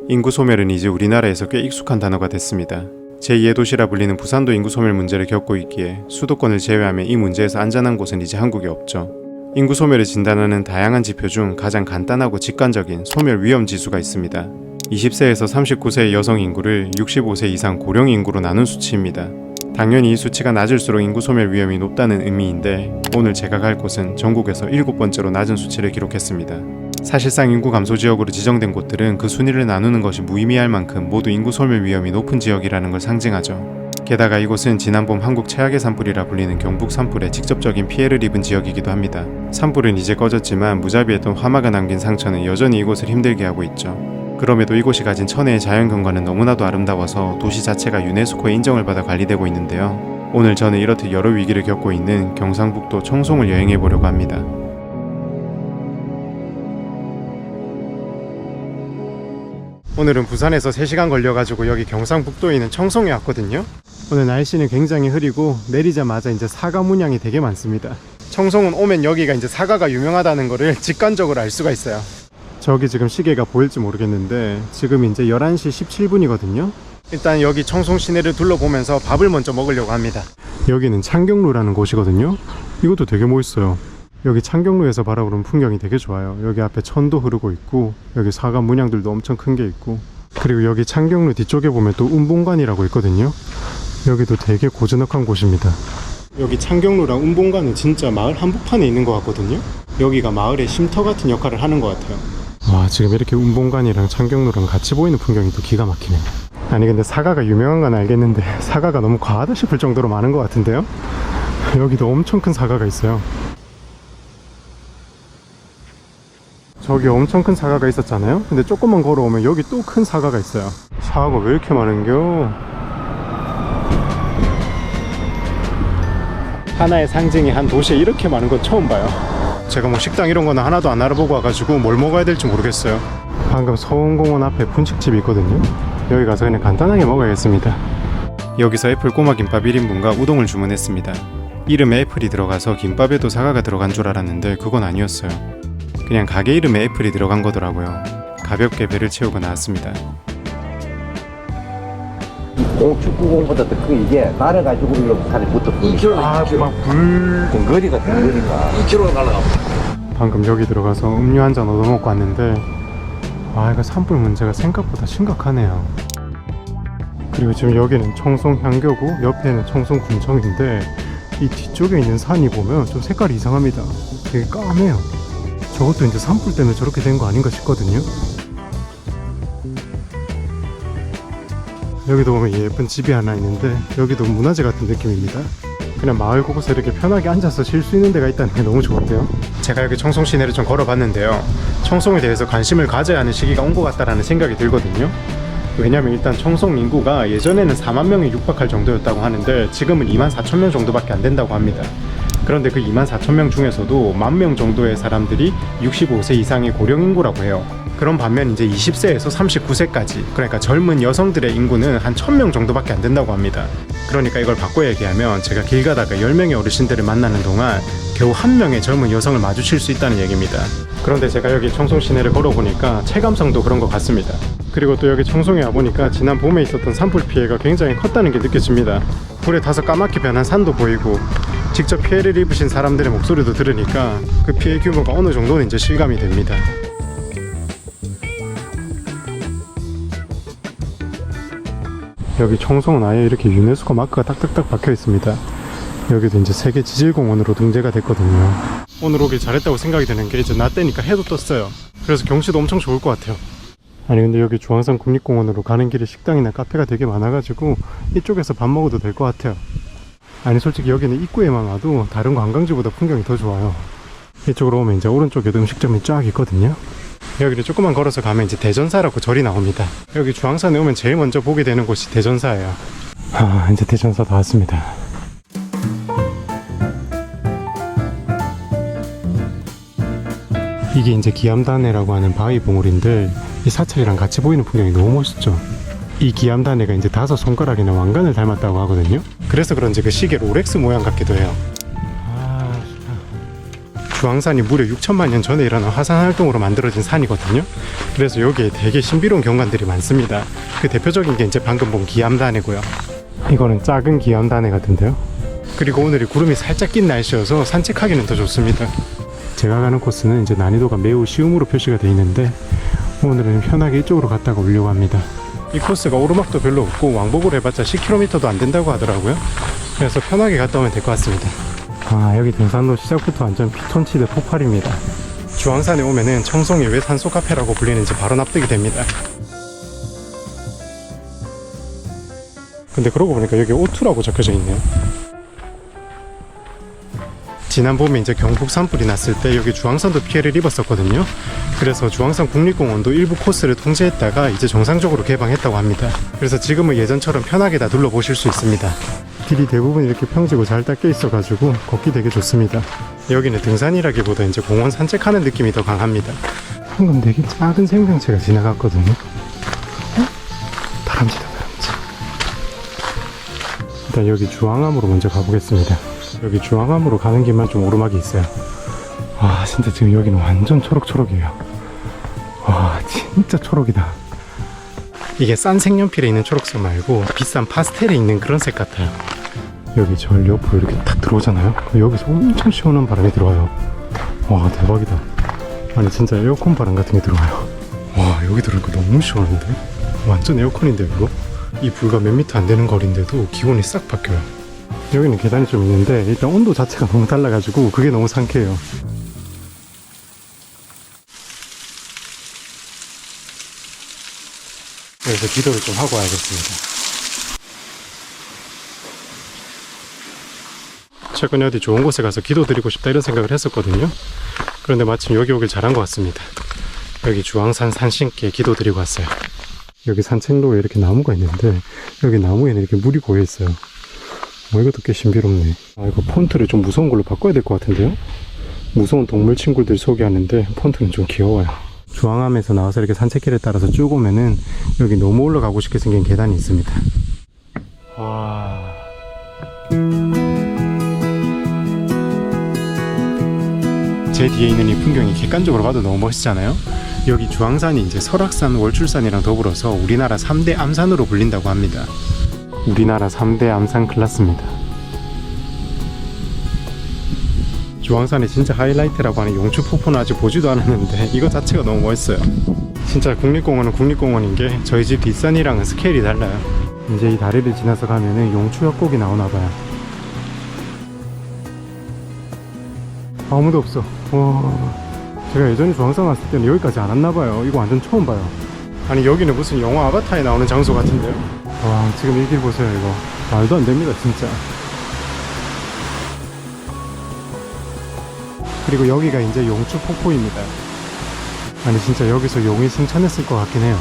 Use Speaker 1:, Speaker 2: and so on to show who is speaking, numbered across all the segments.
Speaker 1: 인구 소멸은 이제 우리나라에서 꽤 익숙한 단어가 됐습니다. 제2의 도시라 불리는 부산도 인구 소멸 문제를 겪고 있기에 수도권을 제외하면 이 문제에서 안전한 곳은 이제 한국에 없죠. 인구 소멸을 진단하는 다양한 지표 중 가장 간단하고 직관적인 소멸 위험 지수가 있습니다. 20세에서 39세의 여성 인구를 65세 이상 고령 인구로 나눈 수치입니다. 당연히 이 수치가 낮을수록 인구 소멸 위험이 높다는 의미인데 오늘 제가 갈 곳은 전국에서 7번째로 낮은 수치를 기록했습니다. 사실상 인구 감소 지역으로 지정된 곳들은 그 순위를 나누는 것이 무의미할 만큼 모두 인구 소멸 위험이 높은 지역이라는 걸 상징하죠. 게다가 이곳은 지난 봄 한국 최악의 산불이라 불리는 경북 산불에 직접적인 피해를 입은 지역이기도 합니다. 산불은 이제 꺼졌지만 무자비했던 화마가 남긴 상처는 여전히 이곳을 힘들게 하고 있죠. 그럼에도 이곳이 가진 천혜의 자연경관은 너무나도 아름다워서 도시 자체가 유네스코의 인정을 받아 관리되고 있는데요. 오늘 저는 이렇듯 여러 위기를 겪고 있는 경상북도 청송을 여행해 보려고 합니다. 오늘은 부산에서 3시간 걸려가지고 여기 경상북도에 있는 청송에 왔거든요. 오늘 날씨는 굉장히 흐리고 내리자마자 이제 사과 문양이 되게 많습니다. 청송은 오면 여기가 이제 사과가 유명하다는 거를 직관적으로 알 수가 있어요. 저기 지금 시계가 보일지 모르겠는데 지금 이제 11시 17분이거든요. 일단 여기 청송 시내를 둘러보면서 밥을 먼저 먹으려고 합니다. 여기는 창경루라는 곳이거든요. 이것도 되게 멋있어요. 여기 창경루에서 바라보는 풍경이 되게 좋아요. 여기 앞에 천도 흐르고 있고 여기 사과 문양들도 엄청 큰 게 있고, 그리고 여기 창경루 뒤쪽에 보면 또 운봉관이라고 있거든요. 여기도 되게 고즈넉한 곳입니다. 여기 창경루랑 운봉관은 진짜 마을 한복판에 있는 것 같거든요. 여기가 마을의 쉼터 같은 역할을 하는 것 같아요. 와, 지금 이렇게 운봉관이랑 창경루랑 같이 보이는 풍경이 또 기가 막히네요. 아니 근데 사과가 유명한 건 알겠는데 사과가 너무 과하다 싶을 정도로 많은 것 같은데요. 여기도 엄청 큰 사과가 있어요. 저기 엄청 큰 사과가 있었잖아요. 근데 조금만 걸어오면 여기 또 큰 사과가 있어요. 사과가 왜 이렇게 많은겨? 하나의 상징이 한 도시에 이렇게 많은 건 처음 봐요. 제가 뭐 식당 이런 거는 하나도 안 알아보고 와가지고 뭘 먹어야 될지 모르겠어요. 방금 서원공원 앞에 분식집이 있거든요. 여기 가서 그냥 간단하게 먹어야겠습니다. 여기서 애플 꼬마 김밥 1인분과 우동을 주문했습니다. 이름에 애플이 들어가서 김밥에도 사과가 들어간 줄 알았는데 그건 아니었어요. 그냥 가게 이름에 애플이 들어간 거더라고요. 가볍게 배를 채우고 나왔습니다.
Speaker 2: 축구공보다 더 큰 이게 날아가지고 일로 살이 붙어버리니까 거리가 덩거리가 2kg가 날아갑니다.
Speaker 1: 방금 여기 들어가서 음료 한 잔 얻어먹고 왔는데 이거 산불 문제가 생각보다 심각하네요. 그리고 지금 여기는 청송 향교구, 옆에는 청송 군청인데 이 뒤쪽에 있는 산이 보면 좀 색깔이 이상합니다. 되게 까매요. 저것도 이제 산불 때문에 저렇게 된 거 아닌가 싶거든요. 여기도 보면 예쁜 집이 하나 있는데 여기도 문화재 같은 느낌입니다. 그냥 마을 곳곳에 이렇게 편하게 앉아서 쉴 수 있는 데가 있다는 게 너무 좋은데요. 제가 여기 청송 시내를 좀 걸어봤는데요. 청송에 대해서 관심을 가져야 하는 시기가 온 것 같다라는 생각이 들거든요. 왜냐면 일단 청송 인구가 예전에는 4만 명이 육박할 정도였다고 하는데 지금은 2만 4천 명 정도밖에 안 된다고 합니다. 그런데 그 2만 4천 명 중에서도 1만 명 정도의 사람들이 65세 이상의 고령 인구라고 해요. 그런 반면 이제 20세에서 39세까지, 그러니까 젊은 여성들의 인구는 한 1000명 정도밖에 안 된다고 합니다. 그러니까 이걸 바꿔 얘기하면 제가 길 가다가 10명의 어르신들을 만나는 동안 겨우 1명의 젊은 여성을 마주칠 수 있다는 얘기입니다. 그런데 제가 여기 청송 시내를 걸어보니까 체감상도 그런 것 같습니다. 그리고 또 여기 청송에 와보니까 지난 봄에 있었던 산불 피해가 굉장히 컸다는 게 느껴집니다. 불에 타서 까맣게 변한 산도 보이고 직접 피해를 입으신 사람들의 목소리도 들으니까 그 피해 규모가 어느 정도는 이제 실감이 됩니다. 여기 청송은 아예 이렇게 유네스코 마크가 딱딱딱 박혀 있습니다. 여기도 이제 세계 지질공원으로 등재가 됐거든요. 오늘 오길 잘했다고 생각이 드는 게 이제 낮 되니까 해도 떴어요. 그래서 경치도 엄청 좋을 것 같아요. 아니 근데 여기 중앙산 국립공원으로 가는 길에 식당이나 카페가 되게 많아가지고 이쪽에서 밥 먹어도 될 것 같아요. 아니 솔직히 여기는 입구에만 와도 다른 관광지보다 풍경이 더 좋아요. 이쪽으로 오면 이제 오른쪽에도 음식점이 쫙 있거든요. 여기를 조금만 걸어서 가면 이제 대전사라고 절이 나옵니다. 여기 중앙산에 오면 제일 먼저 보게 되는 곳이 대전사예요. 이제 대전사 다 왔습니다. 이게 이제 기암단해라고 하는 바위 봉우리인데 이 사찰이랑 같이 보이는 풍경이 너무 멋있죠. 이 기암단해가 이제 5손가락이나 왕관을 닮았다고 하거든요. 그래서 그런지 그 시계 롤렉스 모양 같기도 해요. 주황산이 무려 6천만 년 전에 일어난 화산 활동으로 만들어진 산이거든요. 그래서 여기에 되게 신비로운 경관들이 많습니다. 그 대표적인 게 이제 방금 본 기암단해고요. 이거는 작은 기암단해 같은데요. 그리고 오늘이 구름이 살짝 낀 날씨여서 산책하기는 더 좋습니다. 제가 가는 코스는 이제 난이도가 매우 쉬움으로 표시가 되어 있는데 오늘은 편하게 이쪽으로 갔다가 오려고 합니다. 이 코스가 오르막도 별로 없고 왕복으로 해봤자 10km도 안 된다고 하더라고요. 그래서 편하게 갔다 오면 될 것 같습니다. 아, 여기 등산로 시작부터 완전 피톤치드 폭발입니다. 주황산에 오면은 청송이 왜 산소 카페라고 불리는지 바로 납득이 됩니다. 근데 그러고 보니까 여기 O2라고 적혀져 있네요. 지난 봄에 이제 경북 산불이 났을 때 여기 주황산도 피해를 입었었거든요. 그래서 주황산 국립공원도 일부 코스를 통제했다가 이제 정상적으로 개방했다고 합니다. 그래서 지금은 예전처럼 편하게 다 둘러보실 수 있습니다. 길이 대부분 이렇게 평지고 잘 닦여 있어가지고 걷기 되게 좋습니다. 여기는 등산이라기보다 이제 공원 산책하는 느낌이 더 강합니다. 방금 되게 작은 생명체가 지나갔거든요. 다람쥐다, 다람쥐. 일단 여기 주황암으로 먼저 가보겠습니다. 여기 주황암으로 가는 길만 좀 오르막이 있어요. 와, 진짜 지금 여기는 완전 초록초록이에요. 와, 진짜 초록이다. 이게 싼 색연필에 있는 초록색 말고 비싼 파스텔에 있는 그런 색 같아요. 여기 절 옆으로 이렇게 탁 들어오잖아요. 여기서 엄청 시원한 바람이 들어와요. 와, 대박이다. 아니 진짜 에어컨 바람 같은 게 들어와요. 와, 여기 들어오니까 너무 시원한데? 완전 에어컨인데 이거? 이 불과 몇 미터 안 되는 거리인데도 기온이 싹 바뀌어요. 여기는 계단이 좀 있는데 일단 온도 자체가 너무 달라가지고 그게 너무 상쾌해요. 여기서 기도를 좀 하고 와야겠습니다. 최근에 어디 좋은 곳에 가서 기도 드리고 싶다 이런 생각을 했었거든요. 그런데 마침 여기 오길 잘한 것 같습니다. 여기 주황산 산신께 기도 드리고 왔어요. 여기 산책로에 이렇게 나무가 있는데 여기 나무에는 이렇게 물이 고여 있어요. 이것도 꽤 신비롭네. 아, 이거 폰트를 좀 무서운 걸로 바꿔야 될 것 같은데요? 무서운 동물 친구들 소개하는데 폰트는 좀 귀여워요. 주황암에서 나와서 이렇게 산책길에 따라서 쭉 오면은 여기 너무 올라가고 싶게 생긴 계단이 있습니다. 와. 제 뒤에 있는 이 풍경이 객관적으로 봐도 너무 멋있잖아요? 여기 주황산이 이제 설악산, 월출산이랑 더불어서 우리나라 3대 암산으로 불린다고 합니다. 우리나라 3대 암산 클라스입니다. 주황산이 진짜 하이라이트라고 하는 용추폭포는 아직 보지도 않았는데 이거 자체가 너무 멋있어요. 진짜 국립공원은 국립공원인 게 저희 집 뒷산이랑은 스케일이 달라요. 이제 이 다리를 지나서 가면은 용추협곡이 나오나봐요. 아무도 없어. 와, 제가 예전에 주황산 왔을 때는 여기까지 안 왔나봐요. 이거 완전 처음 봐요. 아니 여기는 무슨 영화 아바타에 나오는 장소 같은데요. 와, 지금 이 길 보세요. 이거 말도 안 됩니다 진짜. 그리고 여기가 이제 용추폭포입니다. 아니 진짜 여기서 용이 승천했을 것 같긴 해요.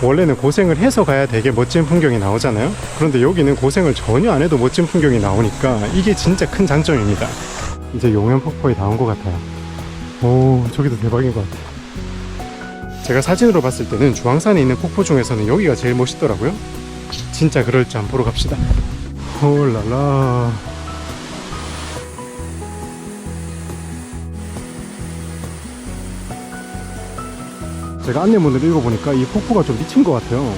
Speaker 1: 원래는 고생을 해서 가야 되게 멋진 풍경이 나오잖아요. 그런데 여기는 고생을 전혀 안 해도 멋진 풍경이 나오니까 이게 진짜 큰 장점입니다. 이제 용연폭포에 다 온 것 같아요. 오, 저기도 대박인 것 같아요. 제가 사진으로 봤을 때는 주황산에 있는 폭포 중에서는 여기가 제일 멋있더라고요. 진짜 그럴지 한번 보러 갑시다. 홀랄라. 제가 안내문을 읽어보니까 이 폭포가 좀 미친 것 같아요.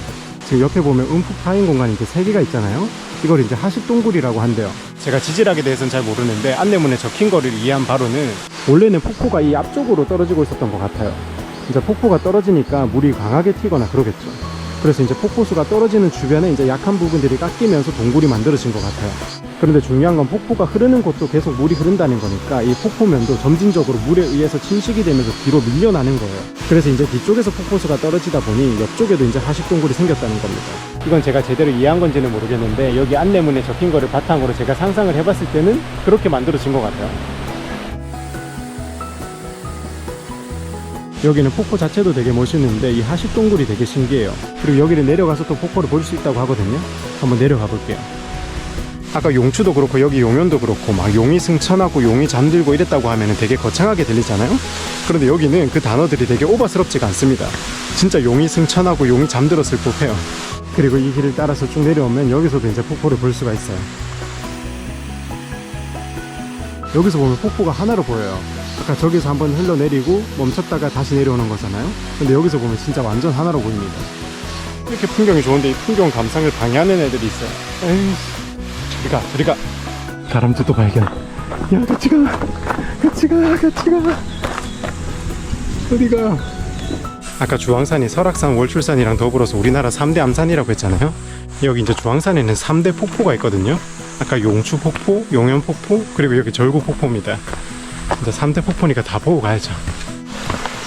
Speaker 1: 지금 옆에 보면 움푹 파인 공간이 이제 3개가 있잖아요. 이걸 이제 하식동굴이라고 한대요. 제가 지질학에 대해서는 잘 모르는데 안내문에 적힌 거를 이해한 바로는 원래는 폭포가 이 앞쪽으로 떨어지고 있었던 것 같아요. 이제 폭포가 떨어지니까 물이 강하게 튀거나 그러겠죠. 그래서 이제 폭포수가 떨어지는 주변에 이제 약한 부분들이 깎이면서 동굴이 만들어진 것 같아요. 그런데 중요한 건 폭포가 흐르는 곳도 계속 물이 흐른다는 거니까 이 폭포면도 점진적으로 물에 의해서 침식이 되면서 뒤로 밀려나는 거예요. 그래서 이제 뒤쪽에서 폭포수가 떨어지다 보니 옆쪽에도 이제 하식동굴이 생겼다는 겁니다. 이건 제가 제대로 이해한 건지는 모르겠는데 여기 안내문에 적힌 거를 바탕으로 제가 상상을 해봤을 때는 그렇게 만들어진 것 같아요. 여기는 폭포 자체도 되게 멋있는데 이 하식동굴이 되게 신기해요. 그리고 여기를 내려가서 또 폭포를 볼 수 있다고 하거든요. 한번 내려가 볼게요. 아까 용추도 그렇고 여기 용연도 그렇고 막 용이 승천하고 용이 잠들고 이랬다고 하면 되게 거창하게 들리잖아요. 그런데 여기는 그 단어들이 되게 오바스럽지가 않습니다. 진짜 용이 승천하고 용이 잠들었을 법해요. 그리고 이 길을 따라서 쭉 내려오면 여기서도 이제 폭포를 볼 수가 있어요. 여기서 보면 폭포가 하나로 보여요. 아까 저기서 한번 흘러내리고 멈췄다가 다시 내려오는 거잖아요. 근데 여기서 보면 진짜 완전 하나로 보입니다. 이렇게 풍경이 좋은데 이 풍경 감상을 방해하는 애들이 있어요. 에이씨, 저리 가. 다람쥐 또 발견. 야, 같이 가. 어디가? 아까 주황산이 설악산, 월출산이랑 더불어서 우리나라 3대 암산이라고 했잖아요. 여기 이제 주황산에는 3대 폭포가 있거든요. 아까 용추폭포, 용연폭포, 그리고 여기 절구폭포입니다. 이제 3대 폭포니까 다 보고 가야죠.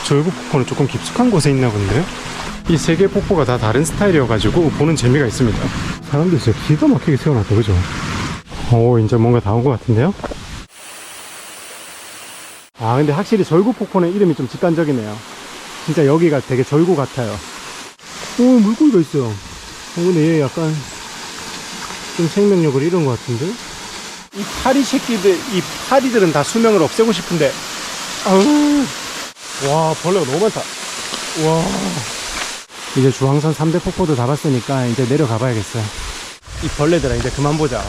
Speaker 1: 절구폭포는 조금 깊숙한 곳에 있나 본데요. 이 세 개 폭포가 다 다른 스타일이어가지고 보는 재미가 있습니다. 사람들 진짜 기가 막히게 세워놨다, 그죠? 오, 이제 뭔가 다 온 것 같은데요? 아, 근데 확실히 절구폭포는 이름이 좀 직관적이네요. 진짜 여기가 되게 절구 같아요. 오, 물고기가 있어요. 근데 얘 약간 좀 생명력을 잃은 것 같은데? 이 파리 새끼들, 이 파리들은 다 수명을 없애고 싶은데, 아우, 와, 벌레가 너무 많다. 와, 이제 주황산 3대 폭포도 다 봤으니까 이제 내려가 봐야겠어요. 이 벌레들아, 이제 그만 보자.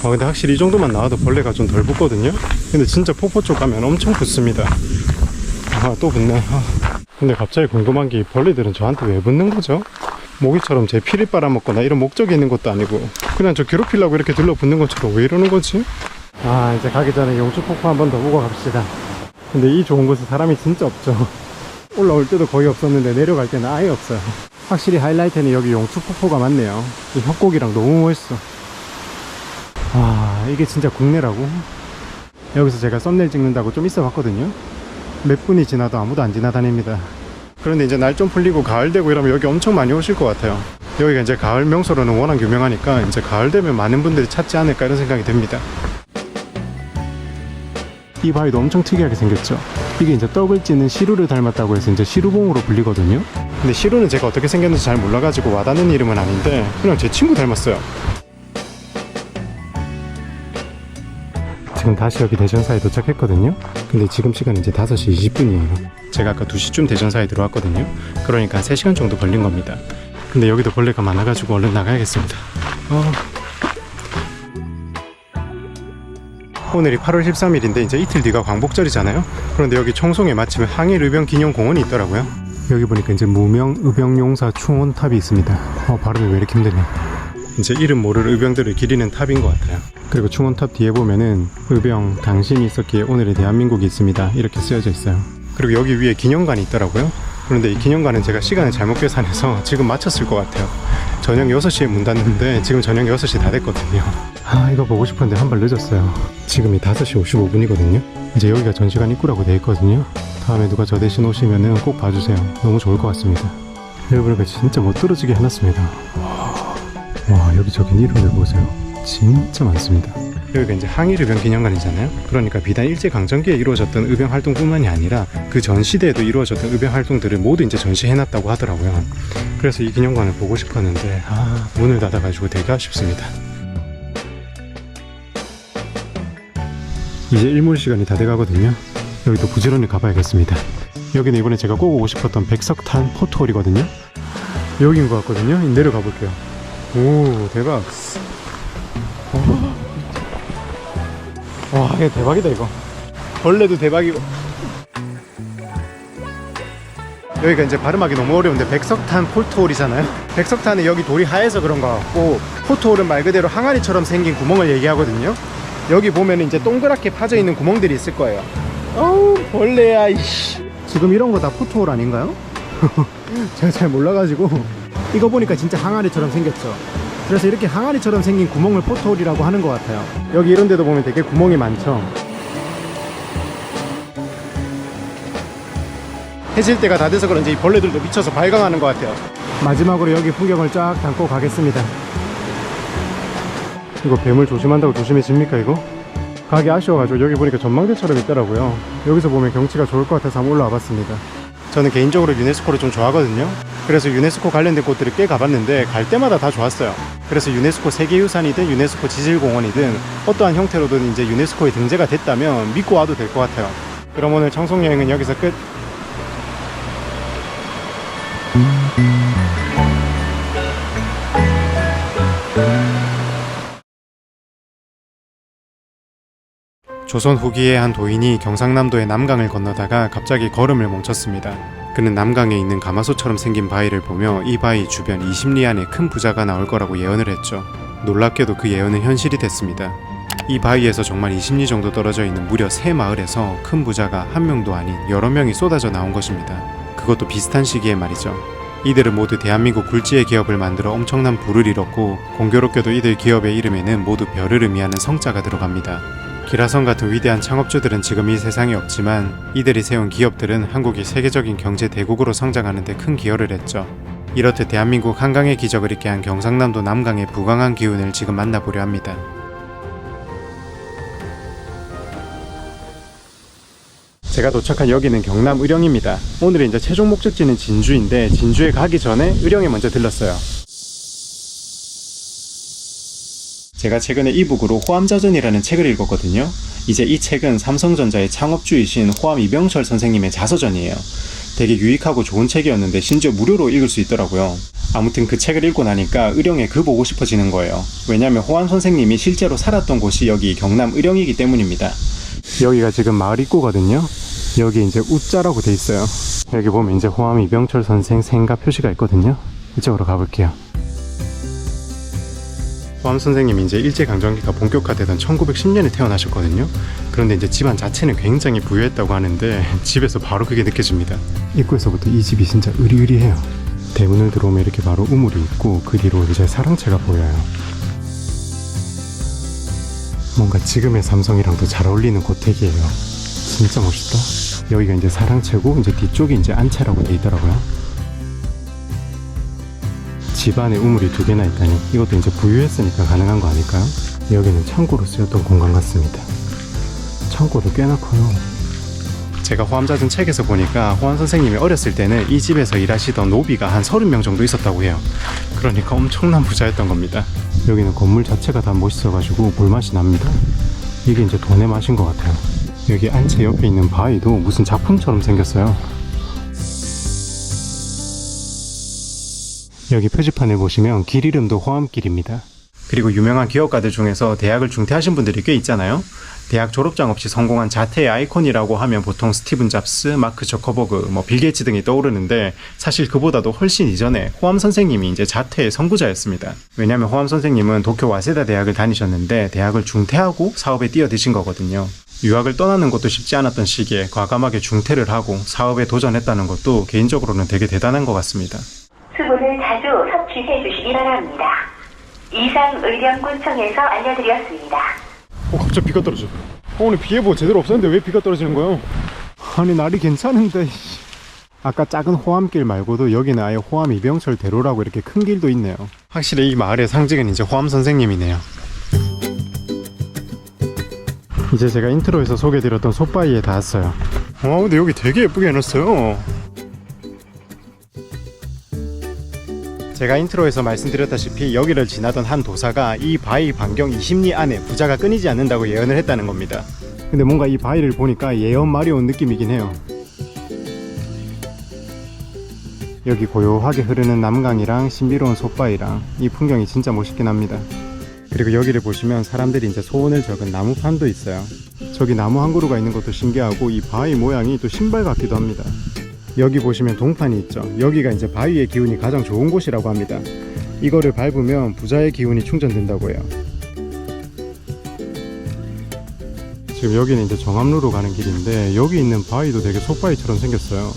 Speaker 1: 근데 확실히 이 정도만 나와도 벌레가 좀 덜 붙거든요? 근데 진짜 폭포 쪽 가면 엄청 붙습니다. 또 붙네. 근데 갑자기 궁금한 게 이 벌레들은 저한테 왜 붙는 거죠? 모기처럼 제 피를 빨아먹거나 이런 목적이 있는 것도 아니고 그냥 저 괴롭히려고 이렇게 들러붙는 것처럼 왜 이러는 거지? 이제 가기 전에 용추폭포 한 번 더 보고 갑시다. 근데 이 좋은 곳에 사람이 진짜 없죠. 올라올 때도 거의 없었는데 내려갈 때는 아예 없어요. 확실히 하이라이트는 여기 용추폭포가 많네요. 이 협곡이랑 너무 멋있어. 이게 진짜 국내라고? 여기서 제가 썸네일 찍는다고 좀 있어 봤거든요. 몇 분이 지나도 아무도 안 지나다닙니다. 그런데 이제 날 좀 풀리고 가을 되고 이러면 여기 엄청 많이 오실 것 같아요. 여기가 이제 가을 명소로는 워낙 유명하니까 이제 가을 되면 많은 분들이 찾지 않을까 이런 생각이 듭니다. 이 바위도 엄청 특이하게 생겼죠. 이게 이제 떡을 찌는 시루를 닮았다고 해서 이제 시루봉으로 불리거든요. 근데 시루는 제가 어떻게 생겼는지 잘 몰라가지고 와닿는 이름은 아닌데 그냥 제 친구 닮았어요. 지금 다시 여기 대전사에 도착했거든요. 근데 지금 시간이 이제 5시 20분이에요. 제가 아까 2시쯤 대전사에 들어왔거든요. 그러니까 한 3시간 정도 걸린 겁니다. 근데 여기도 벌레가 많아가지고 얼른 나가야겠습니다. 오늘이 8월 13일인데 이제 이틀 뒤가 광복절이잖아요. 그런데 여기 청송에 마침 항일의병 기념공원이 있더라고요. 여기 보니까 이제 무명 의병용사 충원탑이 있습니다. 발음이 왜 이렇게 힘드냐. 이제 이름 모를 의병들을 기리는 탑인 것 같아요. 그리고 충원탑 뒤에 보면은 의병 당신이 있었기에 오늘의 대한민국이 있습니다 이렇게 쓰여져 있어요. 그리고 여기 위에 기념관이 있더라고요. 그런데 이 기념관은 제가 시간을 잘못 계산해서 지금 마쳤을 것 같아요. 저녁 6시에 문 닫는데 지금 저녁 6시 다 됐거든요. 이거 보고 싶은데 한 발 늦었어요. 지금이 5시 55분이거든요 이제 여기가 전시관 입구라고 돼 있거든요. 다음에 누가 저 대신 오시면은 꼭 봐주세요. 너무 좋을 것 같습니다. 여러분들 진짜 못 떨어지게 해놨습니다. 와, 여기저기 이름을 보세요. 진짜 많습니다. 여기가 이제 항일의병 기념관이잖아요. 그러니까 비단 일제강점기에 이루어졌던 의병 활동뿐만이 아니라 그 전 시대에도 이루어졌던 의병 활동들을 모두 이제 전시해놨다고 하더라고요. 그래서 이 기념관을 보고 싶었는데 문을 닫아가지고 되게 아쉽습니다. 이제 일몰 시간이 다 돼가거든요. 여기도 부지런히 가봐야겠습니다. 여기는 이번에 제가 꼭 오고 싶었던 백석탄 포토홀이거든요. 여긴 것 같거든요. 내려가 볼게요. 오, 대박. 와, 이거 대박이다 이거. 벌레도 대박이고. 여기가 이제 발음하기 너무 어려운데 백석탄 포토홀이잖아요. 백석탄은 여기 돌이 하얘서 그런 것 같고, 포토홀은 말 그대로 항아리처럼 생긴 구멍을 얘기하거든요. 여기 보면 이제 동그랗게 파져 있는 구멍들이 있을 거예요. 어우, 벌레야 이씨. 지금 이런 거 다 포토홀 아닌가요? 제가 잘 몰라가지고. 이거 보니까 진짜 항아리처럼 생겼죠. 그래서 이렇게 항아리처럼 생긴 구멍을 포토홀이라고 하는 것 같아요. 여기 이런 데도 보면 되게 구멍이 많죠. 해질 때가 다 돼서 그런지 이 벌레들도 미쳐서 발광하는 것 같아요. 마지막으로 여기 풍경을 쫙 담고 가겠습니다. 이거 뱀을 조심한다고 조심해집니까 이거? 가기 아쉬워가지고 여기 보니까 전망대처럼 있더라고요. 여기서 보면 경치가 좋을 것 같아서 한번 올라와 봤습니다. 저는 개인적으로 유네스코를 좀 좋아하거든요. 그래서 유네스코 관련된 곳들을 꽤 가봤는데 갈 때마다 다 좋았어요. 그래서 유네스코 세계유산이든 유네스코 지질공원이든 어떠한 형태로든 이제 유네스코에 등재가 됐다면 믿고 와도 될 것 같아요. 그럼 오늘 청송여행은 여기서 끝. 조선 후기의 한 도인이 경상남도의 남강을 건너다가 갑자기 걸음을 멈췄습니다. 그는 남강에 있는 가마솥처럼 생긴 바위를 보며 이 바위 주변 20리 안에 큰 부자가 나올 거라고 예언을 했죠. 놀랍게도 그 예언은 현실이 됐습니다. 이 바위에서 정말 20리 정도 떨어져 있는 무려 3마을에서 큰 부자가 한 명도 아닌 여러 명이 쏟아져 나온 것입니다. 그것도 비슷한 시기에 말이죠. 이들은 모두 대한민국 굴지의 기업을 만들어 엄청난 부를 이뤘고, 공교롭게도 이들 기업의 이름에는 모두 별을 의미하는 성자가 들어갑니다. 기라성 같은 위대한 창업주들은 지금 이 세상에 없지만 이들이 세운 기업들은 한국이 세계적인 경제 대국으로 성장하는 데 큰 기여를 했죠. 이렇듯 대한민국 한강의 기적을 잇게 한 경상남도 남강의 부강한 기운을 지금 만나보려 합니다. 제가 도착한 여기는 경남 의령입니다. 오늘의 이제 최종 목적지는 진주인데, 진주에 가기 전에 의령에 먼저 들렀어요. 제가 최근에 이북으로 호암자전이라는 책을 읽었거든요. 이제 이 책은 삼성전자의 창업주이신 호암 이병철 선생님의 자서전이에요. 되게 유익하고 좋은 책이었는데 심지어 무료로 읽을 수 있더라고요. 아무튼 그 책을 읽고 나니까 의령에 그 보고 싶어지는 거예요. 왜냐면 호암 선생님이 실제로 살았던 곳이 여기 경남 의령이기 때문입니다. 여기가 지금 마을 입구거든요. 여기 이제 우자라고 돼 있어요. 여기 보면 이제 호암 이병철 선생 생가 표시가 있거든요. 이쪽으로 가볼게요. 호암 선생님이 이제 일제강점기가 본격화되던 1910년에 태어나셨거든요. 그런데 이제 집안 자체는 굉장히 부유했다고 하는데 집에서 바로 그게 느껴집니다. 입구에서부터 이 집이 진짜 으리으리해요. 대문을 들어오면 이렇게 바로 우물이 있고, 그 뒤로 이제 사랑채가 보여요. 뭔가 지금의 삼성이랑도 잘 어울리는 고택이에요. 진짜 멋있다. 여기가 이제 사랑채고, 이제 뒤쪽이 이제 안채라고 돼 있더라고요. 집안에 우물이 2개나 있다니 이것도 이제 부유했으니까 가능한 거 아닐까요? 여기는 창고로 쓰였던 공간 같습니다. 창고도 꽤나 커요. 제가 호암자전 책에서 보니까 호암 선생님이 어렸을 때는 이 집에서 일하시던 노비가 한 30명 정도 있었다고 해요. 그러니까 엄청난 부자였던 겁니다. 여기는 건물 자체가 다 멋있어가지고 볼맛이 납니다. 이게 이제 돈의 맛인 것 같아요. 여기 안채 옆에 있는 바위도 무슨 작품처럼 생겼어요. 여기 표지판에 보시면 길 이름도 호암길입니다. 그리고 유명한 기업가들 중에서 대학을 중퇴하신 분들이 꽤 있잖아요. 대학 졸업장 없이 성공한 자퇴의 아이콘이라고 하면 보통 스티븐 잡스, 마크 저커버그, 빌 게이츠 등이 떠오르는데, 사실 그보다도 훨씬 이전에 호암 선생님이 이제 자퇴의 선구자였습니다. 왜냐하면 호암 선생님은 도쿄 와세다 대학을 다니셨는데 대학을 중퇴하고 사업에 뛰어드신 거거든요. 유학을 떠나는 것도 쉽지 않았던 시기에 과감하게 중퇴를 하고 사업에 도전했다는 것도 개인적으로는 되게 대단한 것 같습니다.
Speaker 3: 수분을 자주 섭취해 주시기 바랍니다. 이상 의령군청에서 알려드렸습니다.
Speaker 1: 갑자기 비가 떨어져. 오늘 비 예보 제대로 없었는데 왜 비가 떨어지는 거예요? 아니 날이 괜찮은데. 아까 작은 호암길 말고도 여기는 아예 호암 이병철 대로라고 이렇게 큰 길도 있네요. 확실히 이 마을의 상징은 이제 호암 선생님이네요. 이제 제가 인트로에서 소개해드렸던 솥바위에 닿았어요. 근데 여기 되게 예쁘게 해놨어요. 제가 인트로에서 말씀드렸다시피 여기를 지나던 한 도사가 이 바위 반경 20리 안에 부자가 끊이지 않는다고 예언을 했다는 겁니다. 근데 뭔가 이 바위를 보니까 예언 말이 온 느낌이긴 해요. 여기 고요하게 흐르는 남강이랑 신비로운 솥바위랑 이 풍경이 진짜 멋있긴 합니다. 그리고 여기를 보시면 사람들이 이제 소원을 적은 나무판도 있어요. 저기 나무 한 그루가 있는 것도 신기하고 이 바위 모양이 또 신발 같기도 합니다. 여기 보시면 동판이 있죠. 여기가 이제 바위의 기운이 가장 좋은 곳이라고 합니다. 이거를 밟으면 부자의 기운이 충전된다고 해요. 지금 여기는 이제 정암루로 가는 길인데, 여기 있는 바위도 되게 솥바위처럼 생겼어요.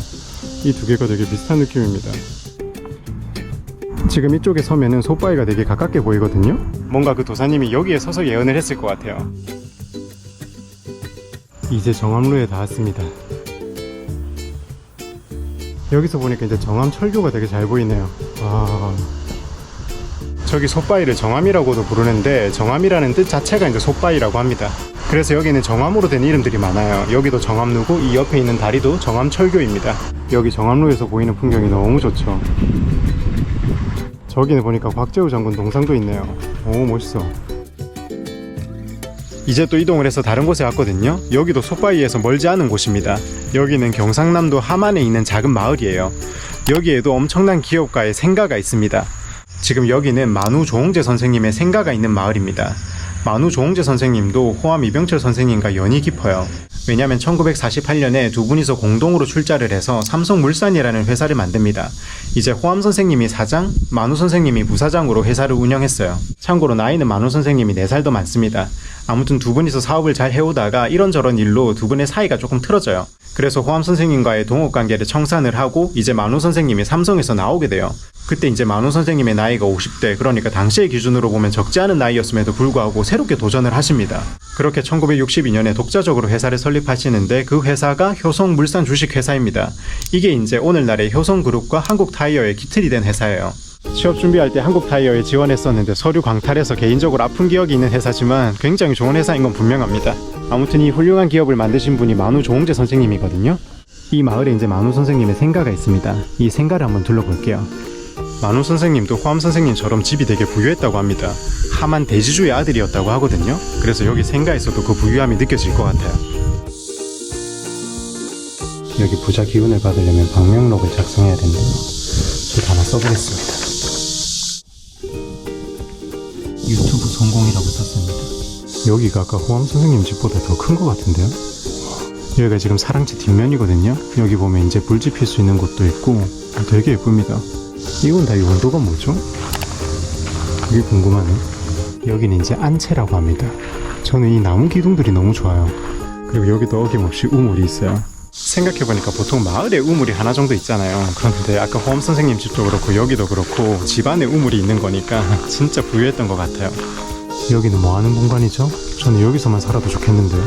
Speaker 1: 이 두 개가 되게 비슷한 느낌입니다. 지금 이쪽에 서면은 솥바위가 되게 가깝게 보이거든요. 뭔가 그 도사님이 여기에 서서 예언을 했을 것 같아요. 이제 정암루에 닿았습니다. 여기서 보니까 이제 정암 철교가 되게 잘 보이네요. 와, 저기 솥바위를 정암이라고도 부르는데 정암이라는 뜻 자체가 이제 솥바위라고 합니다. 그래서 여기는 정암으로 된 이름들이 많아요. 여기도 정암루고 이 옆에 있는 다리도 정암철교입니다. 여기 정암루에서 보이는 풍경이 너무 좋죠. 저기는 보니까 곽재우 장군 동상도 있네요. 오, 멋있어. 이제 또 이동을 해서 다른 곳에 왔거든요. 여기도 솥바위에서 멀지 않은 곳입니다. 여기는 경상남도 함안에 있는 작은 마을이에요. 여기에도 엄청난 기업가의 생가가 있습니다. 지금 여기는 만우 조홍재 선생님의 생가가 있는 마을입니다. 만우 조홍재 선생님도 호암 이병철 선생님과 연이 깊어요. 왜냐면 1948년에 두 분이서 공동으로 출자를 해서 삼성물산이라는 회사를 만듭니다. 이제 호암 선생님이 사장, 만우 선생님이 부사장으로 회사를 운영했어요. 참고로 나이는 만우 선생님이 4살 더 많습니다. 아무튼 두 분이서 사업을 잘 해오다가 이런저런 일로 두 분의 사이가 조금 틀어져요. 그래서 호암 선생님과의 동업관계를 청산을 하고 이제 만우 선생님이 삼성에서 나오게 돼요. 그때 이제 만우 선생님의 나이가 50대, 그러니까 당시의 기준으로 보면 적지 않은 나이였음에도 불구하고 새롭게 도전을 하십니다. 그렇게 1962년에 독자적으로 회사를 설립하시는데 그 회사가 효성물산 주식회사입니다. 이게 이제 오늘날의 효성그룹과 한국타이어의 기틀이 된 회사예요. 취업 준비할 때 한국타이어에 지원했었는데 서류 광탈해서 개인적으로 아픈 기억이 있는 회사지만 굉장히 좋은 회사인 건 분명합니다. 아무튼 이 훌륭한 기업을 만드신 분이 만우 조홍재 선생님이거든요. 이 마을에 이제 만우 선생님의 생가가 있습니다. 이 생가를 한번 둘러볼게요. 만우 선생님도 호암 선생님처럼 집이 되게 부유했다고 합니다. 함한 대지주의 아들이었다고 하거든요. 그래서 여기 생가에서도 그 부유함이 느껴질 것 같아요. 여기 부자 기운을 받으려면 방명록을 작성해야 된대요. 저도 하나 써보겠습니다. 유튜브 성공이라고 썼습니다. 여기가 아까 호암 선생님 집보다 더 큰 것 같은데요? 여기가 지금 사랑채 뒷면이거든요. 여기 보면 이제 불 지필 수 있는 곳도 있고 되게 예쁩니다. 이건 다 용도가 뭐죠? 그게 궁금하네. 여기는 이제 안채라고 합니다. 저는 이 나무 기둥들이 너무 좋아요. 그리고 여기도 어김없이 우물이 있어요. 생각해보니까 보통 마을에 우물이 하나 정도 있잖아요. 그런데 아까 호암 선생님 집도 그렇고 여기도 그렇고 집안에 우물이 있는 거니까 진짜 부유했던 것 같아요. 여기는 뭐 하는 공간이죠? 저는 여기서만 살아도 좋겠는데요.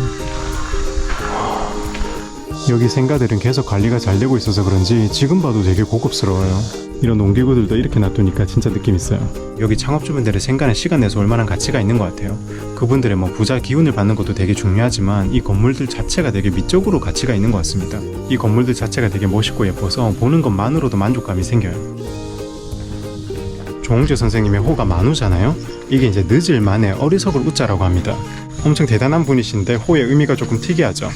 Speaker 1: 여기 생가들은 계속 관리가 잘 되고 있어서 그런지 지금 봐도 되게 고급스러워요. 이런 농기구들도 이렇게 놔두니까 진짜 느낌 있어요. 여기 창업주분들의 생가는 시간 내서 얼마나 가치가 있는 것 같아요. 그분들의 뭐 부자 기운을 받는 것도 되게 중요하지만 이 건물들 자체가 되게 미적으로 가치가 있는 것 같습니다. 이 건물들 자체가 되게 멋있고 예뻐서 보는 것만으로도 만족감이 생겨요. 조홍재 선생님의 호가 만우잖아요. 이게 이제 늦을 만에 어리석을 웃자라고 합니다. 엄청 대단한 분이신데 호의 의미가 조금 특이하죠.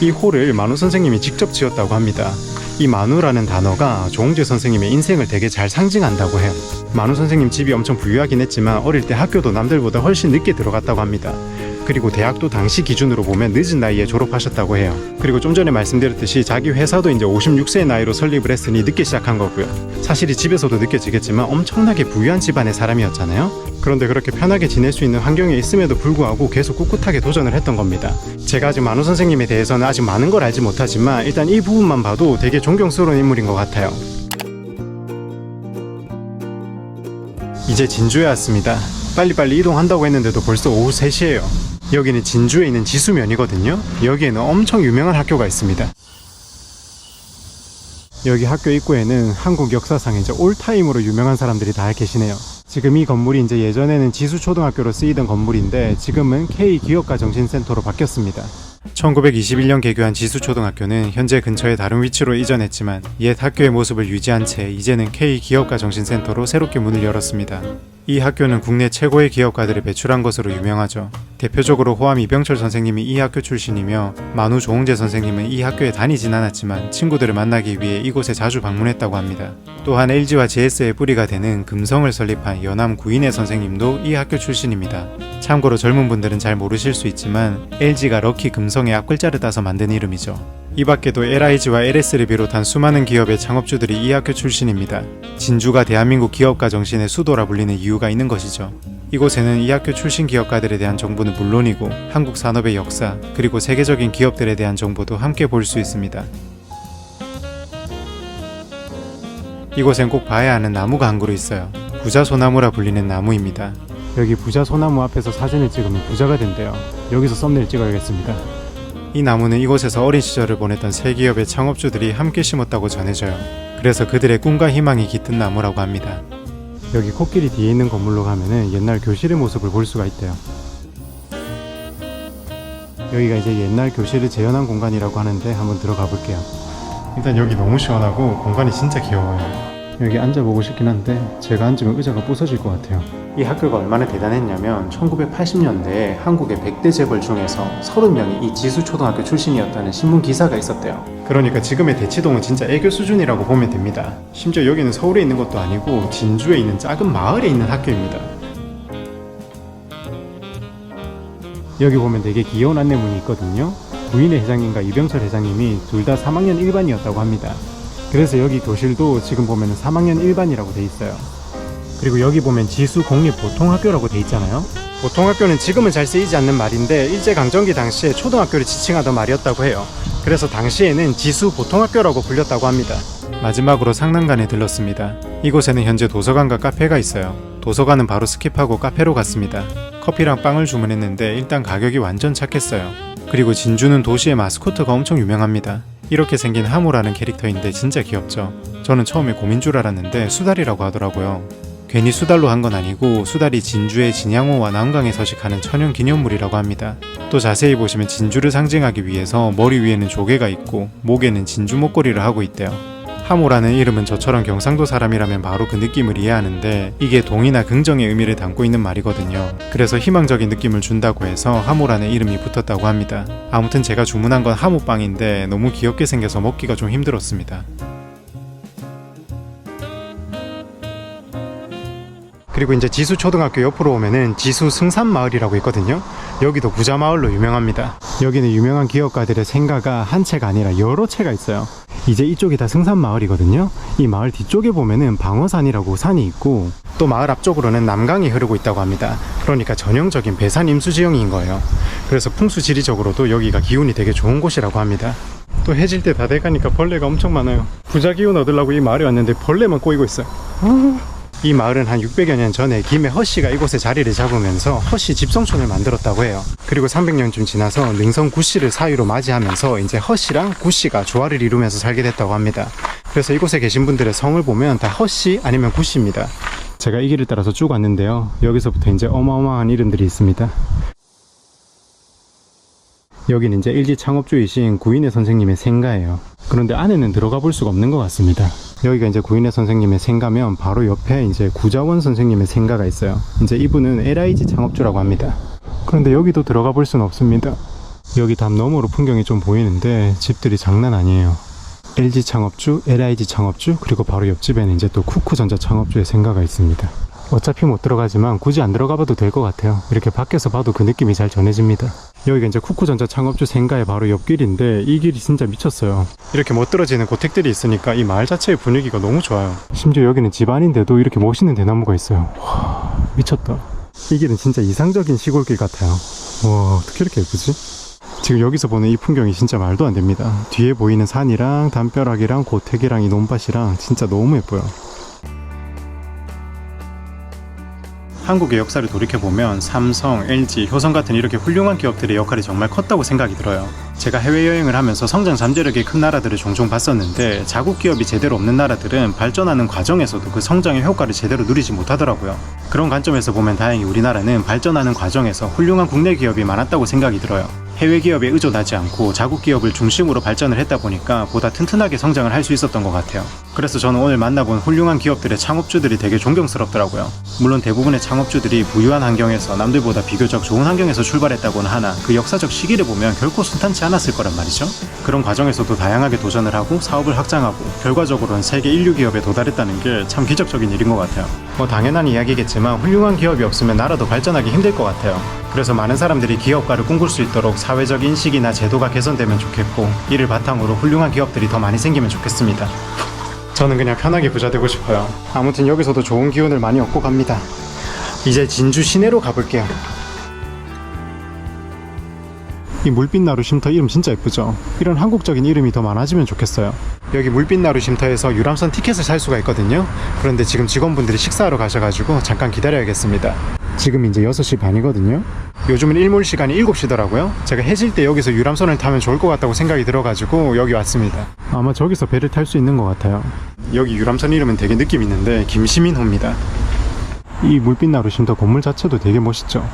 Speaker 1: 이 호를 만우 선생님이 직접 지었다고 합니다. 이 만우라는 단어가 조홍재 선생님의 인생을 되게 잘 상징한다고 해요. 만우 선생님 집이 엄청 부유하긴 했지만 어릴 때 학교도 남들보다 훨씬 늦게 들어갔다고 합니다. 그리고 대학도 당시 기준으로 보면 늦은 나이에 졸업하셨다고 해요. 그리고 좀 전에 말씀드렸듯이 자기 회사도 이제 56세의 나이로 설립을 했으니 늦게 시작한 거고요. 사실 이 집에서도 느껴지겠지만 엄청나게 부유한 집안의 사람이었잖아요. 그런데 그렇게 편하게 지낼 수 있는 환경에 있음에도 불구하고 계속 꿋꿋하게 도전을 했던 겁니다. 제가 아직 만우 선생님에 대해서는 아직 많은 걸 알지 못하지만 일단 이 부분만 봐도 되게 존경스러운 인물인 것 같아요. 이제 진주에 왔습니다. 빨리빨리 이동한다고 했는데도 벌써 오후 3시예요. 여기는 진주에 있는 지수면이거든요. 여기에는 엄청 유명한 학교가 있습니다. 여기 학교 입구에는 한국 역사상 이제 올타임으로 유명한 사람들이 다 계시네요. 지금 이 건물이 이제 예전에는 지수초등학교로 쓰이던 건물인데 지금은 K기업가정신센터로 바뀌었습니다. 1921년 개교한 지수초등학교는 현재 근처의 다른 위치로 이전했지만 옛 학교의 모습을 유지한 채 이제는 K기업가정신센터로 새롭게 문을 열었습니다. 이 학교는 국내 최고의 기업가들을 배출한 것으로 유명하죠. 대표적으로 호암 이병철 선생님이 이 학교 출신이며 만우 조홍재 선생님은 이 학교에 다니진 않았지만 친구들을 만나기 위해 이곳에 자주 방문했다고 합니다. 또한 LG와 GS의 뿌리가 되는 금성을 설립한 연암 구인의 선생님도 이 학교 출신입니다. 참고로 젊은 분들은 잘 모르실 수 있지만 LG가 럭키 금성의 앞글자를 따서 만든 이름이죠. 이 밖에도 LIG와 LS를 비롯한 수많은 기업의 창업주들이 이 학교 출신입니다. 진주가 대한민국 기업가 정신의 수도라 불리는 이유가 있는 것이죠. 이곳에는 이 학교 출신 기업가들에 대한 정보는 물론이고 한국 산업의 역사 그리고 세계적인 기업들에 대한 정보도 함께 볼 수 있습니다. 이곳엔 꼭 봐야 하는 나무가 한 그루 있어요. 부자소나무라 불리는 나무입니다. 여기 부자소나무 앞에서 사진을 찍으면 부자가 된대요. 여기서 썸네일 찍어야겠습니다. 이 나무는 이곳에서 어린 시절을 보냈던 세 기업의 창업주들이 함께 심었다고 전해져요. 그래서 그들의 꿈과 희망이 깃든 나무라고 합니다. 여기 코끼리 뒤에 있는 건물로 가면은 옛날 교실의 모습을 볼 수가 있대요. 여기가 이제 옛날 교실을 재현한 공간이라고 하는데 한번 들어가 볼게요. 일단 여기 너무 시원하고 공간이 진짜 귀여워요. 여기 앉아보고 싶긴 한데 제가 앉으면 의자가 부서질 것 같아요. 이 학교가 얼마나 대단했냐면 1980년대에 한국의 100대 재벌 중에서 30명이 이 지수초등학교 출신이었다는 신문 기사가 있었대요. 그러니까 지금의 대치동은 진짜 애교 수준이라고 보면 됩니다. 심지어 여기는 서울에 있는 것도 아니고 진주에 있는 작은 마을에 있는 학교입니다. 여기 보면 되게 귀여운 안내문이 있거든요. 구인의 회장님과 이병철 회장님이 둘 다 3학년 1반이었다고 합니다. 그래서 여기 교실도 지금 보면 3학년 1반이라고 돼 있어요. 그리고 여기 보면 지수 공립보통학교라고 돼 있잖아요. 보통학교는 지금은 잘 쓰이지 않는 말인데 일제강점기 당시에 초등학교를 지칭하던 말이었다고 해요. 그래서 당시에는 지수 보통학교라고 불렸다고 합니다. 마지막으로 상남관에 들렀습니다. 이곳에는 현재 도서관과 카페가 있어요. 도서관은 바로 스킵하고 카페로 갔습니다. 커피랑 빵을 주문했는데 일단 가격이 완전 착했어요. 그리고 진주는 도시의 마스코트가 엄청 유명합니다. 이렇게 생긴 하모라는 캐릭터인데 진짜 귀엽죠. 저는 처음에 곰인 줄 알았는데 수달이라고 하더라고요. 괜히 수달로 한 건 아니고 수달이 진주의 진양호와 남강에 서식하는 천연 기념물이라고 합니다. 또 자세히 보시면 진주를 상징하기 위해서 머리 위에는 조개가 있고 목에는 진주 목걸이를 하고 있대요. 하모라는 이름은 저처럼 경상도 사람이라면 바로 그 느낌을 이해하는데 이게 동의나 긍정의 의미를 담고 있는 말이거든요. 그래서 희망적인 느낌을 준다고 해서 하모라는 이름이 붙었다고 합니다. 아무튼 제가 주문한 건 하모빵인데 너무 귀엽게 생겨서 먹기가 좀 힘들었습니다. 그리고 이제 지수초등학교 옆으로 오면은 지수 승산마을이라고 있거든요. 여기도 부자마을로 유명합니다. 여기는 유명한 기업가들의 생가가 한 채가 아니라 여러 채가 있어요. 이제 이쪽이 다 승산마을이거든요. 이 마을 뒤쪽에 보면은 방어산이라고 산이 있고 또 마을 앞쪽으로는 남강이 흐르고 있다고 합니다. 그러니까 전형적인 배산 임수지형인 거예요. 그래서 풍수지리적으로도 여기가 기운이 되게 좋은 곳이라고 합니다. 또 해질 때 다 돼가니까 벌레가 엄청 많아요. 부자 기운 얻으려고 이 마을에 왔는데 벌레만 꼬이고 있어요. 이 마을은 한 600여 년 전에 김해 허씨가 이곳에 자리를 잡으면서 허씨 집성촌을 만들었다고 해요. 그리고 300년쯤 지나서 능성 구씨를 사위로 맞이하면서 이제 허씨랑 구씨가 조화를 이루면서 살게 됐다고 합니다. 그래서 이곳에 계신 분들의 성을 보면 다 허씨 아니면 구씨입니다. 제가 이 길을 따라서 쭉 왔는데요. 여기서부터 이제 어마어마한 이름들이 있습니다. 여기는 이제 일제 창업주이신 구인의 선생님의 생가예요. 그런데 안에는 들어가 볼 수가 없는 것 같습니다. 여기가 이제 구인의 선생님의 생가면 바로 옆에 이제 구자원 선생님의 생가가 있어요. 이제 이분은 LIG 창업주라고 합니다. 그런데 여기도 들어가 볼 수는 없습니다. 여기 담 너머로 풍경이 좀 보이는데 집들이 장난 아니에요. LG 창업주, LIG 창업주, 그리고 바로 옆집에는 이제 또 쿠쿠전자 창업주의 생가가 있습니다. 어차피 못 들어가지만 굳이 안 들어가 봐도 될 것 같아요. 이렇게 밖에서 봐도 그 느낌이 잘 전해집니다. 여기가 이제 쿠쿠전자 창업주 생가의 바로 옆길인데 이 길이 진짜 미쳤어요. 이렇게 멋들어지는 고택들이 있으니까 이 마을 자체의 분위기가 너무 좋아요. 심지어 여기는 집 안인데도 이렇게 멋있는 대나무가 있어요. 와, 미쳤다. 이 길은 진짜 이상적인 시골길 같아요. 와, 어떻게 이렇게 예쁘지? 지금 여기서 보는 이 풍경이 진짜 말도 안 됩니다. 뒤에 보이는 산이랑 담벼락이랑 고택이랑 이 논밭이랑 진짜 너무 예뻐요. 한국의 역사를 돌이켜보면 삼성, LG, 효성 같은 이렇게 훌륭한 기업들의 역할이 정말 컸다고 생각이 들어요. 제가 해외여행을 하면서 성장 잠재력이 큰 나라들을 종종 봤었는데 자국 기업이 제대로 없는 나라들은 발전하는 과정에서도 그 성장의 효과를 제대로 누리지 못하더라고요. 그런 관점에서 보면 다행히 우리나라는 발전하는 과정에서 훌륭한 국내 기업이 많았다고 생각이 들어요. 해외 기업에 의존하지 않고 자국 기업을 중심으로 발전을 했다 보니까 보다 튼튼하게 성장을 할 수 있었던 것 같아요. 그래서 저는 오늘 만나본 훌륭한 기업들의 창업주들이 되게 존경스럽더라고요. 물론 대부분의 창업주들이 부유한 환경에서 남들보다 비교적 좋은 환경에서 출발했다고는 하나 그 역사적 시기를 보면 결코 순탄치 않았을 거란 말이죠. 그런 과정에서도 다양하게 도전을 하고 사업을 확장하고 결과적으로는 세계 인류 기업에 도달했다는 게 참 기적적인 일인 것 같아요. 뭐 당연한 이야기겠지만 훌륭한 기업이 없으면 나라도 발전하기 힘들 것 같아요. 그래서 많은 사람들이 기업가를 꿈꿀 수 있도록 사회적 인식이나 제도가 개선되면 좋겠고 이를 바탕으로 훌륭한 기업들이 더 많이 생기면 좋겠습니다. 저는 그냥 편하게 부자 되고 싶어요. 아무튼 여기서도 좋은 기운을 많이 얻고 갑니다. 이제 진주 시내로 가볼게요. 이 물빛나루 쉼터 이름 진짜 예쁘죠? 이런 한국적인 이름이 더 많아지면 좋겠어요. 여기 물빛나루 쉼터에서 유람선 티켓을 살 수가 있거든요. 그런데 지금 직원분들이 식사하러 가셔가지고 잠깐 기다려야겠습니다. 지금 이제 6시 반이거든요. 요즘은 일몰 시간이 7시더라고요. 제가 해질 때 여기서 유람선을 타면 좋을 것 같다고 생각이 들어가지고 여기 왔습니다. 아마 저기서 배를 탈 수 있는 것 같아요. 여기 유람선 이름은 되게 느낌 있는데 김시민호입니다. 이 물빛나루 쉼터 건물 자체도 되게 멋있죠.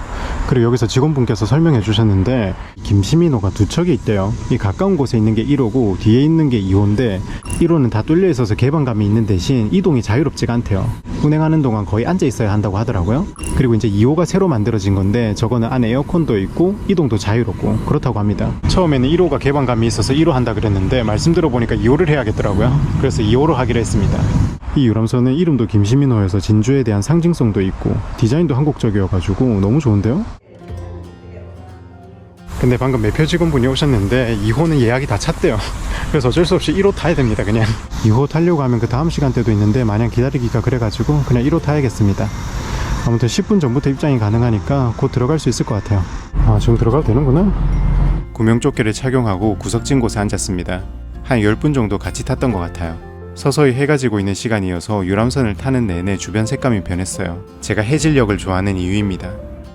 Speaker 1: 그리고 여기서 직원분께서 설명해 주셨는데 김시민호가 두 척이 있대요. 이 가까운 곳에 있는 게 1호고 뒤에 있는 게 2호인데 1호는 다 뚫려 있어서 개방감이 있는 대신 이동이 자유롭지가 않대요. 운행하는 동안 거의 앉아 있어야 한다고 하더라고요. 그리고 이제 2호가 새로 만들어진 건데 저거는 안에 에어컨도 있고 이동도 자유롭고 그렇다고 합니다. 처음에는 1호가 개방감이 있어서 1호 한다 그랬는데 말씀 들어보니까 2호를 해야겠더라고요. 그래서 2호로 하기로 했습니다. 이 유람선은 이름도 김시민호여서 진주에 대한 상징성도 있고 디자인도 한국적이어가지고 너무 좋은데요? 근데 방금 매표 직원분이 오셨는데 2호는 예약이 다 찼대요. 그래서 어쩔 수 없이 1호 타야 됩니다. 그냥 2호 타려고 하면 그 다음 시간대도 있는데 마냥 기다리기가 그래가지고 그냥 1호 타야겠습니다. 아무튼 10분 전부터 입장이 가능하니까 곧 들어갈 수 있을 것 같아요. 아, 지금 들어가도 되는구나. 구명조끼를 착용하고 구석진 곳에 앉았습니다. 한 10분 정도 같이 탔던 것 같아요. 서서히 해가 지고 있는 시간이어서 유람선을 타는 내내 주변 색감이 변했어요. 제가 해질녘을 좋아하는 이유입니다.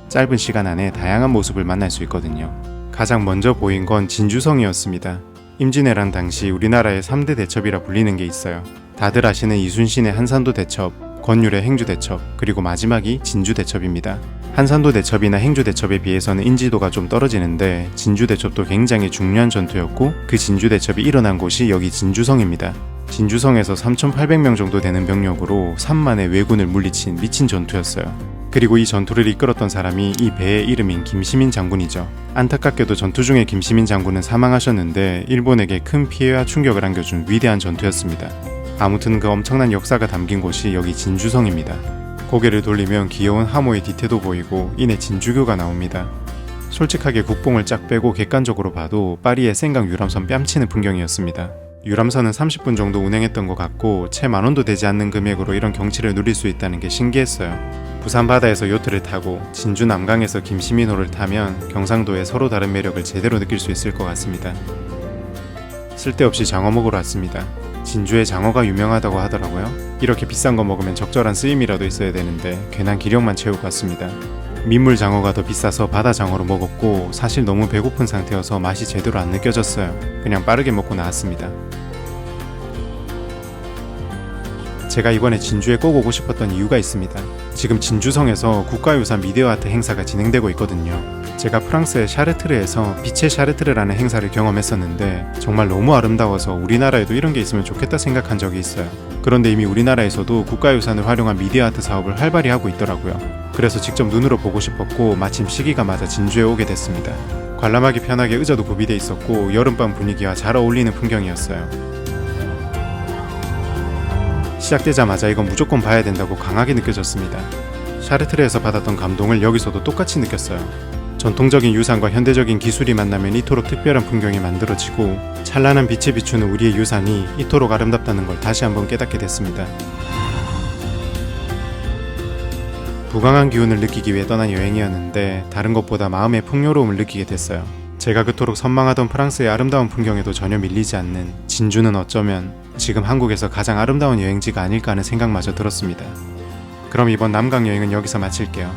Speaker 1: 짧은 시간 안에 다양한 모습을 만날 수 있거든요. 가장 먼저 보인 건 진주성이었습니다. 임진왜란 당시 우리나라의 3대 대첩이라 불리는 게 있어요. 다들 아시는 이순신의 한산도 대첩, 권율의 행주 대첩, 그리고 마지막이 진주 대첩입니다. 한산도 대첩이나 행주 대첩에 비해서는 인지도가 좀 떨어지는데 진주 대첩도 굉장히 중요한 전투였고 그 진주 대첩이 일어난 곳이 여기 진주성입니다. 진주성에서 3,800명 정도 되는 병력으로 3만의 왜군을 물리친 미친 전투였어요. 그리고 이 전투를 이끌었던 사람이 이 배의 이름인 김시민 장군이죠. 안타깝게도 전투 중에 김시민 장군은 사망하셨는데 일본에게 큰 피해와 충격을 안겨준 위대한 전투였습니다. 아무튼 그 엄청난 역사가 담긴 곳이 여기 진주성입니다. 고개를 돌리면 귀여운 하모의 뒤태도 보이고 이내 진주교가 나옵니다. 솔직하게 국뽕을 쫙 빼고 객관적으로 봐도 파리의 생강 유람선 뺨치는 풍경이었습니다. 유람선은 30분 정도 운행했던 것 같고 채 만원도 되지 않는 금액으로 이런 경치를 누릴 수 있다는 게 신기했어요. 부산 바다에서 요트를 타고 진주 남강에서 김시민호를 타면 경상도의 서로 다른 매력을 제대로 느낄 수 있을 것 같습니다. 쓸데없이 장어 먹으러 왔습니다. 진주에 장어가 유명하다고 하더라고요. 이렇게 비싼 거 먹으면 적절한 쓰임이라도 있어야 되는데 괜한 기력만 채우고 왔습니다. 민물 장어가 더 비싸서 바다 장어로 먹었고 사실 너무 배고픈 상태여서 맛이 제대로 안 느껴졌어요. 그냥 빠르게 먹고 나왔습니다. 제가 이번에 진주에 꼭 오고 싶었던 이유가 있습니다. 지금 진주성에서 국가유산 미디어아트 행사가 진행되고 있거든요. 제가 프랑스의 샤르트르에서 빛의 샤르트르라는 행사를 경험했었는데 정말 너무 아름다워서 우리나라에도 이런 게 있으면 좋겠다 생각한 적이 있어요. 그런데 이미 우리나라에서도 국가유산을 활용한 미디어아트 사업을 활발히 하고 있더라고요. 그래서 직접 눈으로 보고 싶었고 마침 시기가 맞아 진주에 오게 됐습니다. 관람하기 편하게 의자도 구비돼 있었고 여름밤 분위기와 잘 어울리는 풍경이었어요. 시작되자마자 이건 무조건 봐야 된다고 강하게 느껴졌습니다. 샤르트르에서 받았던 감동을 여기서도 똑같이 느꼈어요. 전통적인 유산과 현대적인 기술이 만나면 이토록 특별한 풍경이 만들어지고 찬란한 빛에 비추는 우리의 유산이 이토록 아름답다는 걸 다시 한번 깨닫게 됐습니다. 부강한 기운을 느끼기 위해 떠난 여행이었는데 다른 것보다 마음의 풍요로움을 느끼게 됐어요. 제가 그토록 선망하던 프랑스의 아름다운 풍경에도 전혀 밀리지 않는 진주는 어쩌면 지금 한국에서 가장 아름다운 여행지가 아닐까 하는 생각마저 들었습니다. 그럼 이번 남강 여행은 여기서 마칠게요.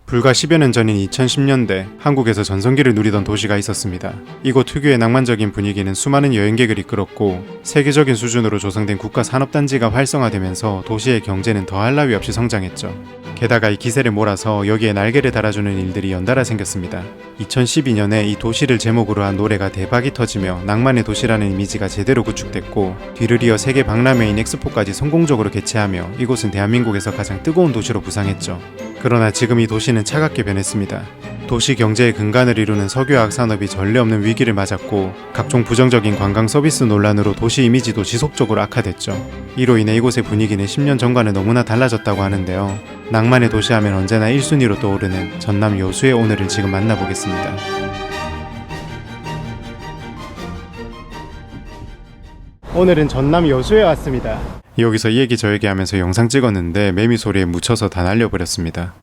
Speaker 1: 불과 10여 년 전인 2010년대 한국에서 전성기를 누리던 도시가 있었습니다. 이곳 특유의 낭만적인 분위기는 수많은 여행객을 이끌었고 세계적인 수준으로 조성된 국가 산업단지가 활성화되면서 도시의 경제는 더할 나위 없이 성장했죠. 게다가 이 기세를 몰아서 여기에 날개를 달아주는 일들이 연달아 생겼습니다. 2012년에 이 도시를 제목으로 한 노래가 대박이 터지며 낭만의 도시라는 이미지가 제대로 구축됐고 뒤를 이어 세계 박람회인 엑스포까지 성공적으로 개최하며 이곳은 대한민국에서 가장 뜨거운 도시로 부상했죠. 그러나 지금 이 도시는 차갑게 변했습니다. 도시 경제의 근간을 이루는 석유화학 산업이 전례 없는 위기를 맞았고 각종 부정적인 관광 서비스 논란으로 도시 이미지도 지속적으로 악화됐죠. 이로 인해 이곳의 분위기는 10년 전과는 너무나 달라졌다고 하는데요. 낭만의 도시 하면 언제나 1순위로 떠오르는 전남 여수의 오늘을 지금 만나보겠습니다. 오늘은 전남 여수에 왔습니다. 여기서 이 얘기 저 얘기 하면서 영상 찍었는데 매미 소리에 묻혀서 다 날려버렸습니다.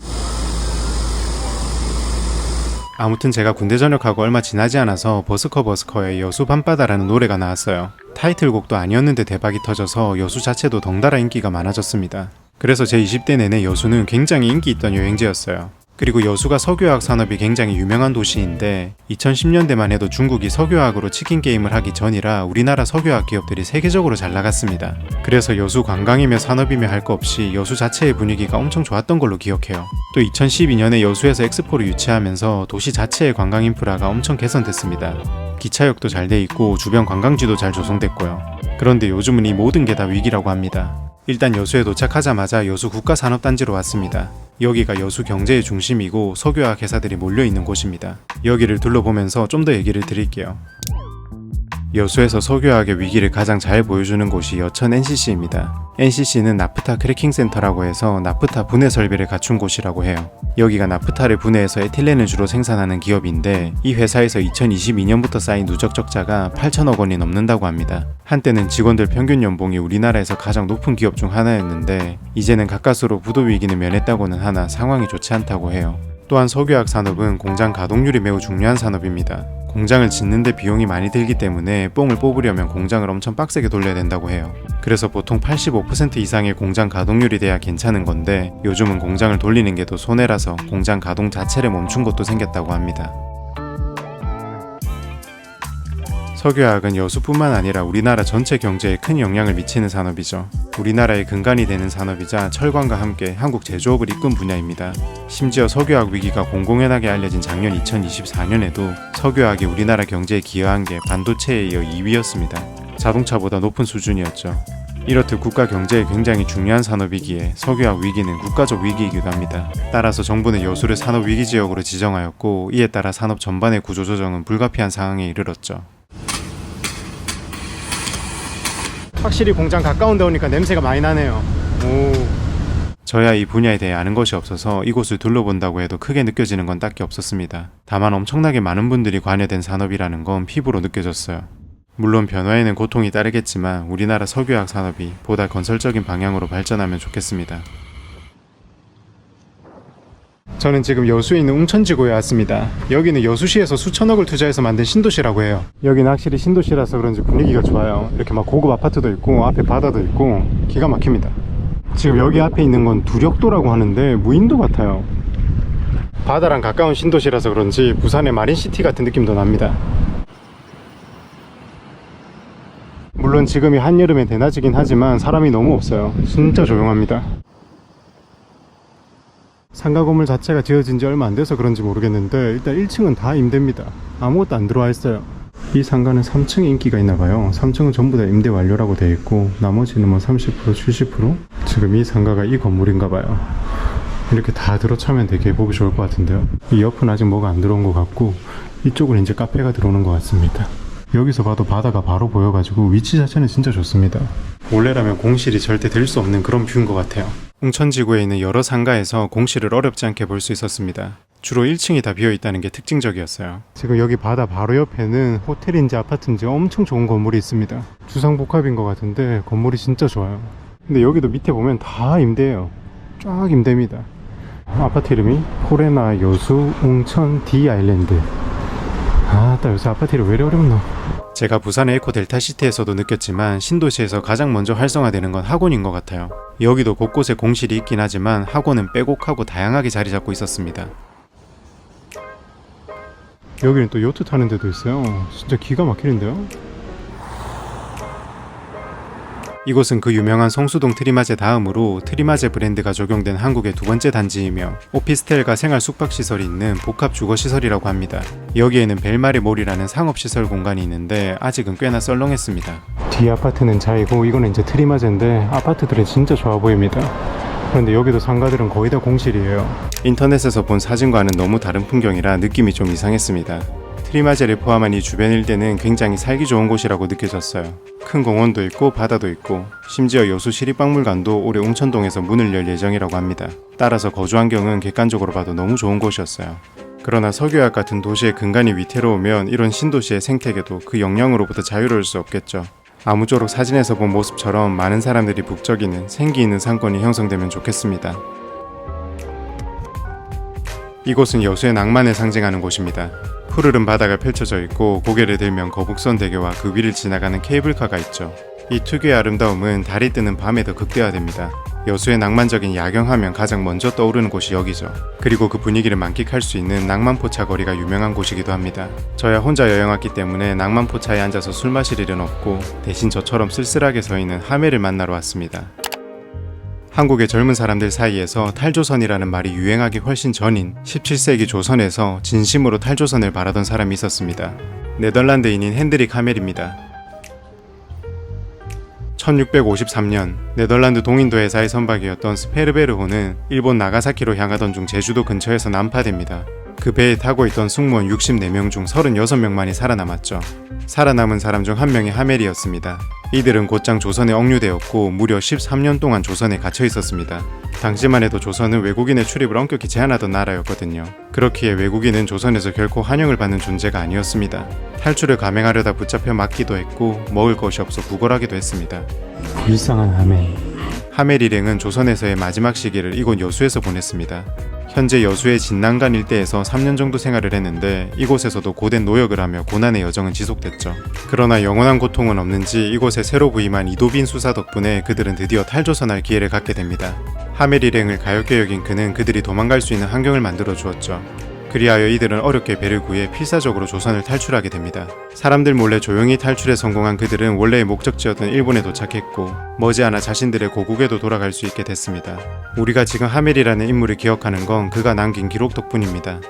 Speaker 1: 아무튼 제가 군대 전역하고 얼마 지나지 않아서 버스커의 여수 밤바다라는 노래가 나왔어요. 타이틀곡도 아니었는데 대박이 터져서 여수 자체도 덩달아 인기가 많아졌습니다. 그래서 제 20대 내내 여수는 굉장히 인기 있던 여행지였어요. 그리고 여수가 석유화학 산업이 굉장히 유명한 도시인데 2010년대만 해도 중국이 석유화학으로 치킨 게임을 하기 전이라 우리나라 석유화학 기업들이 세계적으로 잘 나갔습니다. 그래서 여수 관광이며 산업이며 할 거 없이 여수 자체의 분위기가 엄청 좋았던 걸로 기억해요. 또 2012년에 여수에서 엑스포를 유치하면서 도시 자체의 관광 인프라가 엄청 개선됐습니다. 기차역도 잘 돼 있고 주변 관광지도 잘 조성됐고요. 그런데 요즘은 이 모든 게 다 위기라고 합니다. 일단 여수에 도착하자마자 여수 국가산업단지로 왔습니다. 여기가 여수 경제의 중심이고 석유화학 회사들이 몰려있는 곳입니다. 여기를 둘러보면서 좀 더 얘기를 드릴게요. 여수에서 석유화학의 위기를 가장 잘 보여주는 곳이 여천 NCC입니다. NCC는 나프타 크래킹 센터라고 해서 나프타 분해 설비를 갖춘 곳이라고 해요. 여기가 나프타를 분해해서 에틸렌을 주로 생산하는 기업인데 이 회사에서 2022년부터 쌓인 누적 적자가 8천억 원이 넘는다고 합니다. 한때는 직원들 평균 연봉이 우리나라에서 가장 높은 기업 중 하나였는데 이제는 가까스로 부도 위기는 면했다고는 하나 상황이 좋지 않다고 해요. 또한 석유화학 산업은 공장 가동률이 매우 중요한 산업입니다. 공장을 짓는데 비용이 많이 들기 때문에 뽕을 뽑으려면 공장을 엄청 빡세게 돌려야 된다고 해요. 그래서 보통 85% 이상의 공장 가동률이 돼야 괜찮은 건데 요즘은 공장을 돌리는 게 더 손해라서 공장 가동 자체를 멈춘 곳도 생겼다고 합니다. 석유화학은 여수뿐만 아니라 우리나라 전체 경제에 큰 영향을 미치는 산업이죠. 우리나라의 근간이 되는 산업이자 철강과 함께 한국 제조업을 이끈 분야입니다. 심지어 석유화학 위기가 공공연하게 알려진 작년 2024년에도 석유화학이 우리나라 경제에 기여한 게 반도체에 이어 2위였습니다. 자동차보다 높은 수준이었죠. 이렇듯 국가 경제에 굉장히 중요한 산업이기에 석유화학 위기는 국가적 위기이기도 합니다. 따라서 정부는 여수를 산업위기지역으로 지정하였고 이에 따라 산업 전반의 구조조정은 불가피한 상황에 이르렀죠. 확실히 공장 가까운 데 오니까 냄새가 많이 나네요. 저야 이 분야에 대해 아는 것이 없어서 이곳을 둘러본다고 해도 크게 느껴지는 건 딱히 없었습니다. 다만 엄청나게 많은 분들이 관여된 산업이라는 건 피부로 느껴졌어요. 물론 변화에는 고통이 따르겠지만 우리나라 석유화학 산업이 보다 건설적인 방향으로 발전하면 좋겠습니다. 저는 지금 여수에 있는 웅천지구에 왔습니다. 여기는 여수시에서 수천억을 투자해서 만든 신도시라고 해요. 여기는 확실히 신도시라서 그런지 분위기가 좋아요. 이렇게 막 고급 아파트도 있고 앞에 바다도 있고 기가 막힙니다. 지금 여기 앞에 있는 건 두력도라고 하는데 무인도 같아요. 바다랑 가까운 신도시라서 그런지 부산의 마린시티 같은 느낌도 납니다. 물론 지금이 한여름에 대낮이긴 하지만 사람이 너무 없어요. 진짜 조용합니다. 상가 건물 자체가 지어진 지 얼마 안 돼서 그런지 모르겠는데 일단 1층은 다 임대입니다. 아무것도 안 들어와 있어요. 이 상가는 3층에 인기가 있나봐요. 3층은 전부 다 임대 완료라고 되어 있고 나머지는 뭐 30%, 70%? 지금 이 상가가 이 건물인가봐요. 이렇게 다 들어차면 되게 보기 좋을 것 같은데요. 이 옆은 아직 뭐가 안 들어온 것 같고 이쪽은 이제 카페가 들어오는 것 같습니다. 여기서 봐도 바다가 바로 보여가지고 위치 자체는 진짜 좋습니다. 원래라면 공실이 절대 들 수 없는 그런 뷰인 것 같아요. 웅천지구에 있는 여러 상가에서 공실을 어렵지 않게 볼 수 있었습니다. 주로 1층이 다 비어있다는 게 특징적이었어요. 지금 여기 바다 바로 옆에는 호텔인지 아파트인지 엄청 좋은 건물이 있습니다. 주상복합인 것 같은데 건물이 진짜 좋아요. 근데 여기도 밑에 보면 다 임대예요. 쫙 임대입니다. 아파트 이름이 포레나 여수 웅천 D 아일랜드. 딱 요새 아파트 이름 왜 이리 어렵노? 제가 부산의 에코 델타시티에서도 느꼈지만 신도시에서 가장 먼저 활성화되는 건 학원인 것 같아요. 여기도 곳곳에 공실이 있긴 하지만 학원은 빼곡하고 다양하게 자리 잡고 있었습니다. 여기는 또 요트 타는 데도 있어요. 진짜 기가 막히는데요? 이곳은 그 유명한 성수동 트리마제 다음으로 트리마제 브랜드가 적용된 한국의 두 번째 단지이며 오피스텔과 생활 숙박시설이 있는 복합 주거시설이라고 합니다. 여기에는 벨마리몰이라는 상업시설 공간이 있는데 아직은 꽤나 썰렁했습니다. 뒤 아파트는 자이고 이거는 이제 트리마제인데 아파트들은 진짜 좋아 보입니다. 그런데 여기도 상가들은 거의 다 공실이에요. 인터넷에서 본 사진과는 너무 다른 풍경이라 느낌이 좀 이상했습니다. 트리마제를 포함한 이 주변 일대는 굉장히 살기 좋은 곳이라고 느껴졌어요. 큰 공원도 있고 바다도 있고 심지어 여수 시립박물관도 올해 웅천동에서 문을 열 예정이라고 합니다. 따라서 거주 환경은 객관적으로 봐도 너무 좋은 곳이었어요. 그러나 석유화학 같은 도시의 근간이 위태로우면 이런 신도시의 생태계도 그 영향으로부터 자유로울 수 없겠죠. 아무쪼록 사진에서 본 모습처럼 많은 사람들이 북적이는 생기 있는 상권이 형성되면 좋겠습니다. 이곳은 여수의 낭만을 상징하는 곳입니다. 푸르른 바다가 펼쳐져 있고 고개를 들면 거북선 대교와 그 위를 지나가는 케이블카가 있죠. 이 특유의 아름다움은 달이 뜨는 밤에 더 극대화됩니다. 여수의 낭만적인 야경하면 가장 먼저 떠오르는 곳이 여기죠. 그리고 그 분위기를 만끽할 수 있는 낭만포차 거리가 유명한 곳이기도 합니다. 저야 혼자 여행 왔기 때문에 낭만포차에 앉아서 술 마실 일은 없고 대신 저처럼 쓸쓸하게 서 있는 하매를 만나러 왔습니다. 한국의 젊은 사람들 사이에서 탈조선이라는 말이 유행하기 훨씬 전인 17세기 조선에서 진심으로 탈조선을 바라던 사람이 있었습니다. 네덜란드인인 핸드릭 하멜입니다. 1653년 네덜란드 동인도 회사의 선박이었던 스페르베르호는 일본 나가사키로 향하던 중 제주도 근처에서 난파됩니다. 그 배에 타고 있던 승무원 64명 중 36명만이 살아남았죠. 살아남은 사람 중 한 명이 하멜이었습니다. 이들은 곧장 조선에 억류되었고 무려 13년 동안 조선에 갇혀 있었습니다. 당시만 해도 조선은 외국인의 출입을 엄격히 제한하던 나라였거든요. 그렇기에 외국인은 조선에서 결코 환영을 받는 존재가 아니었습니다. 탈출을 감행하려다 붙잡혀 맞기도 했고 먹을 것이 없어 구걸하기도 했습니다.
Speaker 4: 불쌍한 하멜.
Speaker 1: 하멜 일행은 조선에서의 마지막 시기를 이곳 여수에서 보냈습니다. 현재 여수의 진난간 일대에서 3년 정도 생활을 했는데 이곳에서도 고된 노역을 하며 고난의 여정은 지속됐죠. 그러나 영원한 고통은 없는지 이곳에 새로 부임한 이도빈 수사 덕분에 그들은 드디어 탈조선할 기회를 갖게 됩니다. 하멜 일행을 가엾게 여긴 그는 그들이 도망갈 수 있는 환경을 만들어 주었죠. 그리하여 이들은 어렵게 배를 구해 필사적으로 조선을 탈출하게 됩니다. 사람들 몰래 조용히 탈출에 성공한 그들은 원래의 목적지였던 일본에 도착했고 머지않아 자신들의 고국에도 돌아갈 수 있게 됐습니다. 우리가 지금 하멜이라는 인물을 기억하는 건 그가 남긴 기록 덕분입니다.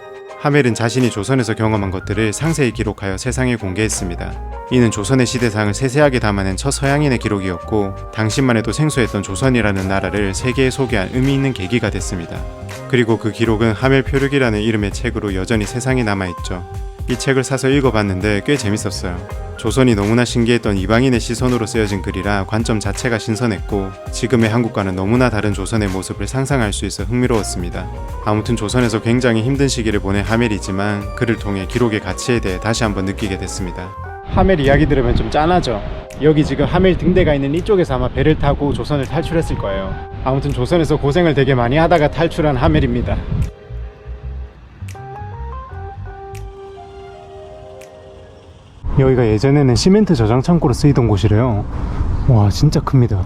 Speaker 1: 하멜은 자신이 조선에서 경험한 것들을 상세히 기록하여 세상에 공개했습니다. 이는 조선의 시대상을 세세하게 담아낸 첫 서양인의 기록이었고 당시만 해도 생소했던 조선이라는 나라를 세계에 소개한 의미 있는 계기가 됐습니다. 그리고 그 기록은 하멜 표류기라는 이름의 책으로 여전히 세상에 남아있죠. 이 책을 사서 읽어봤는데 꽤 재밌었어요. 조선이 너무나 신기했던 이방인의 시선으로 쓰여진 글이라 관점 자체가 신선했고 지금의 한국과는 너무나 다른 조선의 모습을 상상할 수 있어 흥미로웠습니다. 아무튼 조선에서 굉장히 힘든 시기를 보낸 하멜이지만 그를 통해 기록의 가치에 대해 다시 한번 느끼게 됐습니다.
Speaker 4: 하멜 이야기 들으면 좀 짠하죠. 여기 지금 하멜 등대가 있는 이쪽에서 아마 배를 타고 조선을 탈출했을 거예요. 아무튼 조선에서 고생을 되게 많이 하다가 탈출한 하멜입니다. 여기가 예전에는 시멘트 저장 창고로 쓰이던 곳이래요. 와, 진짜 큽니다.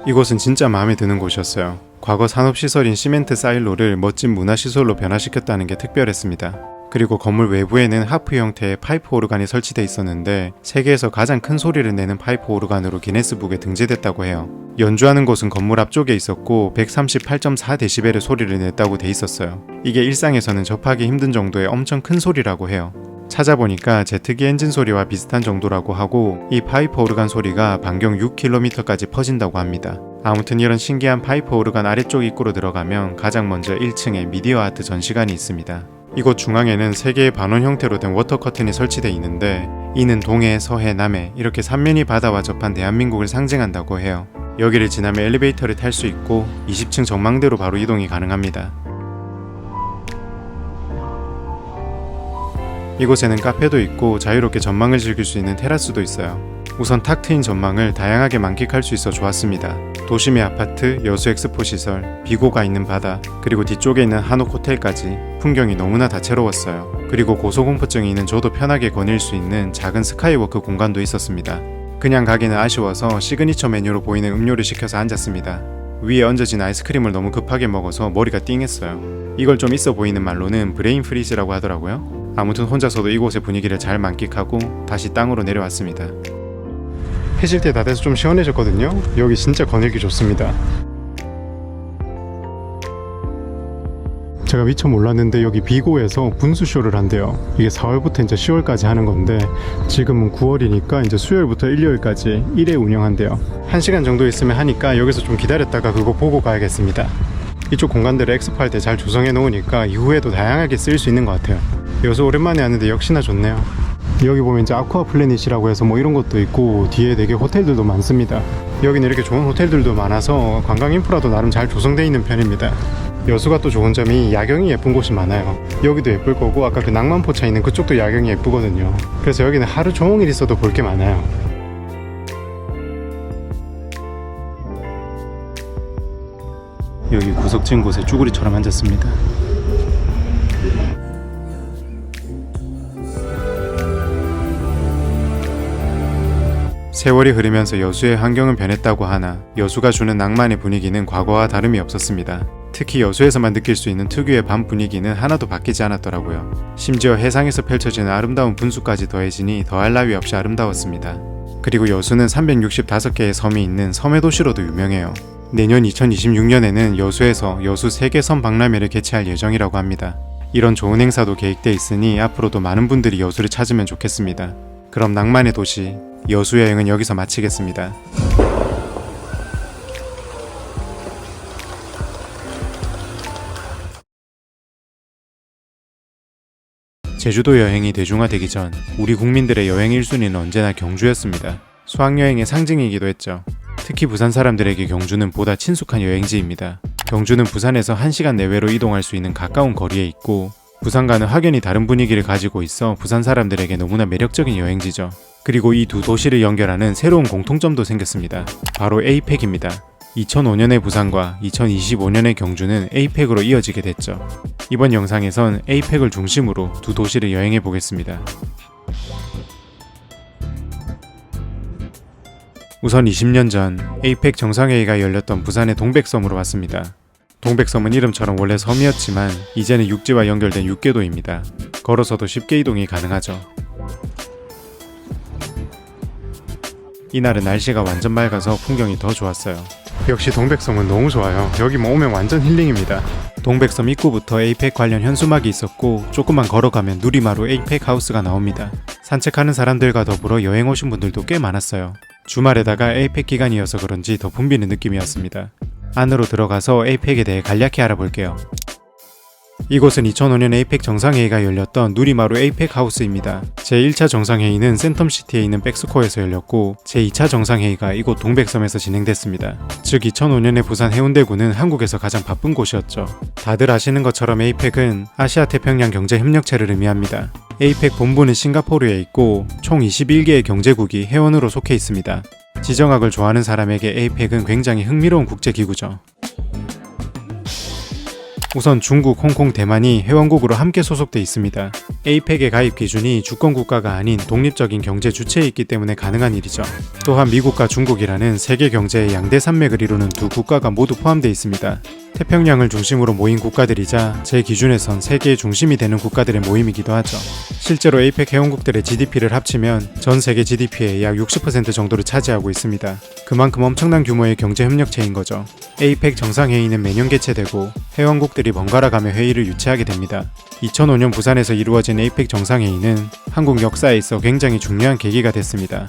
Speaker 1: 이곳은 진짜 마음에 드는 곳이었어요. 과거 산업시설인 시멘트 사일로를 멋진 문화시설로 변화시켰다는 게 특별했습니다. 그리고 건물 외부에는 하프 형태의 파이프 오르간이 설치돼 있었는데 세계에서 가장 큰 소리를 내는 파이프 오르간으로 기네스북에 등재됐다고 해요. 연주하는 곳은 건물 앞쪽에 있었고 138.4dB의 소리를 냈다고 돼 있었어요. 이게 일상에서는 접하기 힘든 정도의 엄청 큰 소리라고 해요. 찾아보니까 제트기 엔진 소리와 비슷한 정도라고 하고 이 파이프 오르간 소리가 반경 6km까지 퍼진다고 합니다. 아무튼 이런 신기한 파이프 오르간 아래쪽 입구로 들어가면 가장 먼저 1층에 미디어 아트 전시관이 있습니다. 이곳 중앙에는 3개의 반원 형태로 된 워터 커튼이 설치되어 있는데 이는 동해, 서해, 남해 이렇게 3면이 바다와 접한 대한민국을 상징한다고 해요. 여기를 지나면 엘리베이터를 탈 수 있고 20층 전망대로 바로 이동이 가능합니다. 이곳에는 카페도 있고 자유롭게 전망을 즐길 수 있는 테라스도 있어요. 우선 탁 트인 전망을 다양하게 만끽할 수 있어 좋았습니다. 도심의 아파트, 여수 엑스포 시설, 비고가 있는 바다, 그리고 뒤쪽에 있는 한옥 호텔까지 풍경이 너무나 다채로웠어요. 그리고 고소공포증이 있는 저도 편하게 거닐 수 있는 작은 스카이워크 공간도 있었습니다. 그냥 가기는 아쉬워서 시그니처 메뉴로 보이는 음료를 시켜서 앉았습니다. 위에 얹어진 아이스크림을 너무 급하게 먹어서 머리가 띵했어요. 이걸 좀 있어 보이는 말로는 브레인 프리즈라고 하더라고요. 아무튼 혼자서도 이곳의 분위기를 잘 만끽하고 다시 땅으로 내려왔습니다.
Speaker 4: 해질 때 다 돼서 좀 시원해졌거든요. 여기 진짜 거닐기 좋습니다. 제가 미처 몰랐는데 여기 비고에서 분수쇼를 한대요. 이게 4월부터 이제 10월까지 하는 건데 지금은 9월이니까 이제 수요일부터 일요일까지 1회 운영한대요. 1시간 정도 있으면 하니까 여기서 좀 기다렸다가 그거 보고 가야겠습니다. 이쪽 공간들을 엑스포 할 때 잘 조성해 놓으니까 이후에도 다양하게 쓰일 수 있는 것 같아요. 여수 오랜만에 왔는데 역시나 좋네요. 여기 보면 이제 아쿠아 플래닛이라고 해서 뭐 이런 것도 있고 뒤에 되게 호텔들도 많습니다. 여기는 이렇게 좋은 호텔들도 많아서 관광 인프라도 나름 잘 조성되어 있는 편입니다. 여수가 또 좋은 점이 야경이 예쁜 곳이 많아요. 여기도 예쁠 거고 아까 그 낭만포차 있는 그쪽도 야경이 예쁘거든요. 그래서 여기는 하루 종일 있어도 볼 게 많아요. 여기 구석진 곳에 쭈구리처럼 앉았습니다.
Speaker 1: 세월이 흐르면서 여수의 환경은 변했다고 하나 여수가 주는 낭만의 분위기는 과거와 다름이 없었습니다. 특히 여수에서만 느낄 수 있는 특유의 밤 분위기는 하나도 바뀌지 않았더라고요. 심지어 해상에서 펼쳐지는 아름다운 분수까지 더해지니 더할 나위 없이 아름다웠습니다. 그리고 여수는 365개의 섬이 있는 섬의 도시로도 유명해요. 내년 2026년에는 여수에서 여수 세계섬 박람회를 개최할 예정이라고 합니다. 이런 좋은 행사도 계획돼 있으니 앞으로도 많은 분들이 여수를 찾으면 좋겠습니다. 그럼 낭만의 도시 여수 여행은 여기서 마치겠습니다.
Speaker 4: 제주도 여행이 대중화되기 전 우리 국민들의 여행 1순위는 언제나 경주였습니다. 수학여행의 상징이기도 했죠. 특히 부산 사람들에게 경주는 보다 친숙한 여행지입니다. 경주는 부산에서 1시간 내외로 이동할 수 있는 가까운 거리에 있고 부산과는 확연히 다른 분위기를 가지고 있어 부산 사람들에게 너무나 매력적인 여행지죠. 그리고 이 두 도시를 연결하는 새로운 공통점도 생겼습니다. 바로 에이펙입니다. 2005년의 부산과 2025년의 경주는 에이펙으로 이어지게 됐죠. 이번 영상에선 에이펙을 중심으로 두 도시를 여행해 보겠습니다. 우선 20년 전 에이펙 정상회의가 열렸던 부산의 동백섬으로 왔습니다. 동백섬은 이름처럼 원래 섬이었지만 이제는 육지와 연결된 육궤도입니다. 걸어서도 쉽게 이동이 가능하죠. 이날은 날씨가 완전 맑아서 풍경이 더 좋았어요.
Speaker 1: 역시 동백섬은 너무 좋아요. 여기 오면 완전 힐링입니다.
Speaker 4: 동백섬 입구부터 에이펙 관련 현수막이 있었고 조금만 걸어가면 누리마루 에이펙 하우스가 나옵니다. 산책하는 사람들과 더불어 여행 오신 분들도 꽤 많았어요. 주말에다가 에이펙 기간이어서 그런지 더 붐비는 느낌이었습니다. 안으로 들어가서 에이펙에 대해 간략히 알아볼게요. 이곳은 2005년 에이펙 정상회의가 열렸던 누리마루 에이펙 하우스입니다. 제1차 정상회의는 센텀시티에 있는 백스코에서 열렸고 제2차 정상회의가 이곳 동백섬에서 진행됐습니다. 즉 2005년에 부산 해운대구는 한국에서 가장 바쁜 곳이었죠. 다들 아시는 것처럼 에이펙은 아시아태평양 경제협력체를 의미합니다. 에이펙 본부는 싱가포르에 있고 총 21개의 경제국이 회원으로 속해 있습니다. 지정학을 좋아하는 사람에게 에이펙은 굉장히 흥미로운 국제기구죠. 우선 중국, 홍콩, 대만이 회원국으로 함께 소속돼 있습니다. 에이펙의 가입 기준이 주권 국가가 아닌 독립적인 경제 주체에 있기 때문에 가능한 일이죠. 또한 미국과 중국이라는 세계 경제의 양대 산맥을 이루는 두 국가가 모두 포함되어 있습니다. 태평양을 중심으로 모인 국가들이자 제 기준에선 세계의 중심이 되는 국가들의 모임이기도 하죠. 실제로 에이펙 회원국들의 GDP를 합치면 전 세계 GDP의 약 60% 정도를 차지하고 있습니다. 그만큼 엄청난 규모의 경제협력체인 거죠. 에이펙 정상회의는 매년 개최되고 회원국들이 번갈아 가며 회의를 유치하게 됩니다. 2005년 부산에서 이루어진 에이펙 정상회의는 한국 역사에 있어 굉장히 중요한 계기가 됐습니다.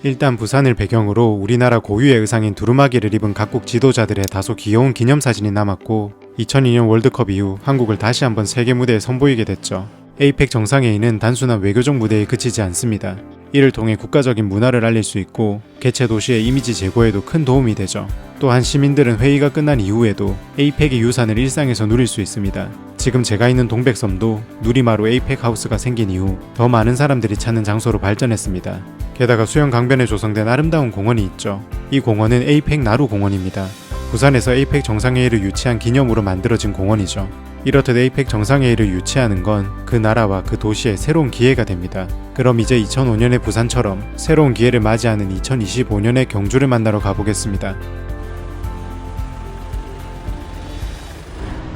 Speaker 4: 일단 부산을 배경으로 우리나라 고유의 의상인 두루마기를 입은 각국 지도자들의 다소 귀여운 기념사진이 남았고 2002년 월드컵 이후 한국을 다시 한번 세계 무대에 선보이게 됐죠. 에이펙 정상회의는 단순한 외교적 무대에 그치지 않습니다. 이를 통해 국가적인 문화를 알릴 수 있고 개최 도시의 이미지 제고에도 큰 도움이 되죠. 또한 시민들은 회의가 끝난 이후에도 에이펙의 유산을 일상에서 누릴 수 있습니다. 지금 제가 있는 동백섬도 누리마루 에이펙 하우스가 생긴 이후 더 많은 사람들이 찾는 장소로 발전했습니다. 게다가 수영 강변에 조성된 아름다운 공원이 있죠. 이 공원은 에이펙 나루 공원입니다. 부산에서 에이펙 정상회의를 유치한 기념으로 만들어진 공원이죠. 이렇듯 에이펙 정상회의를 유치하는 건 그 나라와 그 도시의 새로운 기회가 됩니다. 그럼 이제 2005년의 부산처럼 새로운 기회를 맞이하는 2025년의 경주를 만나러 가보겠습니다.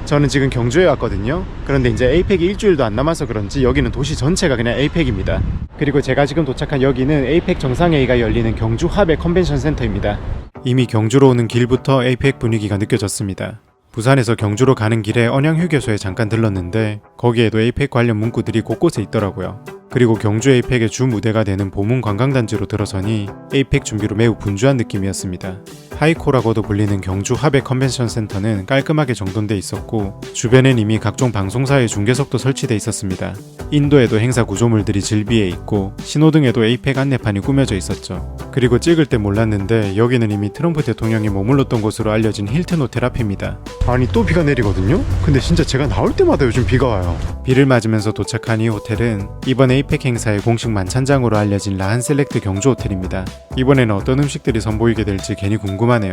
Speaker 1: 저는 지금 경주에 왔거든요. 그런데 이제 에이펙이 일주일도 안 남아서 그런지 여기는 도시 전체가 그냥 에이펙입니다. 그리고 제가 지금 도착한 여기는 에이펙 정상회의가 열리는 경주 하백 컨벤션 센터입니다.
Speaker 4: 이미 경주로 오는 길부터 에이펙 분위기가 느껴졌습니다. 부산에서 경주로 가는 길에 언양휴게소에 잠깐 들렀는데 거기에도 에이펙 관련 문구들이 곳곳에 있더라고요. 그리고 경주 에이펙의 주 무대가 되는 보문 관광단지로 들어서니 에이펙 준비로 매우 분주한 느낌이었습니다. 하이코라고도 불리는 경주 하백 컨벤션 센터는 깔끔하게 정돈돼 있었고 주변엔 이미 각종 방송사의 중계석도 설치돼 있었습니다. 인도에도 행사 구조물들이 즐비해 있고 신호등에도 에이펙 안내판이 꾸며져 있었죠. 그리고 찍을 때 몰랐는데 여기는 이미 트럼프 대통령이 머물렀던 곳으로 알려진 힐튼 호텔 앞입니다.
Speaker 1: 아니 또 비가 내리거든요? 근데 진짜 제가 나올 때마다 요즘 비가 와요.
Speaker 4: 비를 맞으면서 도착한 이 호텔은 이번 에이펙 행사의 공식 만찬장으로 알려진 라한 셀렉트 경주 호텔입니다. 이번에는 어떤 음식들이 선보이게 될지 괜히 궁금하네요.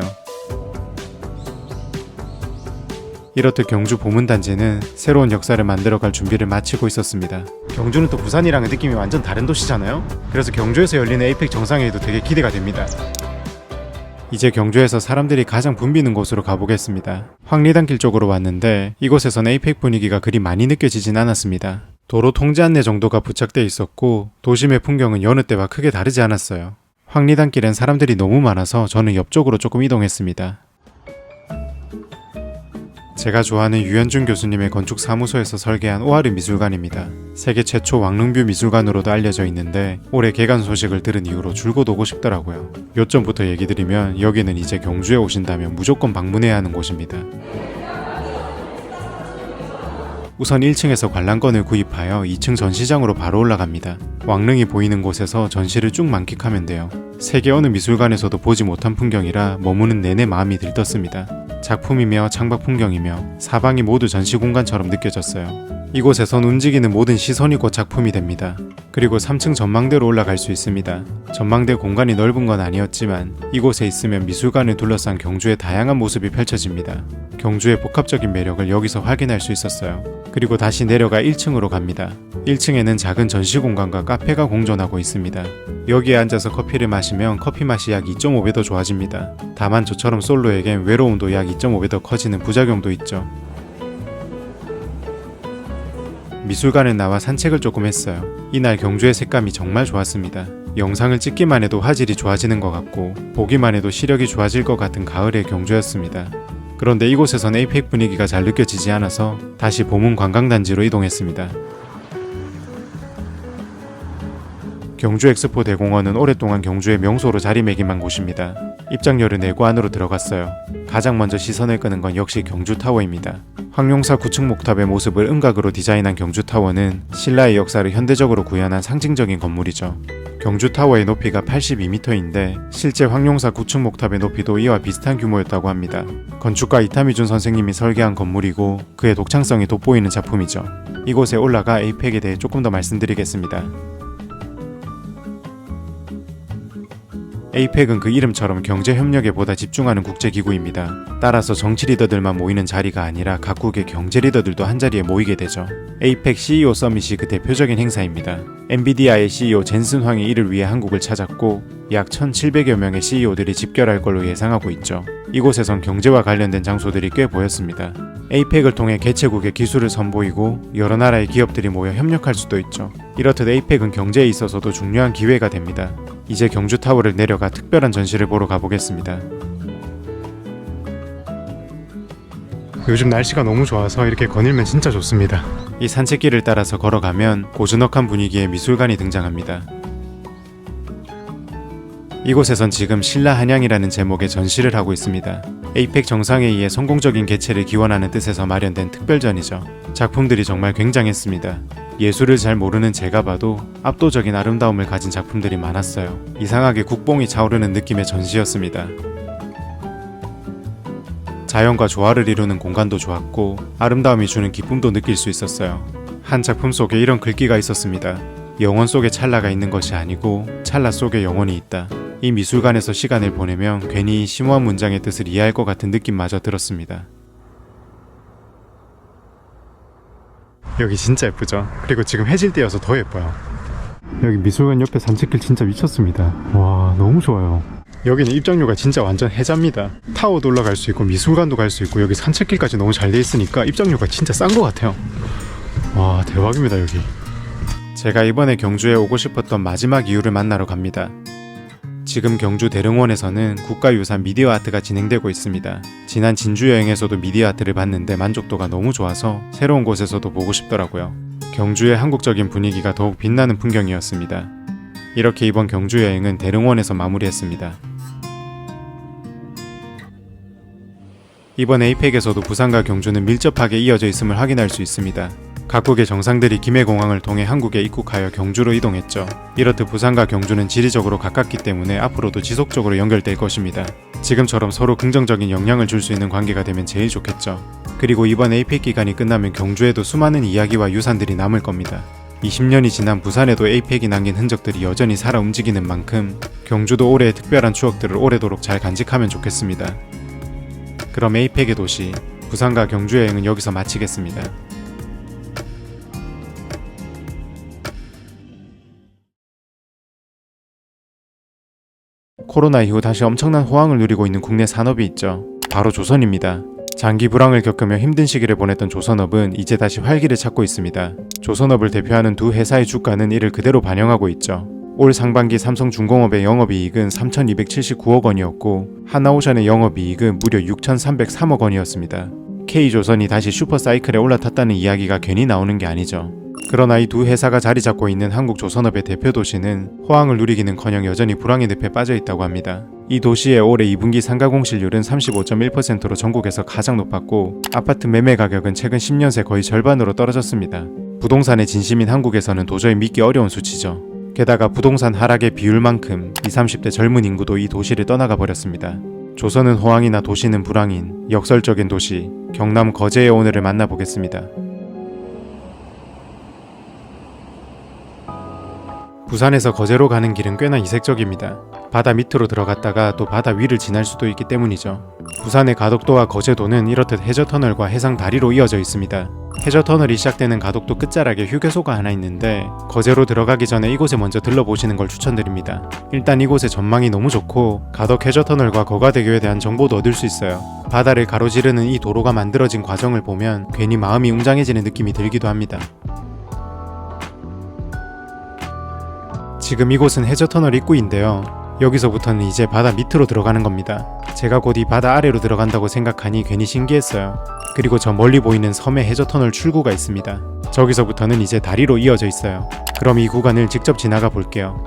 Speaker 4: 이렇듯 경주 보문단지는 새로운 역사를 만들어갈 준비를 마치고 있었습니다.
Speaker 1: 경주는 또 부산이랑은 느낌이 완전 다른 도시잖아요? 그래서 경주에서 열리는 에이펙 정상회의도 되게 기대가 됩니다.
Speaker 4: 이제 경주에서 사람들이 가장 붐비는 곳으로 가보겠습니다. 황리단길 쪽으로 왔는데 이곳에선 에이펙 분위기가 그리 많이 느껴지진 않았습니다. 도로 통제 안내 정도가 부착돼 있었고 도심의 풍경은 여느 때와 크게 다르지 않았어요. 황리단길엔 사람들이 너무 많아서 저는 옆쪽으로 조금 이동했습니다. 제가 좋아하는 유현준 교수님의 건축사무소에서 설계한 오하르 미술관입니다. 세계 최초 왕릉뷰 미술관으로도 알려져 있는데 올해 개관 소식을 들은 이후로 줄곧 오고 싶더라고요. 요점부터 얘기 드리면 여기는 이제 경주에 오신다면 무조건 방문해야 하는 곳입니다. 우선 1층에서 관람권을 구입하여 2층 전시장으로 바로 올라갑니다. 왕릉이 보이는 곳에서 전시를 쭉 만끽하면 돼요. 세계 어느 미술관에서도 보지 못한 풍경이라 머무는 내내 마음이 들떴습니다. 작품이며 창밖 풍경이며 사방이 모두 전시 공간처럼 느껴졌어요. 이곳에선 움직이는 모든 시선이 곧 작품이 됩니다. 그리고 3층 전망대로 올라갈 수 있습니다. 전망대 공간이 넓은 건 아니었지만 이곳에 있으면 미술관을 둘러싼 경주의 다양한 모습이 펼쳐집니다. 경주의 복합적인 매력을 여기서 확인할 수 있었어요. 그리고 다시 내려가 1층으로 갑니다. 1층에는 작은 전시 공간과 카페가 공존하고 있습니다. 여기에 앉아서 커피를 마시면 커피 맛이 약 2.5배 더 좋아집니다. 다만 저처럼 솔로에겐 외로움도 약 2.5배 더 커지는 부작용도 있죠. 미술관에 나와 산책을 조금 했어요. 이날 경주의 색감이 정말 좋았습니다. 영상을 찍기만 해도 화질이 좋아지는 것 같고 보기만 해도 시력이 좋아질 것 같은 가을의 경주였습니다. 그런데 이곳에선 에이펙 분위기가 잘 느껴지지 않아서 다시 보문 관광단지로 이동했습니다. 경주 엑스포 대공원은 오랫동안 경주의 명소로 자리매김한 곳입니다. 입장료를 내고 안으로 들어갔어요. 가장 먼저 시선을 끄는 건 역시 경주타워입니다. 황룡사 9층 목탑의 모습을 음각으로 디자인한 경주타워는 신라의 역사를 현대적으로 구현한 상징적인 건물이죠. 경주타워의 높이가 82m인데 실제 황룡사 9층 목탑의 높이도 이와 비슷한 규모였다고 합니다. 건축가 이타미준 선생님이 설계한 건물이고 그의 독창성이 돋보이는 작품이죠. 이곳에 올라가 에이펙에 대해 조금 더 말씀드리겠습니다. 에이펙은 그 이름처럼 경제협력에 보다 집중하는 국제기구입니다. 따라서 정치 리더들만 모이는 자리가 아니라 각국의 경제 리더들도 한자리에 모이게 되죠. 에이펙 CEO 서밋이 그 대표적인 행사입니다. 엔비디아의 CEO 젠슨 황이 이를 위해 한국을 찾았고 약 1,700여 명의 CEO들이 집결할 걸로 예상하고 있죠. 이곳에선 경제와 관련된 장소들이 꽤 보였습니다. 에이펙을 통해 개최국의 기술을 선보이고 여러 나라의 기업들이 모여 협력할 수도 있죠. 이렇듯 에이펙은 경제에 있어서도 중요한 기회가 됩니다. 이제 경주타워를 내려가 특별한 전시를 보러 가보겠습니다.
Speaker 1: 요즘 날씨가 너무 좋아서 이렇게 거닐면 진짜 좋습니다.
Speaker 4: 이 산책길을 따라서 걸어가면 고즈넉한 분위기의 미술관이 등장합니다. 이곳에선 지금 신라 한양이라는 제목의 전시를 하고 있습니다. 에이펙 정상회의의 성공적인 개최를 기원하는 뜻에서 마련된 특별전이죠. 작품들이 정말 굉장했습니다. 예술을 잘 모르는 제가 봐도 압도적인 아름다움을 가진 작품들이 많았어요. 이상하게 국뽕이 차오르는 느낌의 전시였습니다. 자연과 조화를 이루는 공간도 좋았고 아름다움이 주는 기쁨도 느낄 수 있었어요. 한 작품 속에 이런 글귀가 있었습니다. 영혼 속에 찰나가 있는 것이 아니고 찰나 속에 영혼이 있다. 이 미술관에서 시간을 보내면 괜히 이 심오한 문장의 뜻을 이해할 것 같은 느낌마저 들었습니다.
Speaker 1: 여기 진짜 예쁘죠? 그리고 지금 해질 때여서 더 예뻐요.
Speaker 4: 여기 미술관 옆에 산책길 진짜 미쳤습니다. 와, 너무 좋아요.
Speaker 1: 여기는 입장료가 진짜 완전 해자입니다. 타워도 올라갈 수 있고 미술관도 갈 수 있고 여기 산책길까지 너무 잘 돼 있으니까 입장료가 진짜 싼 것 같아요. 와, 대박입니다 여기.
Speaker 4: 제가 이번에 경주에 오고 싶었던 마지막 이유를 만나러 갑니다. 지금 경주 대릉원에서는 국가유산 미디어 아트가 진행되고 있습니다. 지난 진주 여행에서도 미디어 아트를 봤는데 만족도가 너무 좋아서 새로운 곳에서도 보고 싶더라고요. 경주의 한국적인 분위기가 더욱 빛나는 풍경이었습니다. 이렇게 이번 경주 여행은 대릉원에서 마무리했습니다. 이번 에이펙에서도 부산과 경주는 밀접하게 이어져 있음을 확인할 수 있습니다. 각국의 정상들이 김해공항을 통해 한국에 입국하여 경주로 이동했죠. 이렇듯 부산과 경주는 지리적으로 가깝기 때문에 앞으로도 지속적으로 연결될 것입니다. 지금처럼 서로 긍정적인 영향을 줄 수 있는 관계가 되면 제일 좋겠죠. 그리고 이번 에이펙 기간이 끝나면 경주에도 수많은 이야기와 유산들이 남을 겁니다. 20년이 지난 부산에도 에이펙이 남긴 흔적들이 여전히 살아 움직이는 만큼 경주도 올해의 특별한 추억들을 오래도록 잘 간직하면 좋겠습니다. 그럼 에이펙의 도시, 부산과 경주 여행은 여기서 마치겠습니다. 코로나 이후 다시 엄청난 호황을 누리고 있는 국내 산업이 있죠. 바로 조선입니다. 장기 불황을 겪으며 힘든 시기를 보냈던 조선업은 이제 다시 활기를 찾고 있습니다. 조선업을 대표하는 두 회사의 주가는 이를 그대로 반영하고 있죠. 올 상반기 삼성중공업의 영업이익은 3,279억 원이었고 하나오션의 영업이익은 무려 6,303억 원이었습니다. K조선이 다시 슈퍼사이클에 올라탔다는 이야기가 괜히 나오는 게 아니죠. 그러나 이 두 회사가 자리 잡고 있는 한국 조선업의 대표 도시는 호황을 누리기는커녕 여전히 불황의 늪에 빠져 있다고 합니다. 이 도시의 올해 2분기 상가 공실률은 35.1%로 전국에서 가장 높았고 아파트 매매 가격은 최근 10년 새 거의 절반으로 떨어졌습니다. 부동산의 진심인 한국에서는 도저히 믿기 어려운 수치죠. 게다가 부동산 하락의 비율만큼 20, 30대 젊은 인구도 이 도시를 떠나가 버렸습니다. 조선은 호황이나 도시는 불황인 역설적인 도시 경남 거제의 오늘을 만나보겠습니다. 부산에서 거제로 가는 길은 꽤나 이색적입니다. 바다 밑으로 들어갔다가 또 바다 위를 지날 수도 있기 때문이죠. 부산의 가덕도와 거제도는 이렇듯 해저터널과 해상 다리로 이어져 있습니다. 해저터널이 시작되는 가덕도 끝자락에 휴게소가 하나 있는데 거제로 들어가기 전에 이곳에 먼저 들러보시는 걸 추천드립니다. 일단 이곳의 전망이 너무 좋고 가덕 해저터널과 거가대교에 대한 정보도 얻을 수 있어요. 바다를 가로지르는 이 도로가 만들어진 과정을 보면 괜히 마음이 웅장해지는 느낌이 들기도 합니다. 지금 이곳은 해저터널 입구인데요. 여기서부터는 이제 바다 밑으로 들어가는 겁니다. 제가 곧 이 바다 아래로 들어간다고 생각하니 괜히 신기했어요. 그리고 저 멀리 보이는 섬에 해저터널 출구가 있습니다. 저기서부터는 이제 다리로 이어져 있어요. 그럼 이 구간을 직접 지나가 볼게요.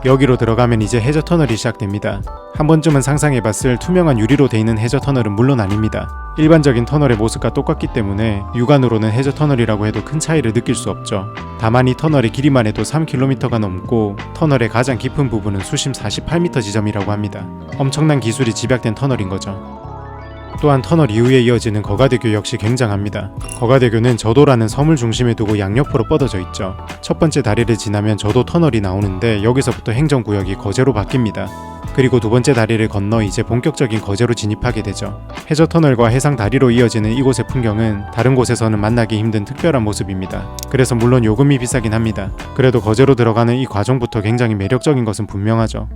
Speaker 4: 여기로 들어가면 이제 해저터널이 시작됩니다. 한 번쯤은 상상해봤을 투명한 유리로 돼 있는 해저터널은 물론 아닙니다. 일반적인 터널의 모습과 똑같기 때문에 육안으로는 해저터널이라고 해도 큰 차이를 느낄 수 없죠. 다만 이 터널의 길이만 해도 3km가 넘고 터널의 가장 깊은 부분은 수심 48m 지점이라고 합니다. 엄청난 기술이 집약된 터널인 거죠. 또한 터널 이후에 이어지는 거가대교 역시 굉장합니다. 거가대교는 저도라는 섬을 중심에 두고 양옆으로 뻗어져 있죠. 첫 번째 다리를 지나면 저도 터널이 나오는데 여기서부터 행정구역이 거제로 바뀝니다. 그리고 두 번째 다리를 건너 이제 본격적인 거제로 진입하게 되죠. 해저터널과 해상 다리로 이어지는 이곳의 풍경은 다른 곳에서는 만나기 힘든 특별한 모습입니다. 그래서 물론 요금이 비싸긴 합니다. 그래도 거제로 들어가는 이 과정부터 굉장히 매력적인 것은 분명하죠.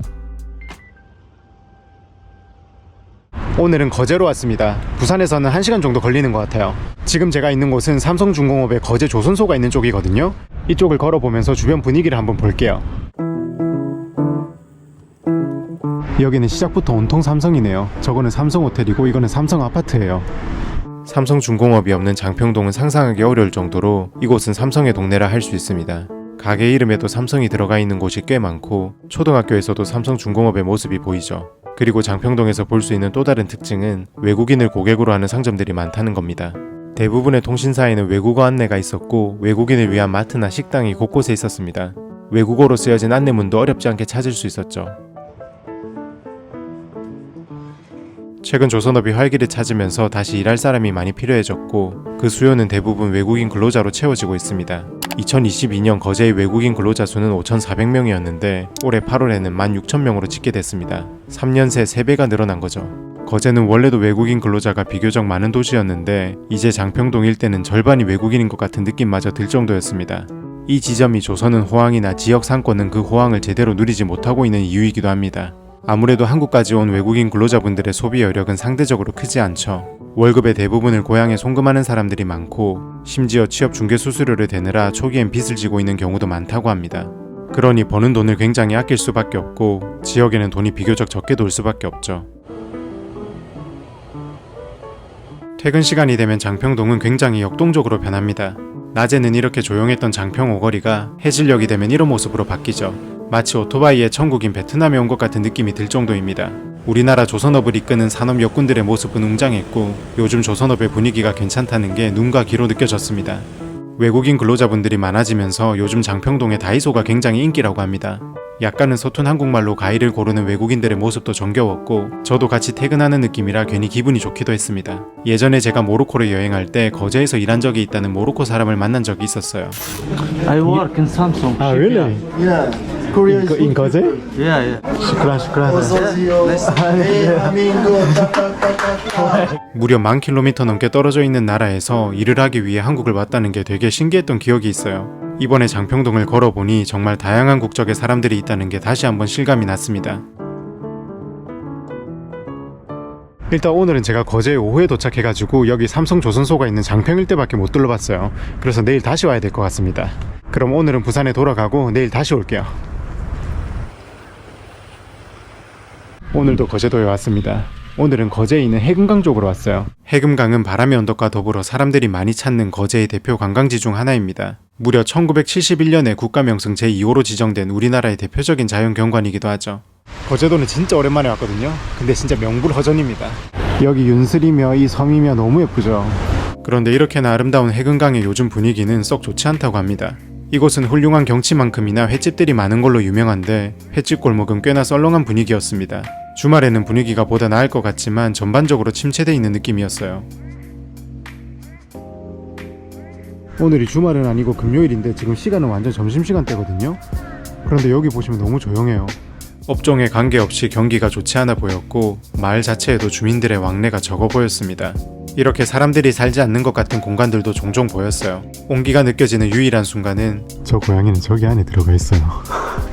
Speaker 4: 오늘은 거제로 왔습니다. 부산에서는 1시간 정도 걸리는 것 같아요. 지금 제가 있는 곳은 삼성중공업의 거제 조선소가 있는 쪽이거든요. 이쪽을 걸어보면서 주변 분위기를 한번 볼게요. 여기는 시작부터 온통 삼성이네요. 저거는 삼성호텔이고 이거는 삼성아파트예요. 삼성중공업이 없는 장평동은 상상하기 어려울 정도로 이곳은 삼성의 동네라 할 수 있습니다. 가게 이름에도 삼성이 들어가 있는 곳이 꽤 많고 초등학교에서도 삼성중공업의 모습이 보이죠. 그리고 장평동에서 볼 수 있는 또 다른 특징은 외국인을 고객으로 하는 상점들이 많다는 겁니다. 대부분의 통신사에는 외국어 안내가 있었고 외국인을 위한 마트나 식당이 곳곳에 있었습니다. 외국어로 쓰여진 안내문도 어렵지 않게 찾을 수 있었죠. 최근 조선업이 활기를 찾으면서 다시 일할 사람이 많이 필요해졌고 그 수요는 대부분 외국인 근로자로 채워지고 있습니다. 2022년 거제의 외국인 근로자 수는 5,400명이었는데 올해 8월에는 16,000명으로 집계됐습니다. 3년 새 3배가 늘어난 거죠. 거제는 원래도 외국인 근로자가 비교적 많은 도시였는데 이제 장평동 일대는 절반이 외국인인 것 같은 느낌마저 들 정도였습니다. 이 지점이 조선은 호황이나 지역 상권은 그 호황을 제대로 누리지 못하고 있는 이유이기도 합니다. 아무래도 한국까지 온 외국인 근로자분들의 소비 여력은 상대적으로 크지 않죠. 월급의 대부분을 고향에 송금하는 사람들이 많고 심지어 취업 중개 수수료를 대느라 초기엔 빚을 지고 있는 경우도 많다고 합니다. 그러니 버는 돈을 굉장히 아낄 수밖에 없고 지역에는 돈이 비교적 적게 돌 수밖에 없죠. 퇴근 시간이 되면 장평동은 굉장히 역동적으로 변합니다. 낮에는 이렇게 조용했던 장평 오거리가 해질녘이 되면 이런 모습으로 바뀌죠. 마치 오토바이에 천국인 베트남에 온 것 같은 느낌이 들 정도입니다. 우리나라 조선업을 이끄는 산업 역군들의 모습은 웅장했고 요즘 조선업의 분위기가 괜찮다는 게 눈과 귀로 느껴졌습니다. 외국인 근로자분들이 많아지면서 요즘 장평동의 다이소가 굉장히 인기라고 합니다. 약간은 서툰 한국말로 가이를 고르는 외국인들의 모습도 정겨웠고 저도 같이 퇴근하는 느낌이라 괜히 기분이 좋기도 했습니다. 예전에 제가 모로코를 여행할 때 거제에서 일한 적이 있다는 모로코 사람을 만난 적이 있었어요.
Speaker 5: I work in Samsung.
Speaker 1: 아, really?
Speaker 6: Yeah, Korea is
Speaker 1: In 거제?
Speaker 5: Yeah, yeah.
Speaker 1: 슈크란. 무려 10,000km 넘게 떨어져 있는 나라에서 일을 하기 위해 한국을 왔다는 게 되게 신기했던 기억이 있어요. 이번에 장평동을 걸어보니 정말 다양한 국적의 사람들이 있다는 게 다시 한번 실감이 났습니다. 일단 오늘은 제가 거제에 오후에 도착해가지고 여기 삼성조선소가 있는 장평 일대밖에 못 둘러봤어요. 그래서 내일 다시 와야 될 것 같습니다. 그럼 오늘은 부산에 돌아가고 내일 다시 올게요. 오늘도 거제도에 왔습니다. 오늘은 거제에 있는 해금강 쪽으로 왔어요. 해금강은 바람의 언덕과 더불어 사람들이 많이 찾는 거제의 대표 관광지 중 하나입니다. 무려 1971년에 국가명승 제2호로 지정된 우리나라의 대표적인 자연경관이기도 하죠. 거제도는 진짜 오랜만에 왔거든요. 근데 진짜 명불허전입니다. 여기 윤슬이며 이 섬이며 너무 예쁘죠. 그런데 이렇게나 아름다운 해금강의 요즘 분위기는 썩 좋지 않다고 합니다. 이곳은 훌륭한 경치만큼이나 횟집들이 많은 걸로 유명한데 횟집 골목은 꽤나 썰렁한 분위기였습니다. 주말에는 분위기가 보다 나을 것 같지만 전반적으로 침체되어 있는 느낌이었어요. 오늘이 주말은 아니고 금요일인데 지금 시간은 완전 점심시간대거든요. 그런데 여기 보시면 너무 조용해요. 업종에 관계없이 경기가 좋지 않아 보였고 마을 자체에도 주민들의 왕래가 적어 보였습니다. 이렇게 사람들이 살지 않는 것 같은 공간들도 종종 보였어요. 온기가 느껴지는 유일한 순간은
Speaker 4: 저 고양이는 저기 안에 들어가 있어요.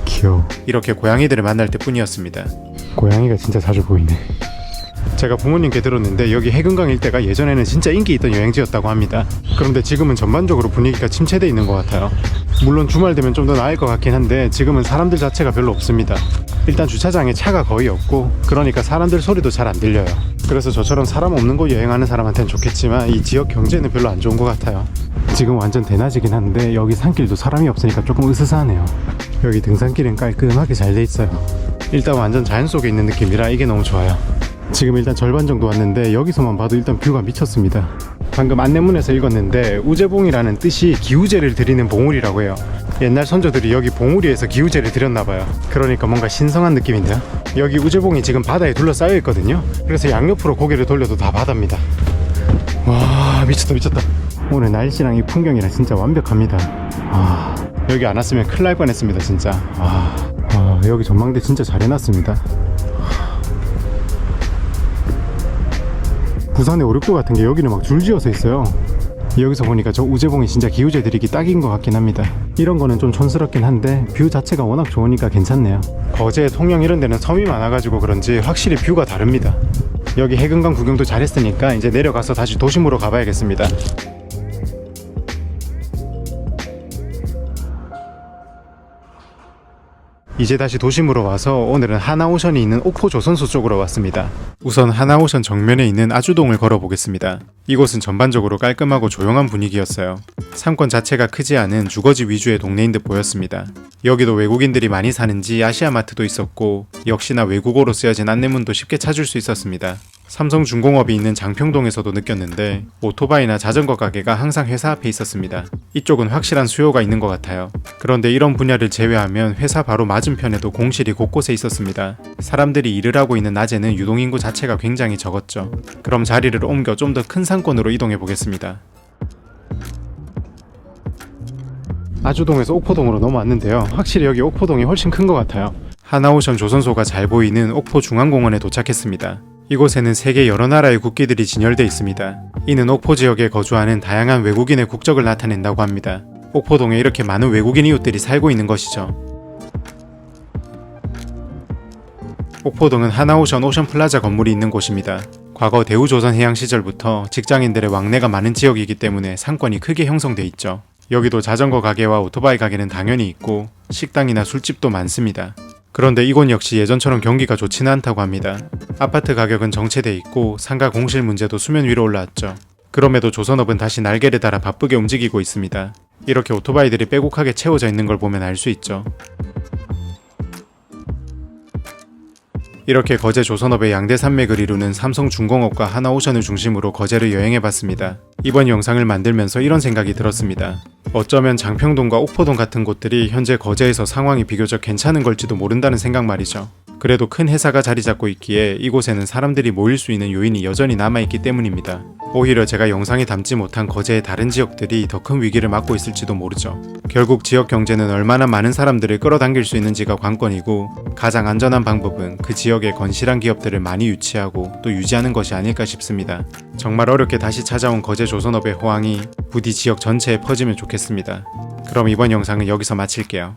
Speaker 4: 귀여워.
Speaker 1: 이렇게 고양이들을 만날 때뿐이었습니다.
Speaker 4: 고양이가 진짜 자주 보이네.
Speaker 1: 제가 부모님께 들었는데 여기 해금강 일대가 예전에는 진짜 인기 있던 여행지였다고 합니다. 그런데 지금은 전반적으로 분위기가 침체되어 있는 것 같아요. 물론 주말 되면 좀 더 나을 것 같긴 한데 지금은 사람들 자체가 별로 없습니다. 일단 주차장에 차가 거의 없고 그러니까 사람들 소리도 잘 안 들려요. 그래서 저처럼 사람 없는 곳 여행하는 사람한테는 좋겠지만 이 지역 경제는 별로 안 좋은 것 같아요.
Speaker 4: 지금 완전 대낮이긴 한데 여기 산길도 사람이 없으니까 조금 으스스하네요. 여기 등산길은 깔끔하게 잘 돼 있어요.
Speaker 1: 일단 완전 자연 속에 있는 느낌이라 이게 너무 좋아요.
Speaker 4: 지금 일단 절반 정도 왔는데 여기서만 봐도 일단 뷰가 미쳤습니다.
Speaker 1: 방금 안내문에서 읽었는데 우제봉이라는 뜻이 기우제를 드리는 봉우리라고 해요. 옛날 선조들이 여기 봉우리에서 기우제를 드렸나봐요. 그러니까 뭔가 신성한 느낌인데요. 여기 우제봉이 지금 바다에 둘러싸여 있거든요. 그래서 양옆으로 고개를 돌려도 다 바다입니다. 와 미쳤다 미쳤다.
Speaker 4: 오늘 날씨랑 이 풍경이랑 진짜 완벽합니다.
Speaker 1: 여기 안 왔으면 큰일 날 뻔했습니다 진짜.
Speaker 4: 여기 전망대 진짜 잘 해놨습니다. 부산의 오륙도 같은 게 여기는 막 줄지어서 있어요. 여기서 보니까 저 우제봉이 진짜 기우제 드리기 딱인 것 같긴 합니다. 이런 거는 좀 촌스럽긴 한데 뷰 자체가 워낙 좋으니까 괜찮네요.
Speaker 1: 거제, 통영 이런 데는 섬이 많아가지고 그런지 확실히 뷰가 다릅니다. 여기 해금강 구경도 잘했으니까 이제 내려가서 다시 도심으로 가봐야겠습니다. 이제 다시 도심으로 와서 오늘은 하나오션이 있는 옥포조선소 쪽으로 왔습니다. 우선 하나오션 정면에 있는 아주동을 걸어보겠습니다. 이곳은 전반적으로 깔끔하고 조용한 분위기였어요. 상권 자체가 크지 않은 주거지 위주의 동네인 듯 보였습니다. 여기도 외국인들이 많이 사는지 아시아마트도 있었고 역시나 외국어로 쓰여진 안내문도 쉽게 찾을 수 있었습니다. 삼성중공업이 있는 장평동에서도 느꼈는데 오토바이나 자전거 가게가 항상 회사 앞에 있었습니다. 이쪽은 확실한 수요가 있는 것 같아요. 그런데 이런 분야를 제외하면 회사 바로 맞은편에도 공실이 곳곳에 있었습니다. 사람들이 일을 하고 있는 낮에는 유동인구 자체가 굉장히 적었죠. 그럼 자리를 옮겨 좀 더 큰 상권으로 이동해 보겠습니다. 아주동에서 옥포동으로 넘어왔는데요. 확실히 여기 옥포동이 훨씬 큰 것 같아요. 하나오션 조선소가 잘 보이는 옥포중앙공원에 도착했습니다. 이곳에는 세계 여러 나라의 국기들이 진열되어 있습니다. 이는 옥포 지역에 거주하는 다양한 외국인의 국적을 나타낸다고 합니다. 옥포동에 이렇게 많은 외국인 이웃들이 살고 있는 것이죠. 옥포동은 하나오션 오션플라자 건물이 있는 곳입니다. 과거 대우조선해양 시절부터 직장인들의 왕래가 많은 지역이기 때문에 상권이 크게 형성돼 있죠. 여기도 자전거 가게와 오토바이 가게는 당연히 있고 식당이나 술집도 많습니다. 그런데 이곳 역시 예전처럼 경기가 좋지는 않다고 합니다. 아파트 가격은 정체돼 있고 상가 공실 문제도 수면 위로 올라왔죠. 그럼에도 조선업은 다시 날개를 달아 바쁘게 움직이고 있습니다. 이렇게 오토바이들이 빼곡하게 채워져 있는 걸 보면 알 수 있죠. 이렇게 거제 조선업의 양대 산맥을 이루는 삼성중공업과 하나오션을 중심으로 거제를 여행해봤습니다. 이번 영상을 만들면서 이런 생각이 들었습니다. 어쩌면 장평동과 옥포동 같은 곳들이 현재 거제에서 상황이 비교적 괜찮은 걸지도 모른다는 생각 말이죠. 그래도 큰 회사가 자리 잡고 있기에 이곳에는 사람들이 모일 수 있는 요인이 여전히 남아있기 때문입니다. 오히려 제가 영상에 담지 못한 거제의 다른 지역들이 더 큰 위기를 맞고 있을지도 모르죠. 결국 지역 경제는 얼마나 많은 사람들을 끌어당길 수 있는지가 관건이고 가장 안전한 방법은 그 지역의 건실한 기업들을 많이 유치하고 또 유지하는 것이 아닐까 싶습니다. 정말 어렵게 다시 찾아온 거제 조선업의 호황이 부디 지역 전체에 퍼지면 좋겠습니다. 그럼 이번 영상은 여기서 마칠게요.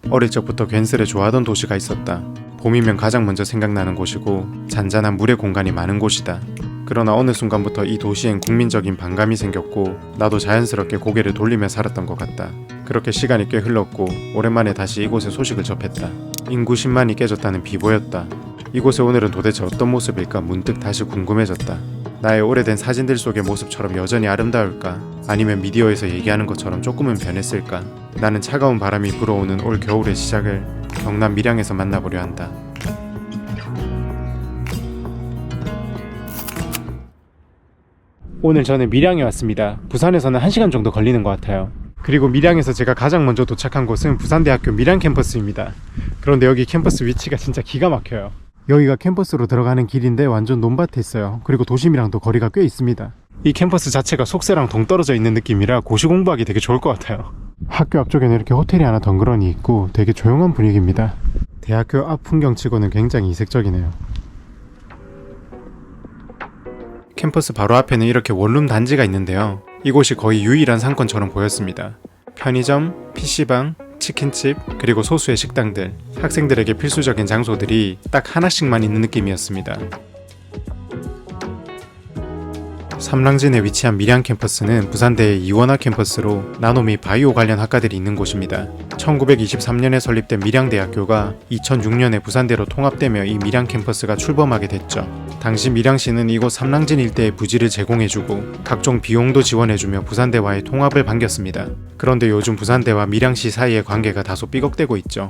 Speaker 1: 어릴 적부터 괜스레 좋아하던 도시가 있었다. 봄이면 가장 먼저 생각나는 곳이고 잔잔한 물의 공간이 많은 곳이다. 그러나 어느 순간부터 이 도시엔 국민적인 반감이 생겼고 나도 자연스럽게 고개를 돌리며 살았던 것 같다. 그렇게 시간이 꽤 흘렀고 오랜만에 다시 이곳의 소식을 접했다. 인구 10만이 깨졌다는 비보였다. 이곳의 오늘은 도대체 어떤 모습일까 문득 다시 궁금해졌다. 나의 오래된 사진들 속의 모습처럼 여전히 아름다울까? 아니면 미디어에서 얘기하는 것처럼 조금은 변했을까? 나는 차가운 바람이 불어오는 올 겨울의 시작을 경남 밀양에서 만나보려 한다. 오늘 저는 밀양에 왔습니다. 부산에서는 1시간 정도 걸리는 것 같아요. 그리고 밀양에서 제가 가장 먼저 도착한 곳은 부산대학교 밀양 캠퍼스입니다. 그런데 여기 캠퍼스 위치가 진짜 기가 막혀요. 여기가 캠퍼스로 들어가는 길인데 완전 논밭에 있어요. 그리고 도심이랑도 거리가 꽤 있습니다. 이 캠퍼스 자체가 속세랑 동떨어져 있는 느낌이라 고시 공부하기 되게 좋을 것 같아요. 학교 앞쪽에는 이렇게 호텔이 하나 덩그러니 있고 되게 조용한 분위기입니다. 대학교 앞 풍경치고는 굉장히 이색적이네요. 캠퍼스 바로 앞에는 이렇게 원룸 단지가 있는데요. 이곳이 거의 유일한 상권처럼 보였습니다. 편의점, PC방, 치킨집, 그리고 소수의 식당들, 학생들에게 필수적인 장소들이 딱 하나씩만 있는 느낌이었습니다. 삼랑진에 위치한 밀양 캠퍼스는 부산대의 이원화 캠퍼스로 나노 및 바이오 관련 학과들이 있는 곳입니다. 1923년에 설립된 밀양대학교가 2006년에 부산대로 통합되며 이 밀양 캠퍼스가 출범하게 됐죠. 당시 밀양시는 이곳 삼랑진 일대의 부지를 제공해주고 각종 비용도 지원해주며 부산대와의 통합을 반겼습니다. 그런데 요즘 부산대와 밀양시 사이의 관계가 다소 삐걱대고 있죠.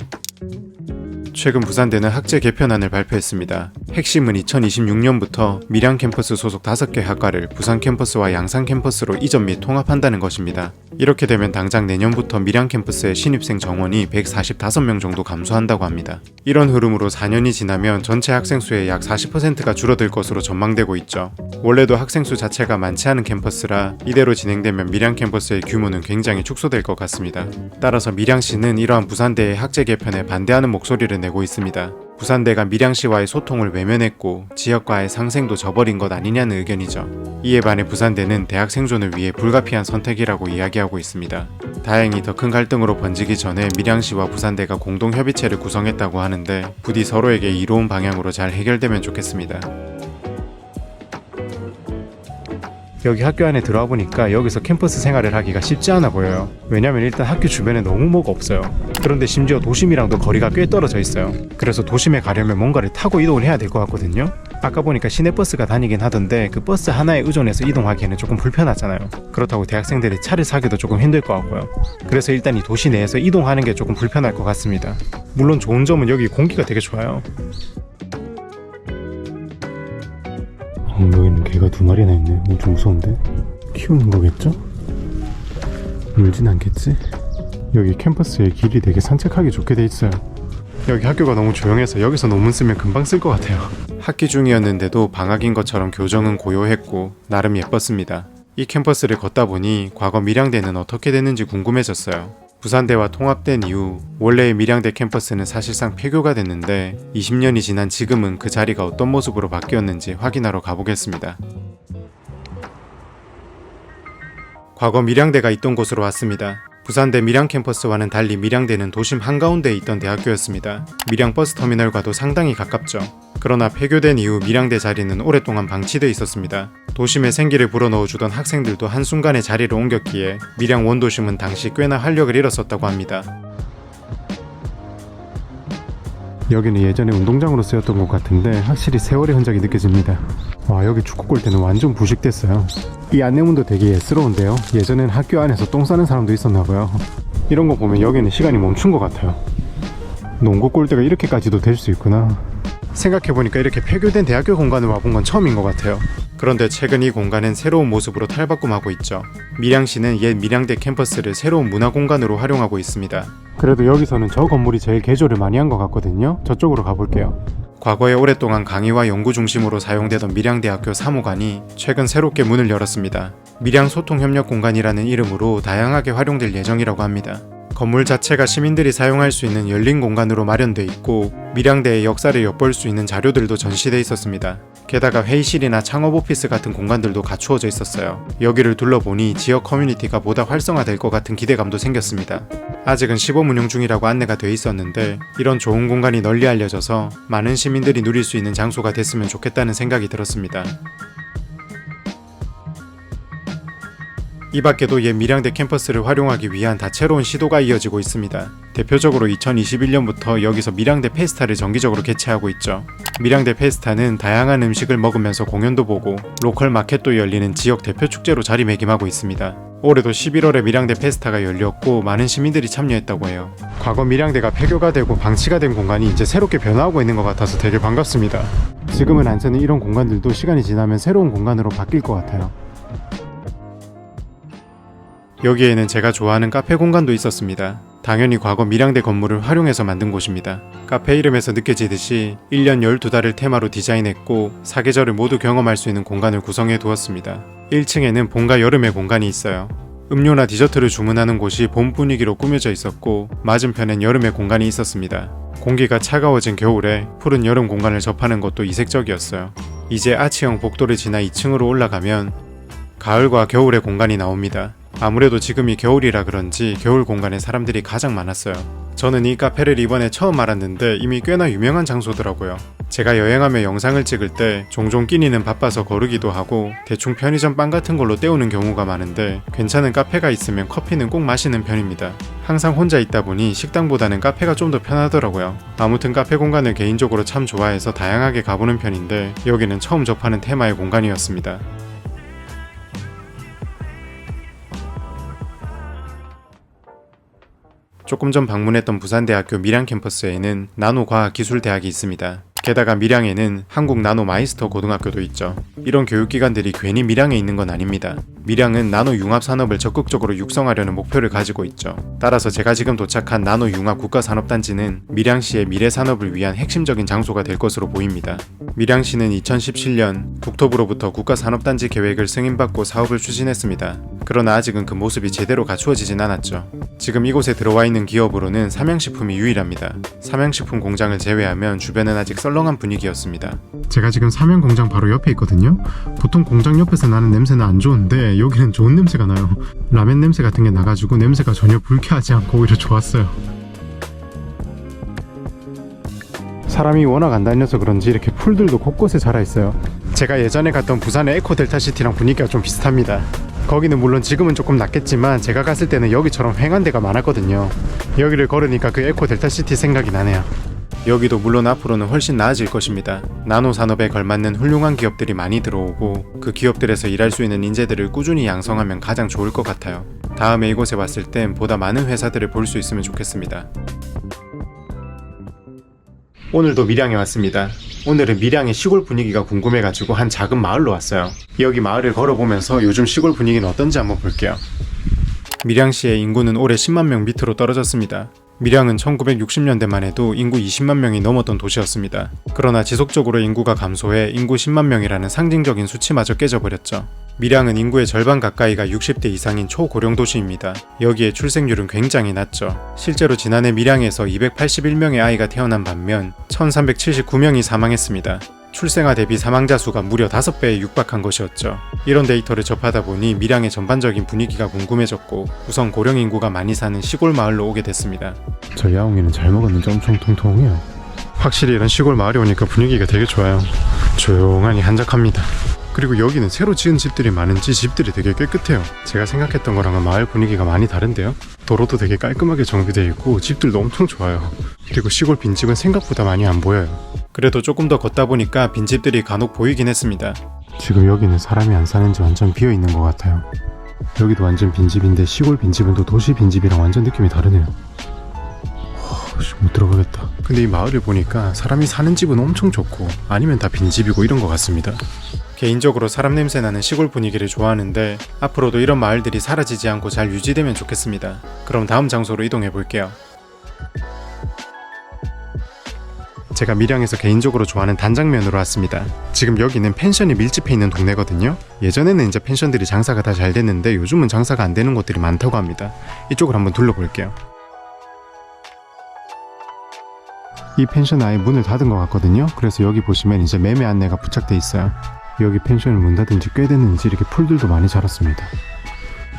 Speaker 1: 최근 부산대는 학제 개편안을 발표했습니다. 핵심은 2026년부터 밀양 캠퍼스 소속 5개 학과를 부산 캠퍼스와 양산 캠퍼스로 이전 및 통합한다는 것입니다. 이렇게 되면 당장 내년부터 밀양 캠퍼스의 신입생 정원이 145명 정도 감소한다고 합니다. 이런 흐름으로 4년이 지나면 전체 학생 수의 약 40%가 줄어들 것으로 전망되고 있죠. 원래도 학생 수 자체가 많지 않은 캠퍼스라 이대로 진행되면 밀양 캠퍼스의 규모는 굉장히 축소될 것 같습니다. 따라서 밀양시는 이러한 부산대의 학제 개편에 반대하는 목소리를 내고 있습니다. 부산대가 밀양시와의 소통을 외면했고 지역과의 상생도 저버린 것 아니냐는 의견이죠. 이에 반해 부산대는 대학 생존을 위해 불가피한 선택이라고 이야기하고 있습니다. 다행히 더 큰 갈등으로 번지기 전에 밀양시와 부산대가 공동 협의체를 구성했다고 하는데 부디 서로에게 이로운 방향으로 잘 해결되면 좋겠습니다. 여기 학교 안에 들어와 보니까 여기서 캠퍼스 생활을 하기가 쉽지 않아 보여요. 왜냐면 일단 학교 주변에 너무 뭐가 없어요. 그런데 심지어 도심이랑도 거리가 꽤 떨어져 있어요. 그래서 도심에 가려면 뭔가를 타고 이동을 해야 될 것 같거든요. 아까 보니까 시내버스가 다니긴 하던데 그 버스 하나에 의존해서 이동하기에는 조금 불편하잖아요. 그렇다고 대학생들이 차를 사기도 조금 힘들 것 같고요. 그래서 일단 이 도시 내에서 이동하는 게 조금 불편할 것 같습니다. 물론 좋은 점은 여기 공기가 되게 좋아요. 여기는 개가 2마리나 있네. 엄청 무서운데? 키우는 거겠죠? 물진 않겠지? 여기 캠퍼스에 길이 되게 산책하기 좋게 돼 있어요. 여기 학교가 너무 조용해서 여기서 논문 쓰면 금방 쓸 것 같아요. 학기 중이었는데도 방학인 것처럼 교정은 고요했고 나름 예뻤습니다. 이 캠퍼스를 걷다 보니 과거 밀양대는 어떻게 됐는지 궁금해졌어요. 부산대와 통합된 이후 원래의 밀양대 캠퍼스는 사실상 폐교가 됐는데 20년이 지난 지금은 그 자리가 어떤 모습으로 바뀌었는지 확인하러 가보겠습니다. 과거 밀양대가 있던 곳으로 왔습니다. 부산대 밀양 캠퍼스와는 달리 밀양대는 도심 한가운데에 있던 대학교였습니다. 밀양 버스터미널과도 상당히 가깝죠. 그러나 폐교된 이후 밀양대 자리는 오랫동안 방치돼 있었습니다. 도심에 생기를 불어넣어주던 학생들도 한순간에 자리를 옮겼기에 밀양 원도심은 당시 꽤나 활력을 잃었었다고 합니다. 여기는 예전에 운동장으로 쓰였던 것 같은데 확실히 세월의 흔적이 느껴집니다. 와, 여기 축구 골대는 완전 부식됐어요. 이 안내문도 되게 예스러운데요. 예전엔 학교 안에서 똥 싸는 사람도 있었나봐요. 이런 거 보면 여기는 시간이 멈춘 것 같아요. 농구 골대가 이렇게까지도 될 수 있구나. 생각해보니까 이렇게 폐교된 대학교 공간을 와본 건 처음인 것 같아요. 그런데 최근 이 공간은 새로운 모습으로 탈바꿈하고 있죠. 밀양시는 옛 밀양대 캠퍼스를 새로운 문화공간으로 활용하고 있습니다. 그래도 여기서는 저 건물이 제일 개조를 많이 한 것 같거든요. 저쪽으로 가볼게요. 과거에 오랫동안 강의와 연구 중심으로 사용되던 밀양대학교 사무관이 최근 새롭게 문을 열었습니다. 밀양소통협력공간이라는 이름으로 다양하게 활용될 예정이라고 합니다. 건물 자체가 시민들이 사용할 수 있는 열린 공간으로 마련돼 있고 밀양대의 역사를 엿볼 수 있는 자료들도 전시돼 있었습니다. 게다가 회의실이나 창업 오피스 같은 공간들도 갖추어져 있었어요. 여기를 둘러보니 지역 커뮤니티가 보다 활성화될 것 같은 기대감도 생겼습니다. 아직은 시범 운영 중이라고 안내가 돼 있었는데 이런 좋은 공간이 널리 알려져서 많은 시민들이 누릴 수 있는 장소가 됐으면 좋겠다는 생각이 들었습니다. 이 밖에도 옛 밀양대 캠퍼스를 활용하기 위한 다채로운 시도가 이어지고 있습니다. 대표적으로 2021년부터 여기서 밀양대 페스타를 정기적으로 개최하고 있죠. 밀양대 페스타는 다양한 음식을 먹으면서 공연도 보고 로컬 마켓도 열리는 지역 대표 축제로 자리매김하고 있습니다. 올해도 11월에 밀양대 페스타가 열렸고 많은 시민들이 참여했다고 해요. 과거 밀양대가 폐교가 되고 방치가 된 공간이 이제 새롭게 변화하고 있는 것 같아서 되게 반갑습니다. 지금은 안 쓰는 이런 공간들도 시간이 지나면 새로운 공간으로 바뀔 것 같아요. 여기에는 제가 좋아하는 카페 공간도 있었습니다. 당연히 과거 밀양대 건물을 활용해서 만든 곳입니다. 카페 이름에서 느껴지듯이 1년 12달을 테마로 디자인했고 사계절을 모두 경험할 수 있는 공간을 구성해 두었습니다. 1층에는 봄과 여름의 공간이 있어요. 음료나 디저트를 주문하는 곳이 봄 분위기로 꾸며져 있었고 맞은편엔 여름의 공간이 있었습니다. 공기가 차가워진 겨울에 푸른 여름 공간을 접하는 것도 이색적이었어요. 이제 아치형 복도를 지나 2층으로 올라가면 가을과 겨울의 공간이 나옵니다. 아무래도 지금이 겨울이라 그런지 겨울 공간에 사람들이 가장 많았어요. 저는 이 카페를 이번에 처음 알았는데 이미 꽤나 유명한 장소더라고요. 제가 여행하며 영상을 찍을 때 종종 끼니는 바빠서 거르기도 하고 대충 편의점 빵 같은 걸로 때우는 경우가 많은데 괜찮은 카페가 있으면 커피는 꼭 마시는 편입니다. 항상 혼자 있다 보니 식당보다는 카페가 좀 더 편하더라고요. 아무튼 카페 공간을 개인적으로 참 좋아해서 다양하게 가보는 편인데 여기는 처음 접하는 테마의 공간이었습니다. 조금 전 방문했던 부산대학교 밀양 캠퍼스에는 나노과학기술대학이 있습니다. 게다가 밀양에는 한국나노마이스터 고등학교도 있죠. 이런 교육기관들이 괜히 밀양에 있는 건 아닙니다. 밀양은 나노융합산업을 적극적으로 육성하려는 목표를 가지고 있죠. 따라서 제가 지금 도착한 나노융합국가산업단지는 밀양시의 미래산업을 위한 핵심적인 장소가 될 것으로 보입니다. 밀양시는 2017년 국토부로부터 국가산업단지 계획을 승인받고 사업을 추진했습니다. 그러나 아직은 그 모습이 제대로 갖추어지진 않았죠. 지금 이곳에 들어와 있는 기업으로는 삼양식품이 유일합니다. 삼양식품 공장을 제외하면 주변은 아직 썰렁한 분위기였습니다.
Speaker 4: 제가 지금 삼양 공장 바로 옆에 있거든요. 보통 공장 옆에서 나는 냄새는 안 좋은데 여기는 좋은 냄새가 나요. 라면 냄새 같은 게 나가지고 냄새가 전혀 불쾌하지 않고 오히려 좋았어요.
Speaker 1: 사람이 워낙 안 다녀서 그런지 이렇게 풀들도 곳곳에 자라있어요. 제가 예전에 갔던 부산의 에코델타시티랑 분위기가 좀 비슷합니다. 거기는 물론 지금은 조금 낫겠지만 제가 갔을 때는 여기처럼 횡한 데가 많았거든요. 여기를 걸으니까 그 에코델타시티 생각이 나네요. 여기도 물론 앞으로는 훨씬 나아질 것입니다. 나노 산업에 걸맞는 훌륭한 기업들이 많이 들어오고 그 기업들에서 일할 수 있는 인재들을 꾸준히 양성하면 가장 좋을 것 같아요. 다음에 이곳에 왔을 땐 보다 많은 회사들을 볼 수 있으면 좋겠습니다. 오늘도 밀양에 왔습니다. 오늘은 밀양의 시골 분위기가 궁금해가지고 한 작은 마을로 왔어요. 여기 마을을 걸어보면서 요즘 시골 분위기는 어떤지 한번 볼게요. 밀양시의 인구는 올해 10만 명 밑으로 떨어졌습니다. 밀양은 1960년대만 해도 인구 20만 명이 넘었던 도시였습니다. 그러나 지속적으로 인구가 감소해 인구 10만 명이라는 상징적인 수치마저 깨져버렸죠. 밀양은 인구의 절반 가까이가 60대 이상인 초고령 도시입니다. 여기에 출생률은 굉장히 낮죠. 실제로 지난해 밀양에서 281명의 아이가 태어난 반면 1379명이 사망했습니다. 출생아 대비 사망자 수가 무려 5배에 육박한 것이었죠. 이런 데이터를 접하다 보니 밀양의 전반적인 분위기가 궁금해졌고 우선 고령 인구가 많이 사는 시골 마을로 오게 됐습니다.
Speaker 4: 저 야옹이는 잘 먹었는지 엄청 통통해요.
Speaker 1: 확실히 이런 시골 마을에 오니까 분위기가 되게 좋아요. 조용하니 한적합니다. 그리고 여기는 새로 지은 집들이 많은지 집들이 되게 깨끗해요. 제가 생각했던 거랑은 마을 분위기가 많이 다른데요. 도로도 되게 깔끔하게 정비되어 있고 집들도 엄청 좋아요. 그리고 시골 빈집은 생각보다 많이 안 보여요. 그래도 조금 더 걷다 보니까 빈집들이 간혹 보이긴 했습니다.
Speaker 4: 지금 여기는 사람이 안 사는지 완전 비어있는 것 같아요. 여기도 완전 빈집인데 시골 빈집은 또 도시 빈집이랑 완전 느낌이 다르네요. 못 들어가겠다.
Speaker 1: 근데 이 마을을 보니까 사람이 사는 집은 엄청 좋고 아니면 다 빈집이고 이런 것 같습니다. 개인적으로 사람 냄새 나는 시골 분위기를 좋아하는데 앞으로도 이런 마을들이 사라지지 않고 잘 유지되면 좋겠습니다. 그럼 다음 장소로 이동해 볼게요. 제가 밀양에서 개인적으로 좋아하는 단장면으로 왔습니다. 지금 여기는 펜션이 밀집해 있는 동네거든요. 예전에는 이제 펜션들이 장사가 다 잘 됐는데 요즘은 장사가 안 되는 곳들이 많다고 합니다. 이쪽을 한번 둘러볼게요.
Speaker 4: 이 펜션 아예 문을 닫은 것 같거든요. 그래서 여기 보시면 이제 매매 안내가 부착돼 있어요. 여기 펜션을 문 닫은 지 꽤 됐는지 이렇게 풀들도 많이 자랐습니다.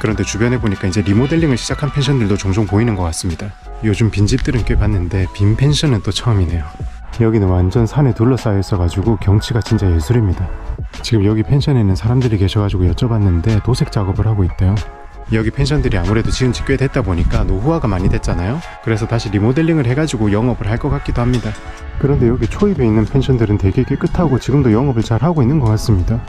Speaker 1: 그런데 주변에 보니까 이제 리모델링을 시작한 펜션들도 종종 보이는 것 같습니다. 요즘 빈집들은 꽤 봤는데 빈 펜션은 또 처음이네요.
Speaker 4: 여기는 완전 산에 둘러싸여 있어가지고 경치가 진짜 예술입니다. 지금 여기 펜션에는 사람들이 계셔가지고 여쭤봤는데 도색 작업을 하고 있대요. 여기 펜션들이 아무래도 지은 지 꽤 됐다 보니까 노후화가 많이 됐잖아요. 그래서 다시 리모델링을 해가지고 영업을 할 것 같기도 합니다. 그런데 여기 초입에 있는 펜션들은 되게 깨끗하고 지금도 영업을 잘 하고 있는 것 같습니다.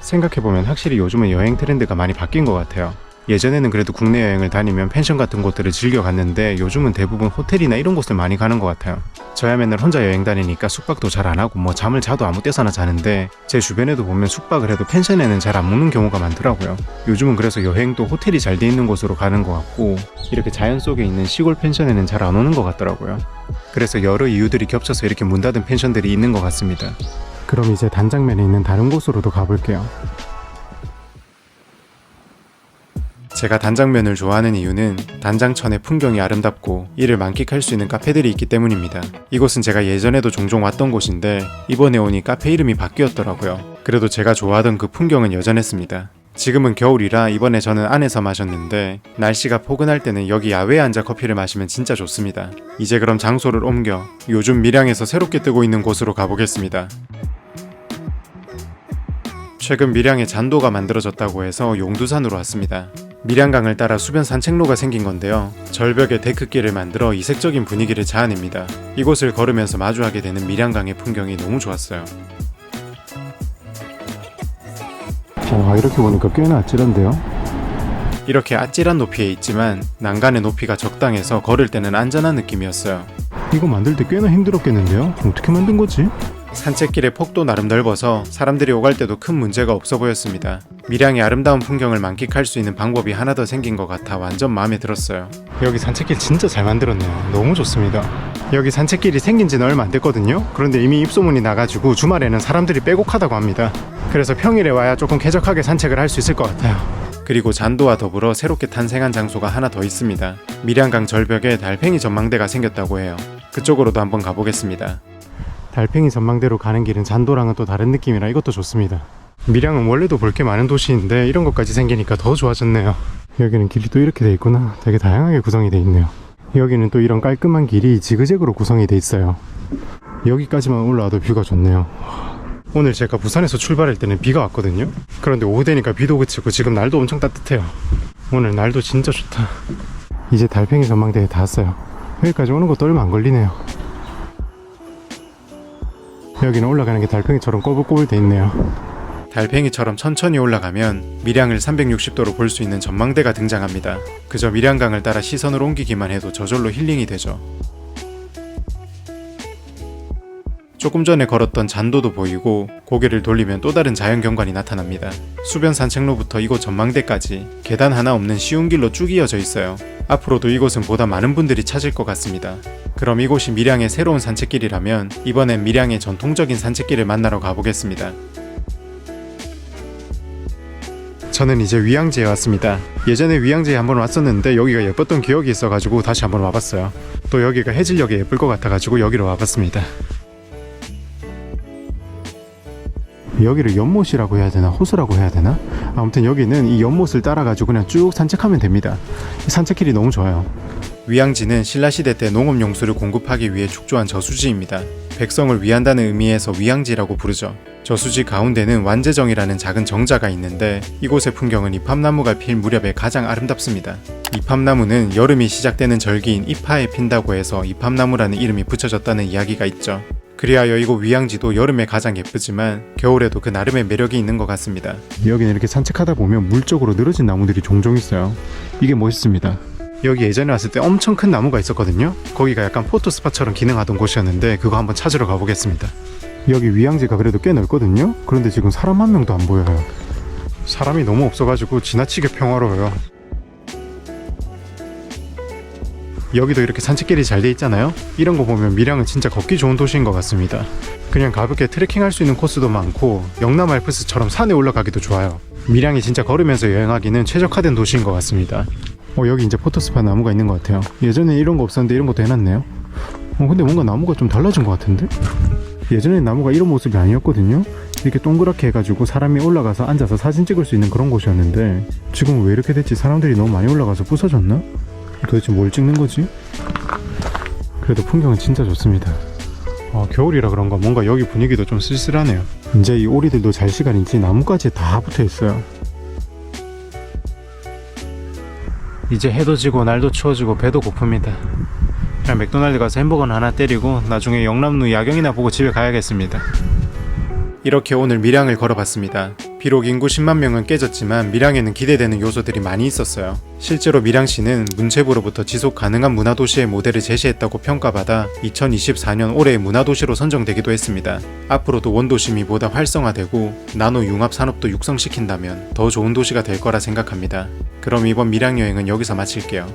Speaker 4: 생각해보면 확실히 요즘은 여행 트렌드가 많이 바뀐 것 같아요. 예전에는 그래도 국내 여행을 다니면 펜션 같은 곳들을 즐겨 갔는데 요즘은 대부분 호텔이나 이런 곳을 많이 가는 것 같아요. 저야 맨날 혼자 여행 다니니까 숙박도 잘 안 하고 뭐 잠을 자도 아무 때서나 자는데 제 주변에도 보면 숙박을 해도 펜션에는 잘 안 묵는 경우가 많더라고요. 요즘은 그래서 여행도 호텔이 잘 돼 있는 곳으로 가는 것 같고 이렇게 자연 속에 있는 시골 펜션에는 잘 안 오는 것 같더라고요. 그래서 여러 이유들이 겹쳐서 이렇게 문 닫은 펜션들이 있는 것 같습니다. 그럼 이제 단장면에 있는 다른 곳으로도 가볼게요. 제가 단장면을 좋아하는 이유는 단장천의 풍경이 아름답고 이를 만끽할 수 있는 카페들이 있기 때문입니다. 이곳은 제가 예전에도 종종 왔던 곳인데 이번에 오니 카페 이름이 바뀌었더라고요. 그래도 제가 좋아하던 그 풍경은 여전했습니다. 지금은 겨울이라 이번에 저는 안에서 마셨는데 날씨가 포근할 때는 여기 야외에 앉아 커피를 마시면 진짜 좋습니다. 이제 그럼 장소를 옮겨 요즘 밀양에서 새롭게 뜨고 있는 곳으로 가보겠습니다. 최근 밀양에 잔도가 만들어졌다고 해서 용두산으로 왔습니다. 밀양강을 따라 수변 산책로가 생긴 건데요. 절벽에 데크길을 만들어 이색적인 분위기를 자아냅니다. 이곳을 걸으면서 마주하게 되는 밀양강의 풍경이 너무 좋았어요.
Speaker 1: 이렇게 보니까 꽤나 아찔한데요.
Speaker 4: 이렇게 아찔한 높이에 있지만 난간의 높이가 적당해서 걸을 때는 안전한 느낌이었어요.
Speaker 1: 이거 만들 때 꽤나 힘들었겠는데요? 어떻게 만든 거지?
Speaker 4: 산책길의 폭도 나름 넓어서 사람들이 오갈 때도 큰 문제가 없어 보였습니다. 밀양의 아름다운 풍경을 만끽할 수 있는 방법이 하나 더 생긴 것 같아 완전 마음에 들었어요.
Speaker 1: 여기 산책길 진짜 잘 만들었네요. 너무 좋습니다. 여기 산책길이 생긴 지는 얼마 안 됐거든요. 그런데 이미 입소문이 나가지고 주말에는 사람들이 빼곡하다고 합니다. 그래서 평일에 와야 조금 쾌적하게 산책을 할 수 있을 것 같아요.
Speaker 4: 그리고 잔도와 더불어 새롭게 탄생한 장소가 하나 더 있습니다. 밀양강 절벽에 달팽이 전망대가 생겼다고 해요. 그쪽으로도 한번 가보겠습니다.
Speaker 1: 달팽이 전망대로 가는 길은 잔도랑은 또 다른 느낌이라 이것도 좋습니다. 밀양은 원래도 볼 게 많은 도시인데 이런 것까지 생기니까 더 좋아졌네요. 여기는 길이 또 이렇게 돼 있구나. 되게 다양하게 구성이 돼 있네요. 여기는 또 이런 깔끔한 길이 지그재그로 구성이 돼 있어요. 여기까지만 올라와도 뷰가 좋네요. 오늘 제가 부산에서 출발할 때는 비가 왔거든요. 그런데 오후 되니까 비도 그치고 지금 날도 엄청 따뜻해요. 오늘 날도 진짜 좋다. 이제 달팽이 전망대에 다 왔어요. 여기까지 오는 것도 얼마 안 걸리네요. 여기는 올라가는 게 달팽이처럼 꼬불꼬불 돼 있네요.
Speaker 4: 달팽이처럼 천천히 올라가면 밀양을 360도로 볼 수 있는 전망대가 등장합니다. 그저 밀양강을 따라 시선을 옮기기만 해도 저절로 힐링이 되죠. 조금 전에 걸었던 잔도도 보이고 고개를 돌리면 또 다른 자연경관이 나타납니다. 수변 산책로부터 이곳 전망대까지 계단 하나 없는 쉬운 길로 쭉 이어져 있어요. 앞으로도 이곳은 보다 많은 분들이 찾을 것 같습니다. 그럼 이곳이 밀양의 새로운 산책길이라면 이번엔 밀양의 전통적인 산책길을 만나러 가보겠습니다.
Speaker 1: 저는 이제 위양제에 왔습니다. 예전에 위양제에 한번 왔었는데 여기가 예뻤던 기억이 있어가지고 다시 한번 와봤어요. 또 여기가 해질녘에 예쁠 것 같아가지고 여기로 와봤습니다. 여기를 연못이라고 해야 되나 호수라고 해야 되나? 아무튼 여기는 이 연못을 따라가지고 그냥 쭉 산책하면 됩니다. 산책길이 너무 좋아요.
Speaker 4: 위양지는 신라시대 때 농업용수를 공급하기 위해 축조한 저수지입니다. 백성을 위한다는 의미에서 위양지라고 부르죠. 저수지 가운데는 완제정이라는 작은 정자가 있는데 이곳의 풍경은 이팝나무가 필 무렵에 가장 아름답습니다. 이팝나무는 여름이 시작되는 절기인 이파에 핀다고 해서 이팝나무라는 이름이 붙여졌다는 이야기가 있죠. 그리하여 이곳 위양지도 여름에 가장 예쁘지만 겨울에도 그 나름의 매력이 있는 것 같습니다.
Speaker 1: 여기는 이렇게 산책하다 보면 물 쪽으로 늘어진 나무들이 종종 있어요. 이게 멋있습니다. 여기 예전에 왔을 때 엄청 큰 나무가 있었거든요. 거기가 약간 포토스팟처럼 기능하던 곳이었는데 그거 한번 찾으러 가보겠습니다. 여기 위양지가 그래도 꽤 넓거든요. 그런데 지금 사람 한 명도 안 보여요. 사람이 너무 없어가지고 지나치게 평화로워요. 여기도 이렇게 산책길이 잘 돼 있잖아요. 이런 거 보면 밀양은 진짜 걷기 좋은 도시인 것 같습니다. 그냥 가볍게 트레킹할 수 있는 코스도 많고 영남 알프스처럼 산에 올라가기도 좋아요. 밀양이 진짜 걸으면서 여행하기는 최적화된 도시인 것 같습니다. 여기 이제 포토스팟 나무가 있는 것 같아요. 예전에 이런 거 없었는데 이런 것도 해놨네요. 근데 뭔가 나무가 좀 달라진 것 같은데? 예전엔 나무가 이런 모습이 아니었거든요. 이렇게 동그랗게 해가지고 사람이 올라가서 앉아서 사진 찍을 수 있는 그런 곳이었는데 지금은 왜 이렇게 됐지? 사람들이 너무 많이 올라가서 부서졌나? 도대체 뭘 찍는 거지? 그래도 풍경은 진짜 좋습니다. 겨울이라 그런가 뭔가 여기 분위기도 좀 쓸쓸하네요. 이제 이 오리들도 잘 시간인지 나뭇가지에 다 붙어 있어요. 이제 해도 지고 날도 추워지고 배도 고픕니다. 그냥 맥도날드 가서 햄버거는 하나 때리고 나중에 영남루 야경이나 보고 집에 가야겠습니다. 이렇게 오늘 밀양을 걸어봤습니다. 비록 인구 10만 명은 깨졌지만 밀양에는 기대되는 요소들이 많이 있었어요. 실제로 밀양시는 문체부로부터 지속 가능한 문화도시의 모델을 제시했다고 평가받아 2024년 올해의 문화도시로 선정되기도 했습니다. 앞으로도 원도심이 보다 활성화되고 나노 융합 산업도 육성시킨다면 더 좋은 도시가 될 거라 생각합니다. 그럼 이번 밀양 여행은 여기서 마칠게요.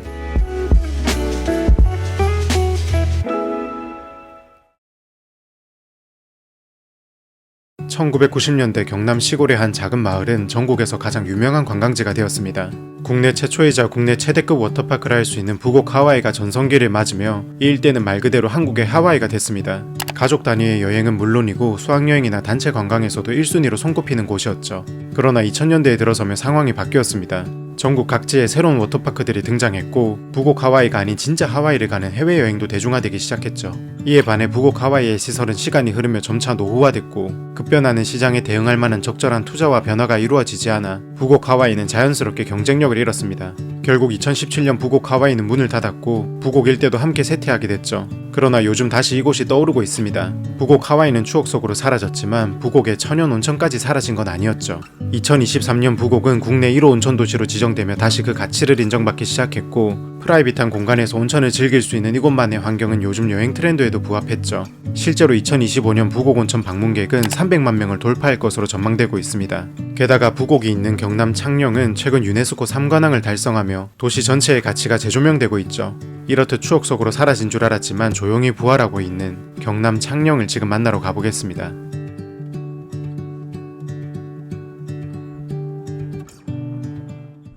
Speaker 1: 1990년대 경남 시골의 한 작은 마을은 전국에서 가장 유명한 관광지가 되었습니다. 국내 최초이자 국내 최대급 워터파크라 할 수 있는 부곡 하와이가 전성기를 맞으며 이 일대는 말 그대로 한국의 하와이가 됐습니다. 가족 단위의 여행은 물론이고 수학여행이나 단체 관광에서도 1순위로 손꼽히는 곳이었죠. 그러나 2000년대에 들어서며 상황이 바뀌었습니다. 전국 각지에 새로운 워터파크들이 등장했고 부곡 하와이가 아닌 진짜 하와이를 가는 해외여행도 대중화되기 시작했죠. 이에 반해 부곡 하와이의 시설은 시간이 흐르며 점차 노후화됐고 급변하는 시장에 대응할 만한 적절한 투자와 변화가 이루어지지 않아 부곡 하와이는 자연스럽게 경쟁력을 잃었습니다. 결국 2017년 부곡 하와이는 문을 닫았고 부곡 일대도 함께 쇠퇴하게 됐죠. 그러나 요즘 다시 이곳이 떠오르고 있습니다. 부곡 하와이는 추억 속으로 사라졌지만 부곡의 천연 온천까지 사라진 건 아니었죠. 2023년 부곡은 국내 1호 온천 도시로 지정되며 다시 그 가치를 인정받기 시작했고 프라이빗한 공간에서 온천을 즐길 수 있는 이곳만의 환경은 요즘 여행 트렌드에도 부합했죠. 실제로 2025년 부곡 온천 방문객은 300만 명을 돌파할 것으로 전망되고 있습니다. 게다가 부곡이 있는 경남 창녕은 최근 유네스코 3관왕을 달성하며 도시 전체의 가치가 재조명되고 있죠. 이렇듯 추억 속으로 사라진 줄 알았지만 조용히 부활하고 있는 경남 창녕을 지금 만나러 가보겠습니다.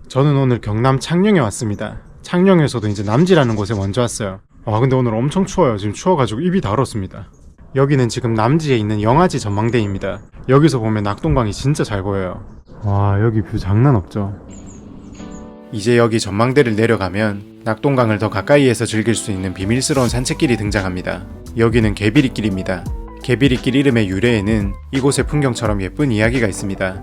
Speaker 1: 저는 오늘 경남 창녕에 왔습니다. 창녕에서도 이제 남지라는 곳에 먼저 왔어요. 와 근데 오늘 엄청 추워요. 지금 추워가지고 입이 다 얼었습니다. 여기는 지금 남지에 있는 영아지 전망대입니다. 여기서 보면 낙동강이 진짜 잘 보여요. 와 여기 뷰 장난 없죠. 이제 여기 전망대를 내려가면 낙동강을 더 가까이에서 즐길 수 있는 비밀스러운 산책길이 등장합니다. 여기는 개비리길입니다. 개비리길 이름의 유래에는 이곳의 풍경처럼 예쁜 이야기가 있습니다.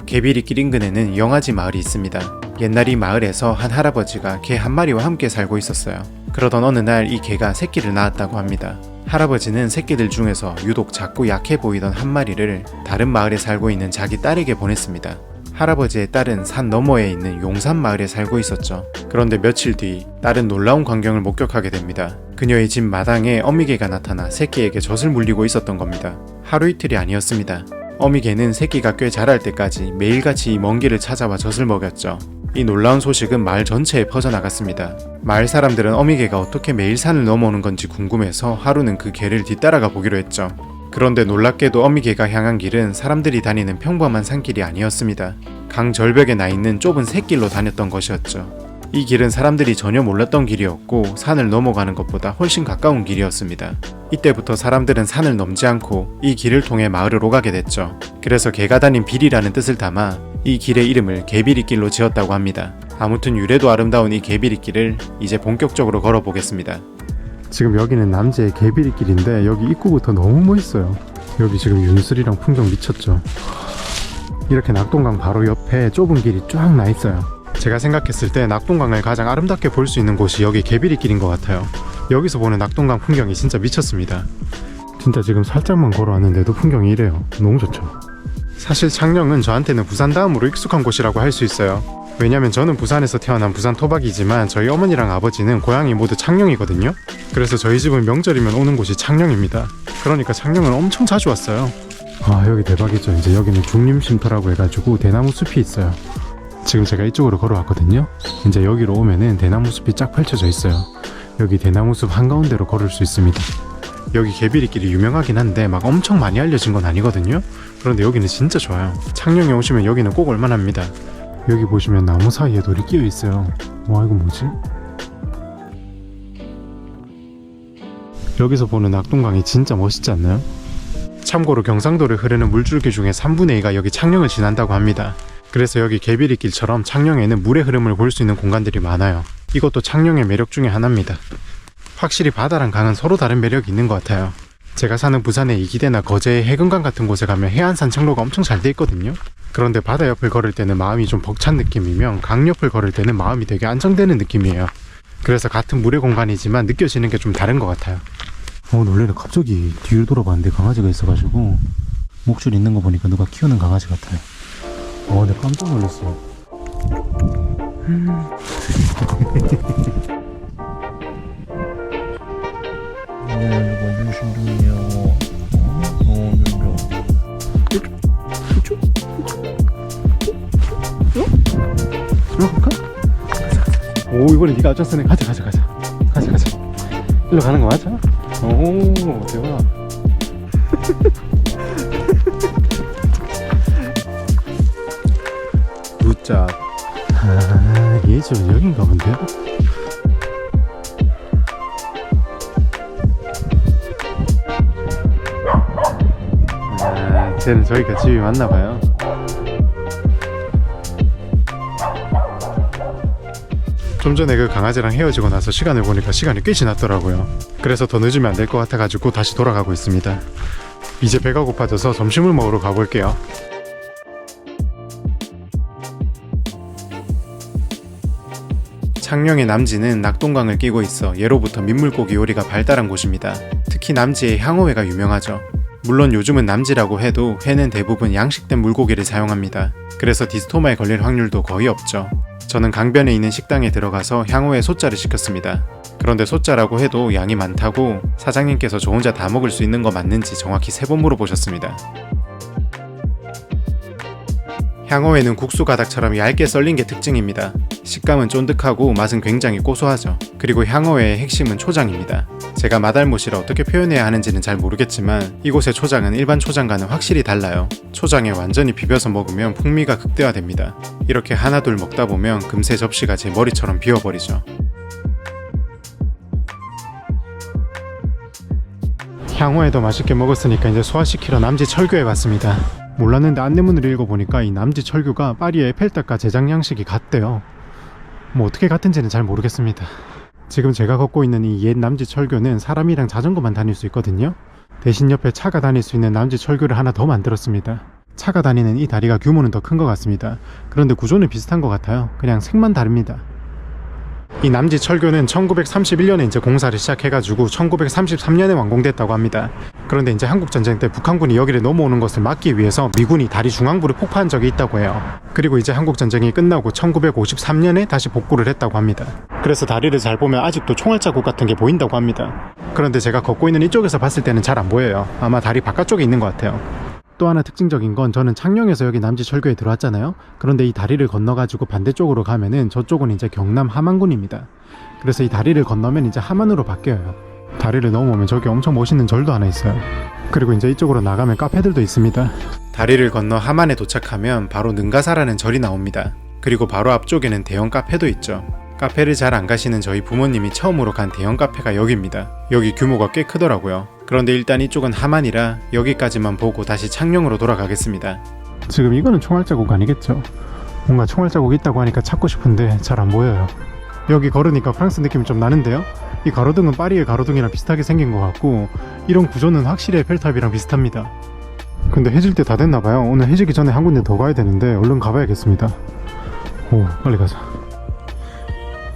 Speaker 1: 개비리길 인근에는 영아지 마을이 있습니다. 옛날 이 마을에서 한 할아버지가 개 한 마리와 함께 살고 있었어요. 그러던 어느 날 이 개가 새끼를 낳았다고 합니다. 할아버지는 새끼들 중에서 유독 작고 약해 보이던 한 마리를 다른 마을에 살고 있는 자기 딸에게 보냈습니다. 할아버지의 딸은 산 너머에 있는 용산 마을에 살고 있었죠. 그런데 며칠 뒤 딸은 놀라운 광경을 목격하게 됩니다. 그녀의 집 마당에 어미개가 나타나 새끼에게 젖을 물리고 있었던 겁니다. 하루 이틀이 아니었습니다. 어미개는 새끼가 꽤 자랄 때까지 매일같이 이 먼 길을 찾아와 젖을 먹였죠. 이 놀라운 소식은 마을 전체에 퍼져나갔습니다. 마을 사람들은 어미개가 어떻게 매일 산을 넘어오는 건지 궁금해서 하루는 그 개를 뒤따라가 보기로 했죠. 그런데 놀랍게도 어미개가 향한 길은 사람들이 다니는 평범한 산길이 아니었습니다. 강 절벽에 나 있는 좁은 샛길로 다녔던 것이었죠. 이 길은 사람들이 전혀 몰랐던 길이었고 산을 넘어가는 것보다 훨씬 가까운 길이었습니다. 이때부터 사람들은 산을 넘지 않고 이 길을 통해 마을을 오가게 됐죠. 그래서 개가 다닌 빌이라는 뜻을 담아 이 길의 이름을 개비리길로 지었다고 합니다. 아무튼 유래도 아름다운 이 개비리길을 이제 본격적으로 걸어보겠습니다.
Speaker 4: 지금 여기는 남지의 개비리길인데 여기 입구부터 너무 멋있어요. 여기 지금 윤슬이랑 풍경 미쳤죠. 이렇게 낙동강 바로 옆에 좁은 길이 쫙 나 있어요. 제가 생각했을 때 낙동강을 가장 아름답게 볼 수 있는 곳이 여기 개비리길인 것 같아요. 여기서 보는 낙동강 풍경이 진짜 미쳤습니다. 진짜 지금 살짝만 걸어왔는데도 풍경이 이래요. 너무 좋죠. 사실 창녕은 저한테는 부산 다음으로 익숙한 곳이라고 할 수 있어요. 왜냐면 저는 부산에서 태어난 부산 토박이지만 저희 어머니랑 아버지는 고향이 모두 창녕이거든요. 그래서 저희 집은 명절이면 오는 곳이 창녕입니다. 그러니까 창녕은 엄청 자주 왔어요. 아 여기 대박이죠. 이제 여기는 중림쉼터라고 해가지고 대나무 숲이 있어요. 지금 제가 이쪽으로 걸어왔거든요. 이제 여기로 오면은 대나무 숲이 쫙 펼쳐져 있어요. 여기 대나무 숲 한가운데로 걸을 수 있습니다. 여기 개비리길이 유명하긴 한데 막 엄청 많이 알려진 건 아니거든요. 그런데 여기는 진짜 좋아요. 창녕에 오시면 여기는 꼭 올만합니다. 여기 보시면 나무 사이에 돌이 끼어 있어요. 와 이거 뭐지? 여기서 보는 낙동강이 진짜 멋있지 않나요? 참고로 경상도를 흐르는 물줄기 중에 3분의 2가 여기 창녕을 지난다고 합니다. 그래서 여기 개비리길처럼 창녕에는 물의 흐름을 볼 수 있는 공간들이 많아요. 이것도 창녕의 매력 중에 하나입니다. 확실히 바다랑 강은 서로 다른 매력이 있는 것 같아요. 제가 사는 부산의 이기대나 거제의 해금강 같은 곳에 가면 해안 산책로가 엄청 잘 돼 있거든요. 그런데 바다 옆을 걸을 때는 마음이 좀 벅찬 느낌이면 강 옆을 걸을 때는 마음이 되게 안정되는 느낌이에요. 그래서 같은 물의 공간이지만 느껴지는 게 좀 다른 것 같아요. 놀래라. 갑자기 뒤를 돌아봤는데 강아지가 있어가지고 목줄 있는 거 보니까 누가 키우는 강아지 같아요. 근데 깜짝 놀랐어. 이거 무슨 분이야? 들어갈까? 오, 이번에 네가 앞장서네. 가자. 일로 가는 거 맞아? 오, 대박. 굿잡. 얘 집은 여긴가 본데요? 쟤는 저희가 집이 맞나봐요. 좀 전에 그 강아지랑 헤어지고 나서 시간을 보니까 시간이 꽤 지났더라고요. 그래서 더 늦으면 안 될 것 같아가지고 다시 돌아가고 있습니다. 이제 배가 고파져서 점심을 먹으러 가볼게요. 창녕의 남지는 낙동강을 끼고 있어 예로부터 민물고기 요리가 발달한 곳입니다. 특히 남지의 향어회가 유명하죠. 물론 요즘은 남지라고 해도 회는 대부분 양식된 물고기를 사용합니다. 그래서 디스토마에 걸릴 확률도 거의 없죠. 저는 강변에 있는 식당에 들어가서 향어회 소짜를 시켰습니다. 그런데 소짜라고 해도 양이 많다고 사장님께서 저 혼자 다 먹을 수 있는 거 맞는지 정확히 3번 물어보셨습니다. 향어회는 국수 가닥처럼 얇게 썰린 게 특징입니다. 식감은 쫀득하고 맛은 굉장히 고소하죠. 그리고 향어회의 핵심은 초장입니다. 제가 맛알못이라 어떻게 표현해야 하는지는 잘 모르겠지만 이곳의 초장은 일반 초장과는 확실히 달라요. 초장에 완전히 비벼서 먹으면 풍미가 극대화됩니다. 이렇게 하나둘 먹다 보면 금세 접시가 제 머리처럼 비워버리죠. 향어회도 맛있게 먹었으니까 이제 소화시키러 남지 철교에 왔습니다. 몰랐는데 안내문을 읽어보니까 이 남지 철교가 파리의 에펠탑과 제작 양식이 같대요. 뭐 어떻게 같은지는 잘 모르겠습니다. 지금 제가 걷고 있는 이 옛 남지 철교는 사람이랑 자전거만 다닐 수 있거든요. 대신 옆에 차가 다닐 수 있는 남지 철교를 하나 더 만들었습니다. 차가 다니는 이 다리가 규모는 더 큰 것 같습니다. 그런데 구조는 비슷한 것 같아요. 그냥 색만 다릅니다. 이 남지 철교는 1931년에 이제 공사를 시작해가지고 1933년에 완공됐다고 합니다. 그런데 이제 한국전쟁 때 북한군이 여기를 넘어오는 것을 막기 위해서 미군이 다리 중앙부를 폭파한 적이 있다고 해요. 그리고 이제 한국전쟁이 끝나고 1953년에 다시 복구를 했다고 합니다. 그래서 다리를 잘 보면 아직도 총알 자국 같은 게 보인다고 합니다. 그런데 제가 걷고 있는 이쪽에서 봤을 때는 잘 안 보여요. 아마 다리 바깥쪽에 있는 것 같아요. 또 하나 특징적인 건 저는 창녕에서 여기 남지 철교에 들어왔잖아요. 그런데 이 다리를 건너가지고 반대쪽으로 가면은 저쪽은 이제 경남 함안군입니다. 그래서 이 다리를 건너면 이제 함안으로 바뀌어요. 다리를 넘어오면 저기 엄청 멋있는 절도 하나 있어요. 그리고 이제 이쪽으로 나가면 카페들도 있습니다. 다리를 건너 함안에 도착하면 바로 능가사라는 절이 나옵니다. 그리고 바로 앞쪽에는 대형 카페도 있죠. 카페를 잘 안 가시는 저희 부모님이 처음으로 간 대형 카페가 여기입니다. 여기 규모가 꽤 크더라고요. 그런데 일단 이쪽은 함안이라 여기까지만 보고 다시 창녕으로 돌아가겠습니다. 지금 이거는 총알 자국 아니겠죠? 뭔가 총알 자국이 있다고 하니까 찾고 싶은데 잘 안 보여요. 여기 걸으니까 프랑스 느낌이 좀 나는데요? 이 가로등은 파리의 가로등이랑 비슷하게 생긴 것 같고 이런 구조는 확실히 에펠탑이랑 비슷합니다. 근데 해질 때 다 됐나봐요. 오늘 해지기 전에 한 군데 더 가야 되는데 얼른 가봐야겠습니다. 오, 빨리 가자.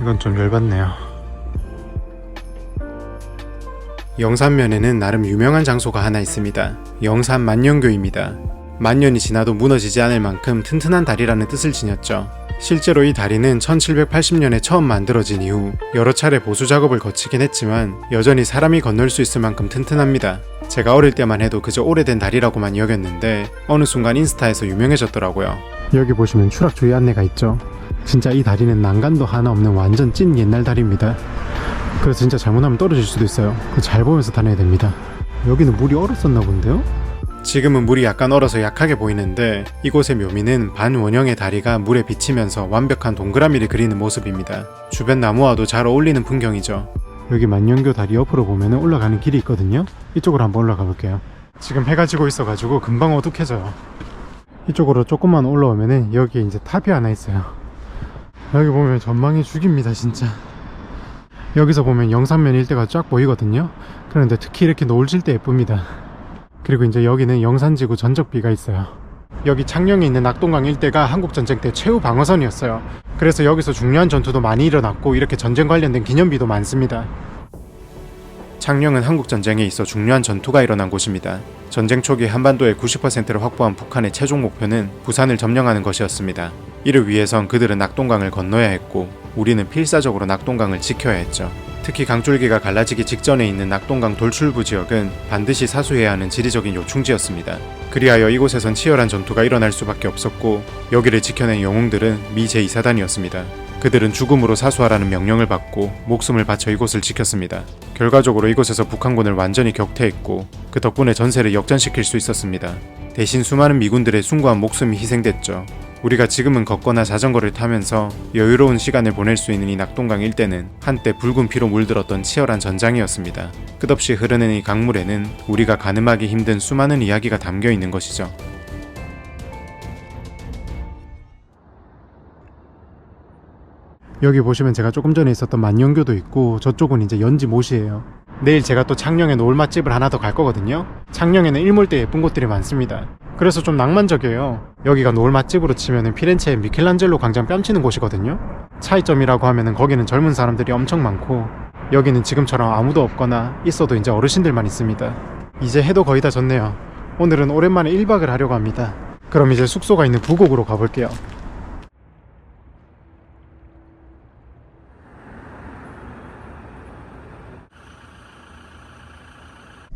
Speaker 4: 이건 좀 열받네요. 영산면에는 나름 유명한 장소가 하나 있습니다. 영산 만년교입니다. 만년이 지나도 무너지지 않을 만큼 튼튼한 다리라는 뜻을 지녔죠. 실제로 이 다리는 1780년에 처음 만들어진 이후 여러 차례 보수 작업을 거치긴 했지만 여전히 사람이 건널 수 있을 만큼 튼튼합니다. 제가 어릴 때만 해도 그저 오래된 다리라고만 여겼는데 어느 순간 인스타에서 유명해졌더라고요. 여기 보시면 추락주의 안내가 있죠. 진짜 이 다리는 난간도 하나 없는 완전 찐 옛날 다리입니다. 그래서 진짜 잘못하면 떨어질 수도 있어요. 잘 보면서 다녀야 됩니다. 여기는 물이 얼었었나 본데요? 지금은 물이 약간 얼어서 약하게 보이는데 이곳의 묘미는 반원형의 다리가 물에 비치면서 완벽한 동그라미를 그리는 모습입니다. 주변 나무와도 잘 어울리는 풍경이죠. 여기 만년교 다리 옆으로 보면 올라가는 길이 있거든요. 이쪽으로 한번 올라가 볼게요. 지금 해가 지고 있어가지고 금방 어둑해져요. 이쪽으로 조금만 올라오면 여기에 이제 탑이 하나 있어요. 여기 보면 전망이 죽입니다 진짜. 여기서 보면 영산면 일대가 쫙 보이거든요. 그런데 특히 이렇게 노을 질 때 예쁩니다. 그리고 이제 여기는 영산지구 전적비가 있어요.
Speaker 1: 여기 창녕에 있는 낙동강 일대가 한국전쟁 때 최후 방어선이었어요. 그래서 여기서 중요한 전투도 많이 일어났고 이렇게 전쟁 관련된 기념비도 많습니다. 창녕은 한국전쟁에 있어 중요한 전투가 일어난 곳입니다. 전쟁 초기 한반도의 90%를 확보한 북한의 최종 목표는 부산을 점령하는 것이었습니다. 이를 위해선 그들은 낙동강을 건너야 했고 우리는 필사적으로 낙동강을 지켜야 했죠. 특히 강줄기가 갈라지기 직전에 있는 낙동강 돌출부 지역은 반드시 사수해야 하는 지리적인 요충지였습니다. 그리하여 이곳에선 치열한 전투가 일어날 수밖에 없었고 여기를 지켜낸 영웅들은 미 제2사단이었습니다. 그들은 죽음으로 사수하라는 명령을 받고 목숨을 바쳐 이곳을 지켰습니다. 결과적으로 이곳에서 북한군을 완전히 격퇴했고 그 덕분에 전세를 역전시킬 수 있었습니다. 대신 수많은 미군들의 숭고한 목숨이 희생됐죠. 우리가 지금은 걷거나 자전거를 타면서 여유로운 시간을 보낼 수 있는 이 낙동강 일대는 한때 붉은 피로 물들었던 치열한 전장이었습니다. 끝없이 흐르는 이 강물에는 우리가 가늠하기 힘든 수많은 이야기가 담겨 있는 것이죠. 여기 보시면 제가 조금 전에 있었던 만년교도 있고 저쪽은 이제 연지못이에요. 내일 제가 또 창녕에 노을 맛집을 하나 더 갈 거거든요. 창녕에는 일몰대 예쁜 곳들이 많습니다. 그래서 좀 낭만적이에요. 여기가 노을 맛집으로 치면은 피렌체의 미켈란젤로 광장 뺨치는 곳이거든요. 차이점이라고 하면은 거기는 젊은 사람들이 엄청 많고 여기는 지금처럼 아무도 없거나 있어도 이제 어르신들만 있습니다. 이제 해도 거의 다 졌네요. 오늘은 오랜만에 1박을 하려고 합니다. 그럼 이제 숙소가 있는 부곡으로 가볼게요.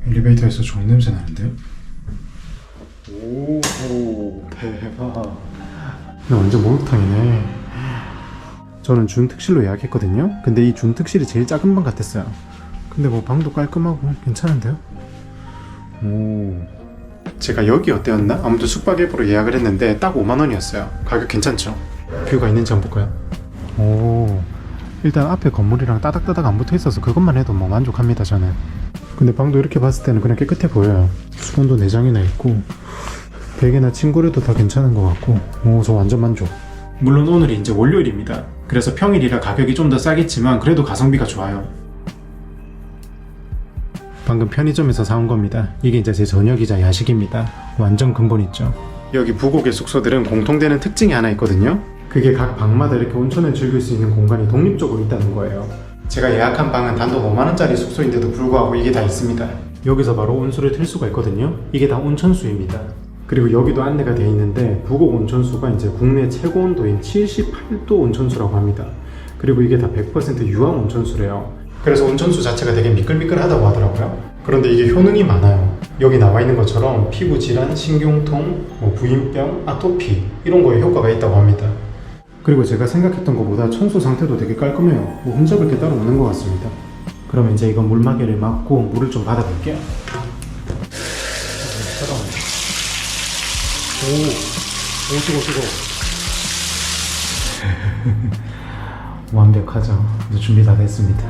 Speaker 1: 엘리베이터에서 좋은 냄새 나는데요? 오 대박. 근데 완전 목욕탕이네. 저는 준특실로 예약했거든요. 근데 이 준특실이 제일 작은 방 같았어요. 근데 뭐 방도 깔끔하고 괜찮은데요? 오. 제가 여기 어때였나? 아무튼 숙박 앱으로 예약을 했는데 딱 5만원이었어요. 가격 괜찮죠? 뷰가 있는지 한번 볼까요? 오. 일단 앞에 건물이랑 따닥따닥 안 붙어 있어서 그것만 해도 뭐 만족합니다 저는. 근데 방도 이렇게 봤을 때는 그냥 깨끗해 보여요. 수건도 4장이나 있고 베개나 침구류도 다 괜찮은 것 같고 오, 저 완전 만족. 물론 오늘이 이제 월요일입니다. 그래서 평일이라 가격이 좀 더 싸겠지만 그래도 가성비가 좋아요. 방금 편의점에서 사온 겁니다. 이게 이제 제 저녁이자 야식입니다. 완전 근본 있죠. 여기 부곡의 숙소들은 공통되는 특징이 하나 있거든요. 그게 각 방마다 이렇게 온천을 즐길 수 있는 공간이 독립적으로 있다는 거예요. 제가 예약한 방은 단돈 5만원짜리 숙소인데도 불구하고 이게 다 있습니다. 여기서 바로 온수를 틀 수가 있거든요. 이게 다 온천수입니다. 그리고 여기도 안내가 되어 있는데 부곡 온천수가 이제 국내 최고 온도인 78도 온천수라고 합니다. 그리고 이게 다 100% 유황 온천수래요. 그래서 온천수 자체가 되게 미끌미끌하다고 하더라고요. 그런데 이게 효능이 많아요. 여기 나와 있는 것처럼 피부 질환, 신경통, 부인병, 아토피 이런 거에 효과가 있다고 합니다. 그리고 제가 생각했던 것보다 청소 상태도 되게 깔끔해요. 뭐 흠잡을 게 따로 없는 것 같습니다. 그러면 이제 이거 물마개를 막고 물을 좀 받아볼게요. 오, 뜨거워. 완벽하죠. 이제 준비 다 됐습니다.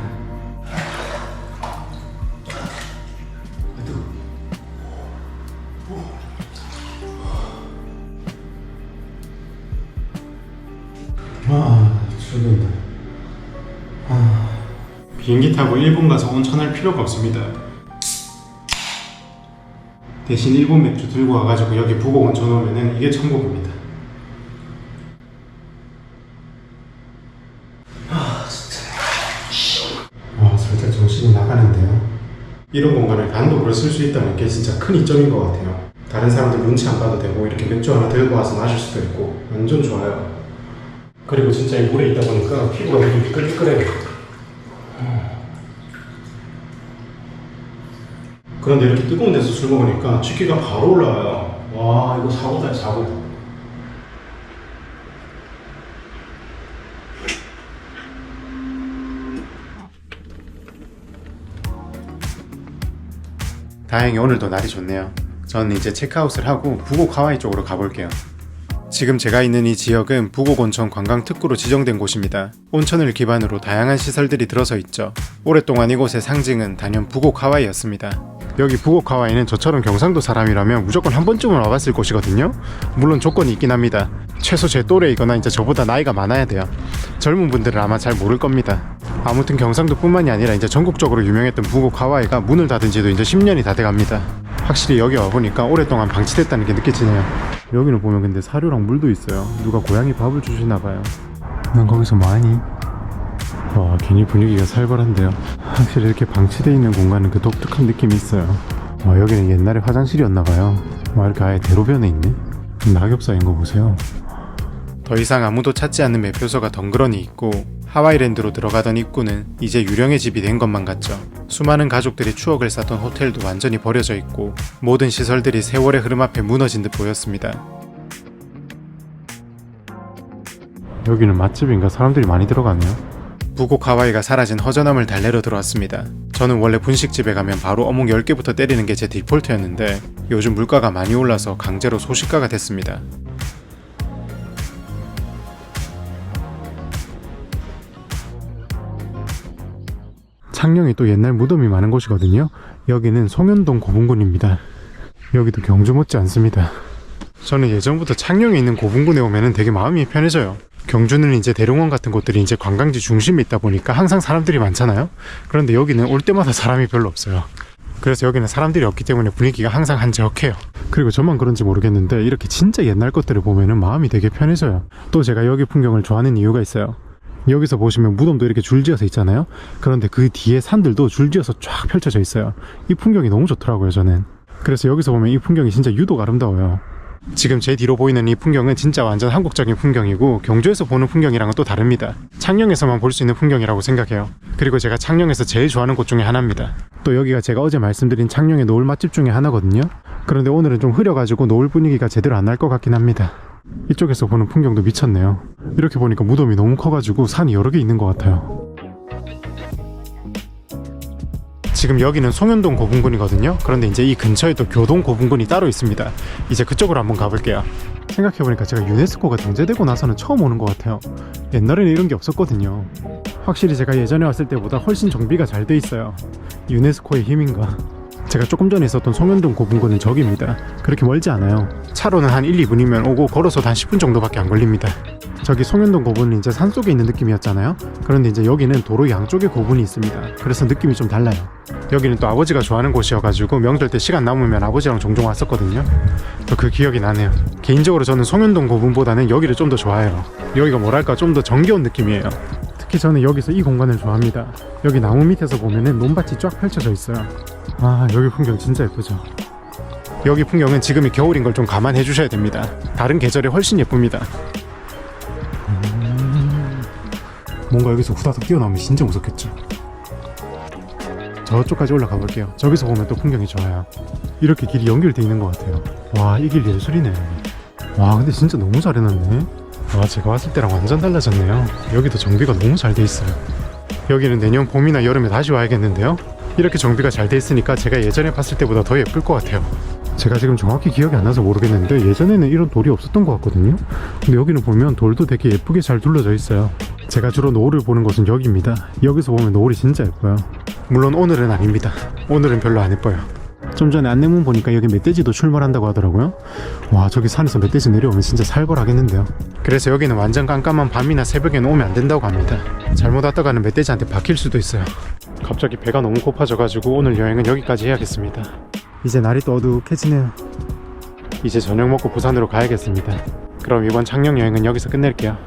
Speaker 1: 죽는다. 비행기 타고 일본 가서 온천할 필요가 없습니다. 대신 일본 맥주 들고 와가지고 여기 부곡 온천 오면은 이게 천국입니다. 진짜. 살짝 정신이 나가는데요. 이런 공간을 단독으로 쓸 수 있다는 게 진짜 큰 이점인 것 같아요. 다른 사람들 눈치 안 봐도 되고 이렇게 맥주 하나 들고 와서 마실 수도 있고 완전 좋아요. 그리고 진짜 이 물에 있다 보니까 피부가 되게 미끌미끌해요. 그런데 이렇게 뜨거운 데서 술 먹으니까 취기가 바로 올라와요. 와, 이거 사고다, 사고. 다행히 오늘도 날이 좋네요. 저는 이제 체크아웃을 하고 부곡 하와이 쪽으로 가볼게요. 지금 제가 있는 이 지역은 부곡 온천 관광 특구로 지정된 곳입니다. 온천을 기반으로 다양한 시설들이 들어서 있죠. 오랫동안 이곳의 상징은 단연 부곡 하와이였습니다. 여기 부곡 하와이는 저처럼 경상도 사람이라면 무조건 한 번쯤은 와봤을 곳이거든요. 물론 조건이 있긴 합니다. 최소 제 또래이거나 이제 저보다 나이가 많아야 돼요. 젊은 분들은 아마 잘 모를 겁니다. 아무튼 경상도뿐만이 아니라 이제 전국적으로 유명했던 부곡 하와이가 문을 닫은 지도 이제 10년이 다 돼갑니다. 확실히 여기 와보니까 오랫동안 방치됐다는 게 느껴지네요.
Speaker 4: 여기는 보면 근데 사료랑 물도 있어요. 누가 고양이 밥을 주시나봐요. 난 거기서 뭐하니? 와, 괜히 분위기가 살벌한데요. 확실히 이렇게 방치되어 있는 공간은 그 독특한 느낌이 있어요. 와, 여기는 옛날에 화장실이었나봐요. 와, 이렇게 아예 대로변에 있네. 낙엽 쌓인 거 보세요.
Speaker 1: 더 이상 아무도 찾지 않는 매표소가 덩그러니 있고 하와이랜드로 들어가던 입구는 이제 유령의 집이 된 것만 같죠. 수많은 가족들이 추억을 쌓던 호텔도 완전히 버려져 있고 모든 시설들이 세월의 흐름 앞에 무너진 듯 보였습니다.
Speaker 4: 여기는 맛집인가? 사람들이 많이 들어가네요.
Speaker 1: 부곡 하와이가 사라진 허전함을 달래러 들어왔습니다. 저는 원래 분식집에 가면 바로 어묵 10개부터 때리는 게 제 디폴트였는데 요즘 물가가 많이 올라서 강제로 소식가가 됐습니다.
Speaker 4: 창녕이 또 옛날 무덤이 많은 곳이거든요. 여기는 송현동 고분군입니다. 여기도 경주 못지 않습니다.
Speaker 1: 저는 예전부터 창녕에 있는 고분군에 오면은 되게 마음이 편해져요. 경주는 이제 대릉원 같은 곳들이 이제 관광지 중심에 있다 보니까 항상 사람들이 많잖아요. 그런데 여기는 올 때마다 사람이 별로 없어요. 그래서 여기는 사람들이 없기 때문에 분위기가 항상 한적해요.
Speaker 4: 그리고 저만 그런지 모르겠는데 이렇게 진짜 옛날 것들을 보면은 마음이 되게 편해져요. 또 제가 여기 풍경을 좋아하는 이유가 있어요. 여기서 보시면 무덤도 이렇게 줄지어서 있잖아요. 그런데 그 뒤에 산들도 줄지어서 쫙 펼쳐져 있어요. 이 풍경이 너무 좋더라고요, 저는. 그래서 여기서 보면 이 풍경이 진짜 유독 아름다워요.
Speaker 1: 지금 제 뒤로 보이는 이 풍경은 진짜 완전 한국적인 풍경이고 경주에서 보는 풍경이랑은 또 다릅니다. 창녕에서만 볼 수 있는 풍경이라고 생각해요. 그리고 제가 창녕에서 제일 좋아하는 곳 중에 하나입니다.
Speaker 4: 또 여기가 제가 어제 말씀드린 창녕의 노을 맛집 중에 하나거든요. 그런데 오늘은 좀 흐려가지고 노을 분위기가 제대로 안 날 것 같긴 합니다. 이쪽에서 보는 풍경도 미쳤네요. 이렇게 보니까 무덤이 너무 커가지고 산이 여러 개 있는 것 같아요.
Speaker 1: 지금 여기는 송현동 고분군이거든요. 그런데 이제 이 근처에 또 교동 고분군이 따로 있습니다. 이제 그쪽으로 한번 가볼게요.
Speaker 4: 생각해보니까 제가 유네스코가 등재되고 나서는 처음 오는 것 같아요. 옛날에는 이런 게 없었거든요. 확실히 제가 예전에 왔을 때보다 훨씬 정비가 잘 돼 있어요. 유네스코의 힘인가. 제가 조금 전에 있었던 송현동 고분군은 저기입니다. 그렇게 멀지 않아요.
Speaker 1: 차로는 한 1, 2분이면 오고 걸어서도 한 10분 정도밖에 안 걸립니다.
Speaker 4: 저기 송현동 고분은 이제 산속에 있는 느낌이었잖아요. 그런데 이제 여기는 도로 양쪽에 고분이 있습니다. 그래서 느낌이 좀 달라요.
Speaker 1: 여기는 또 아버지가 좋아하는 곳이어가지고 명절 때 시간 남으면 아버지랑 종종 왔었거든요. 또 그 기억이 나네요. 개인적으로 저는 송현동 고분보다는 여기를 좀 더 좋아해요. 여기가 뭐랄까 좀 더 정겨운 느낌이에요.
Speaker 4: 특히 저는 여기서 이 공간을 좋아합니다. 여기 나무 밑에서 보면은 논밭이 쫙 펼쳐져 있어요. 아, 여기 풍경 진짜 예쁘죠.
Speaker 1: 여기 풍경은 지금이 겨울인 걸 좀 감안해 주셔야 됩니다. 다른 계절에 훨씬 예쁩니다.
Speaker 4: 뭔가 여기서 후다닥 뛰어나오면 진짜 무섭겠죠. 저쪽까지 올라가 볼게요. 저기서 보면 또 풍경이 좋아요. 이렇게 길이 연결돼 있는 것 같아요. 와, 이 길 예술이네. 와, 근데 진짜 너무 잘 해놨네. 와, 제가 왔을 때랑 완전 달라졌네요. 여기도 정비가 너무 잘 돼 있어요.
Speaker 1: 여기는 내년 봄이나 여름에 다시 와야겠는데요. 이렇게 정비가 잘 돼 있으니까 제가 예전에 봤을 때보다 더 예쁠 것 같아요.
Speaker 4: 제가 지금 정확히 기억이 안 나서 모르겠는데 예전에는 이런 돌이 없었던 것 같거든요. 근데 여기는 보면 돌도 되게 예쁘게 잘 둘러져 있어요. 제가 주로 노을을 보는 곳은 여기입니다. 여기서 보면 노을이 진짜 예뻐요.
Speaker 1: 물론 오늘은 아닙니다. 오늘은 별로 안 예뻐요.
Speaker 4: 좀 전에 안내문 보니까 여기 멧돼지도 출몰한다고 하더라고요. 와, 저기 산에서 멧돼지 내려오면 진짜 살벌하겠는데요.
Speaker 1: 그래서 여기는 완전 깜깜한 밤이나 새벽에는 오면 안 된다고 합니다. 잘못 왔다가는 멧돼지한테 박힐 수도 있어요. 갑자기 배가 너무 고파져가지고 오늘 여행은 여기까지 해야겠습니다.
Speaker 4: 이제 날이 또 어둑해지네요.
Speaker 1: 이제 저녁 먹고 부산으로 가야겠습니다. 그럼 이번 창녕 여행은 여기서 끝낼게요.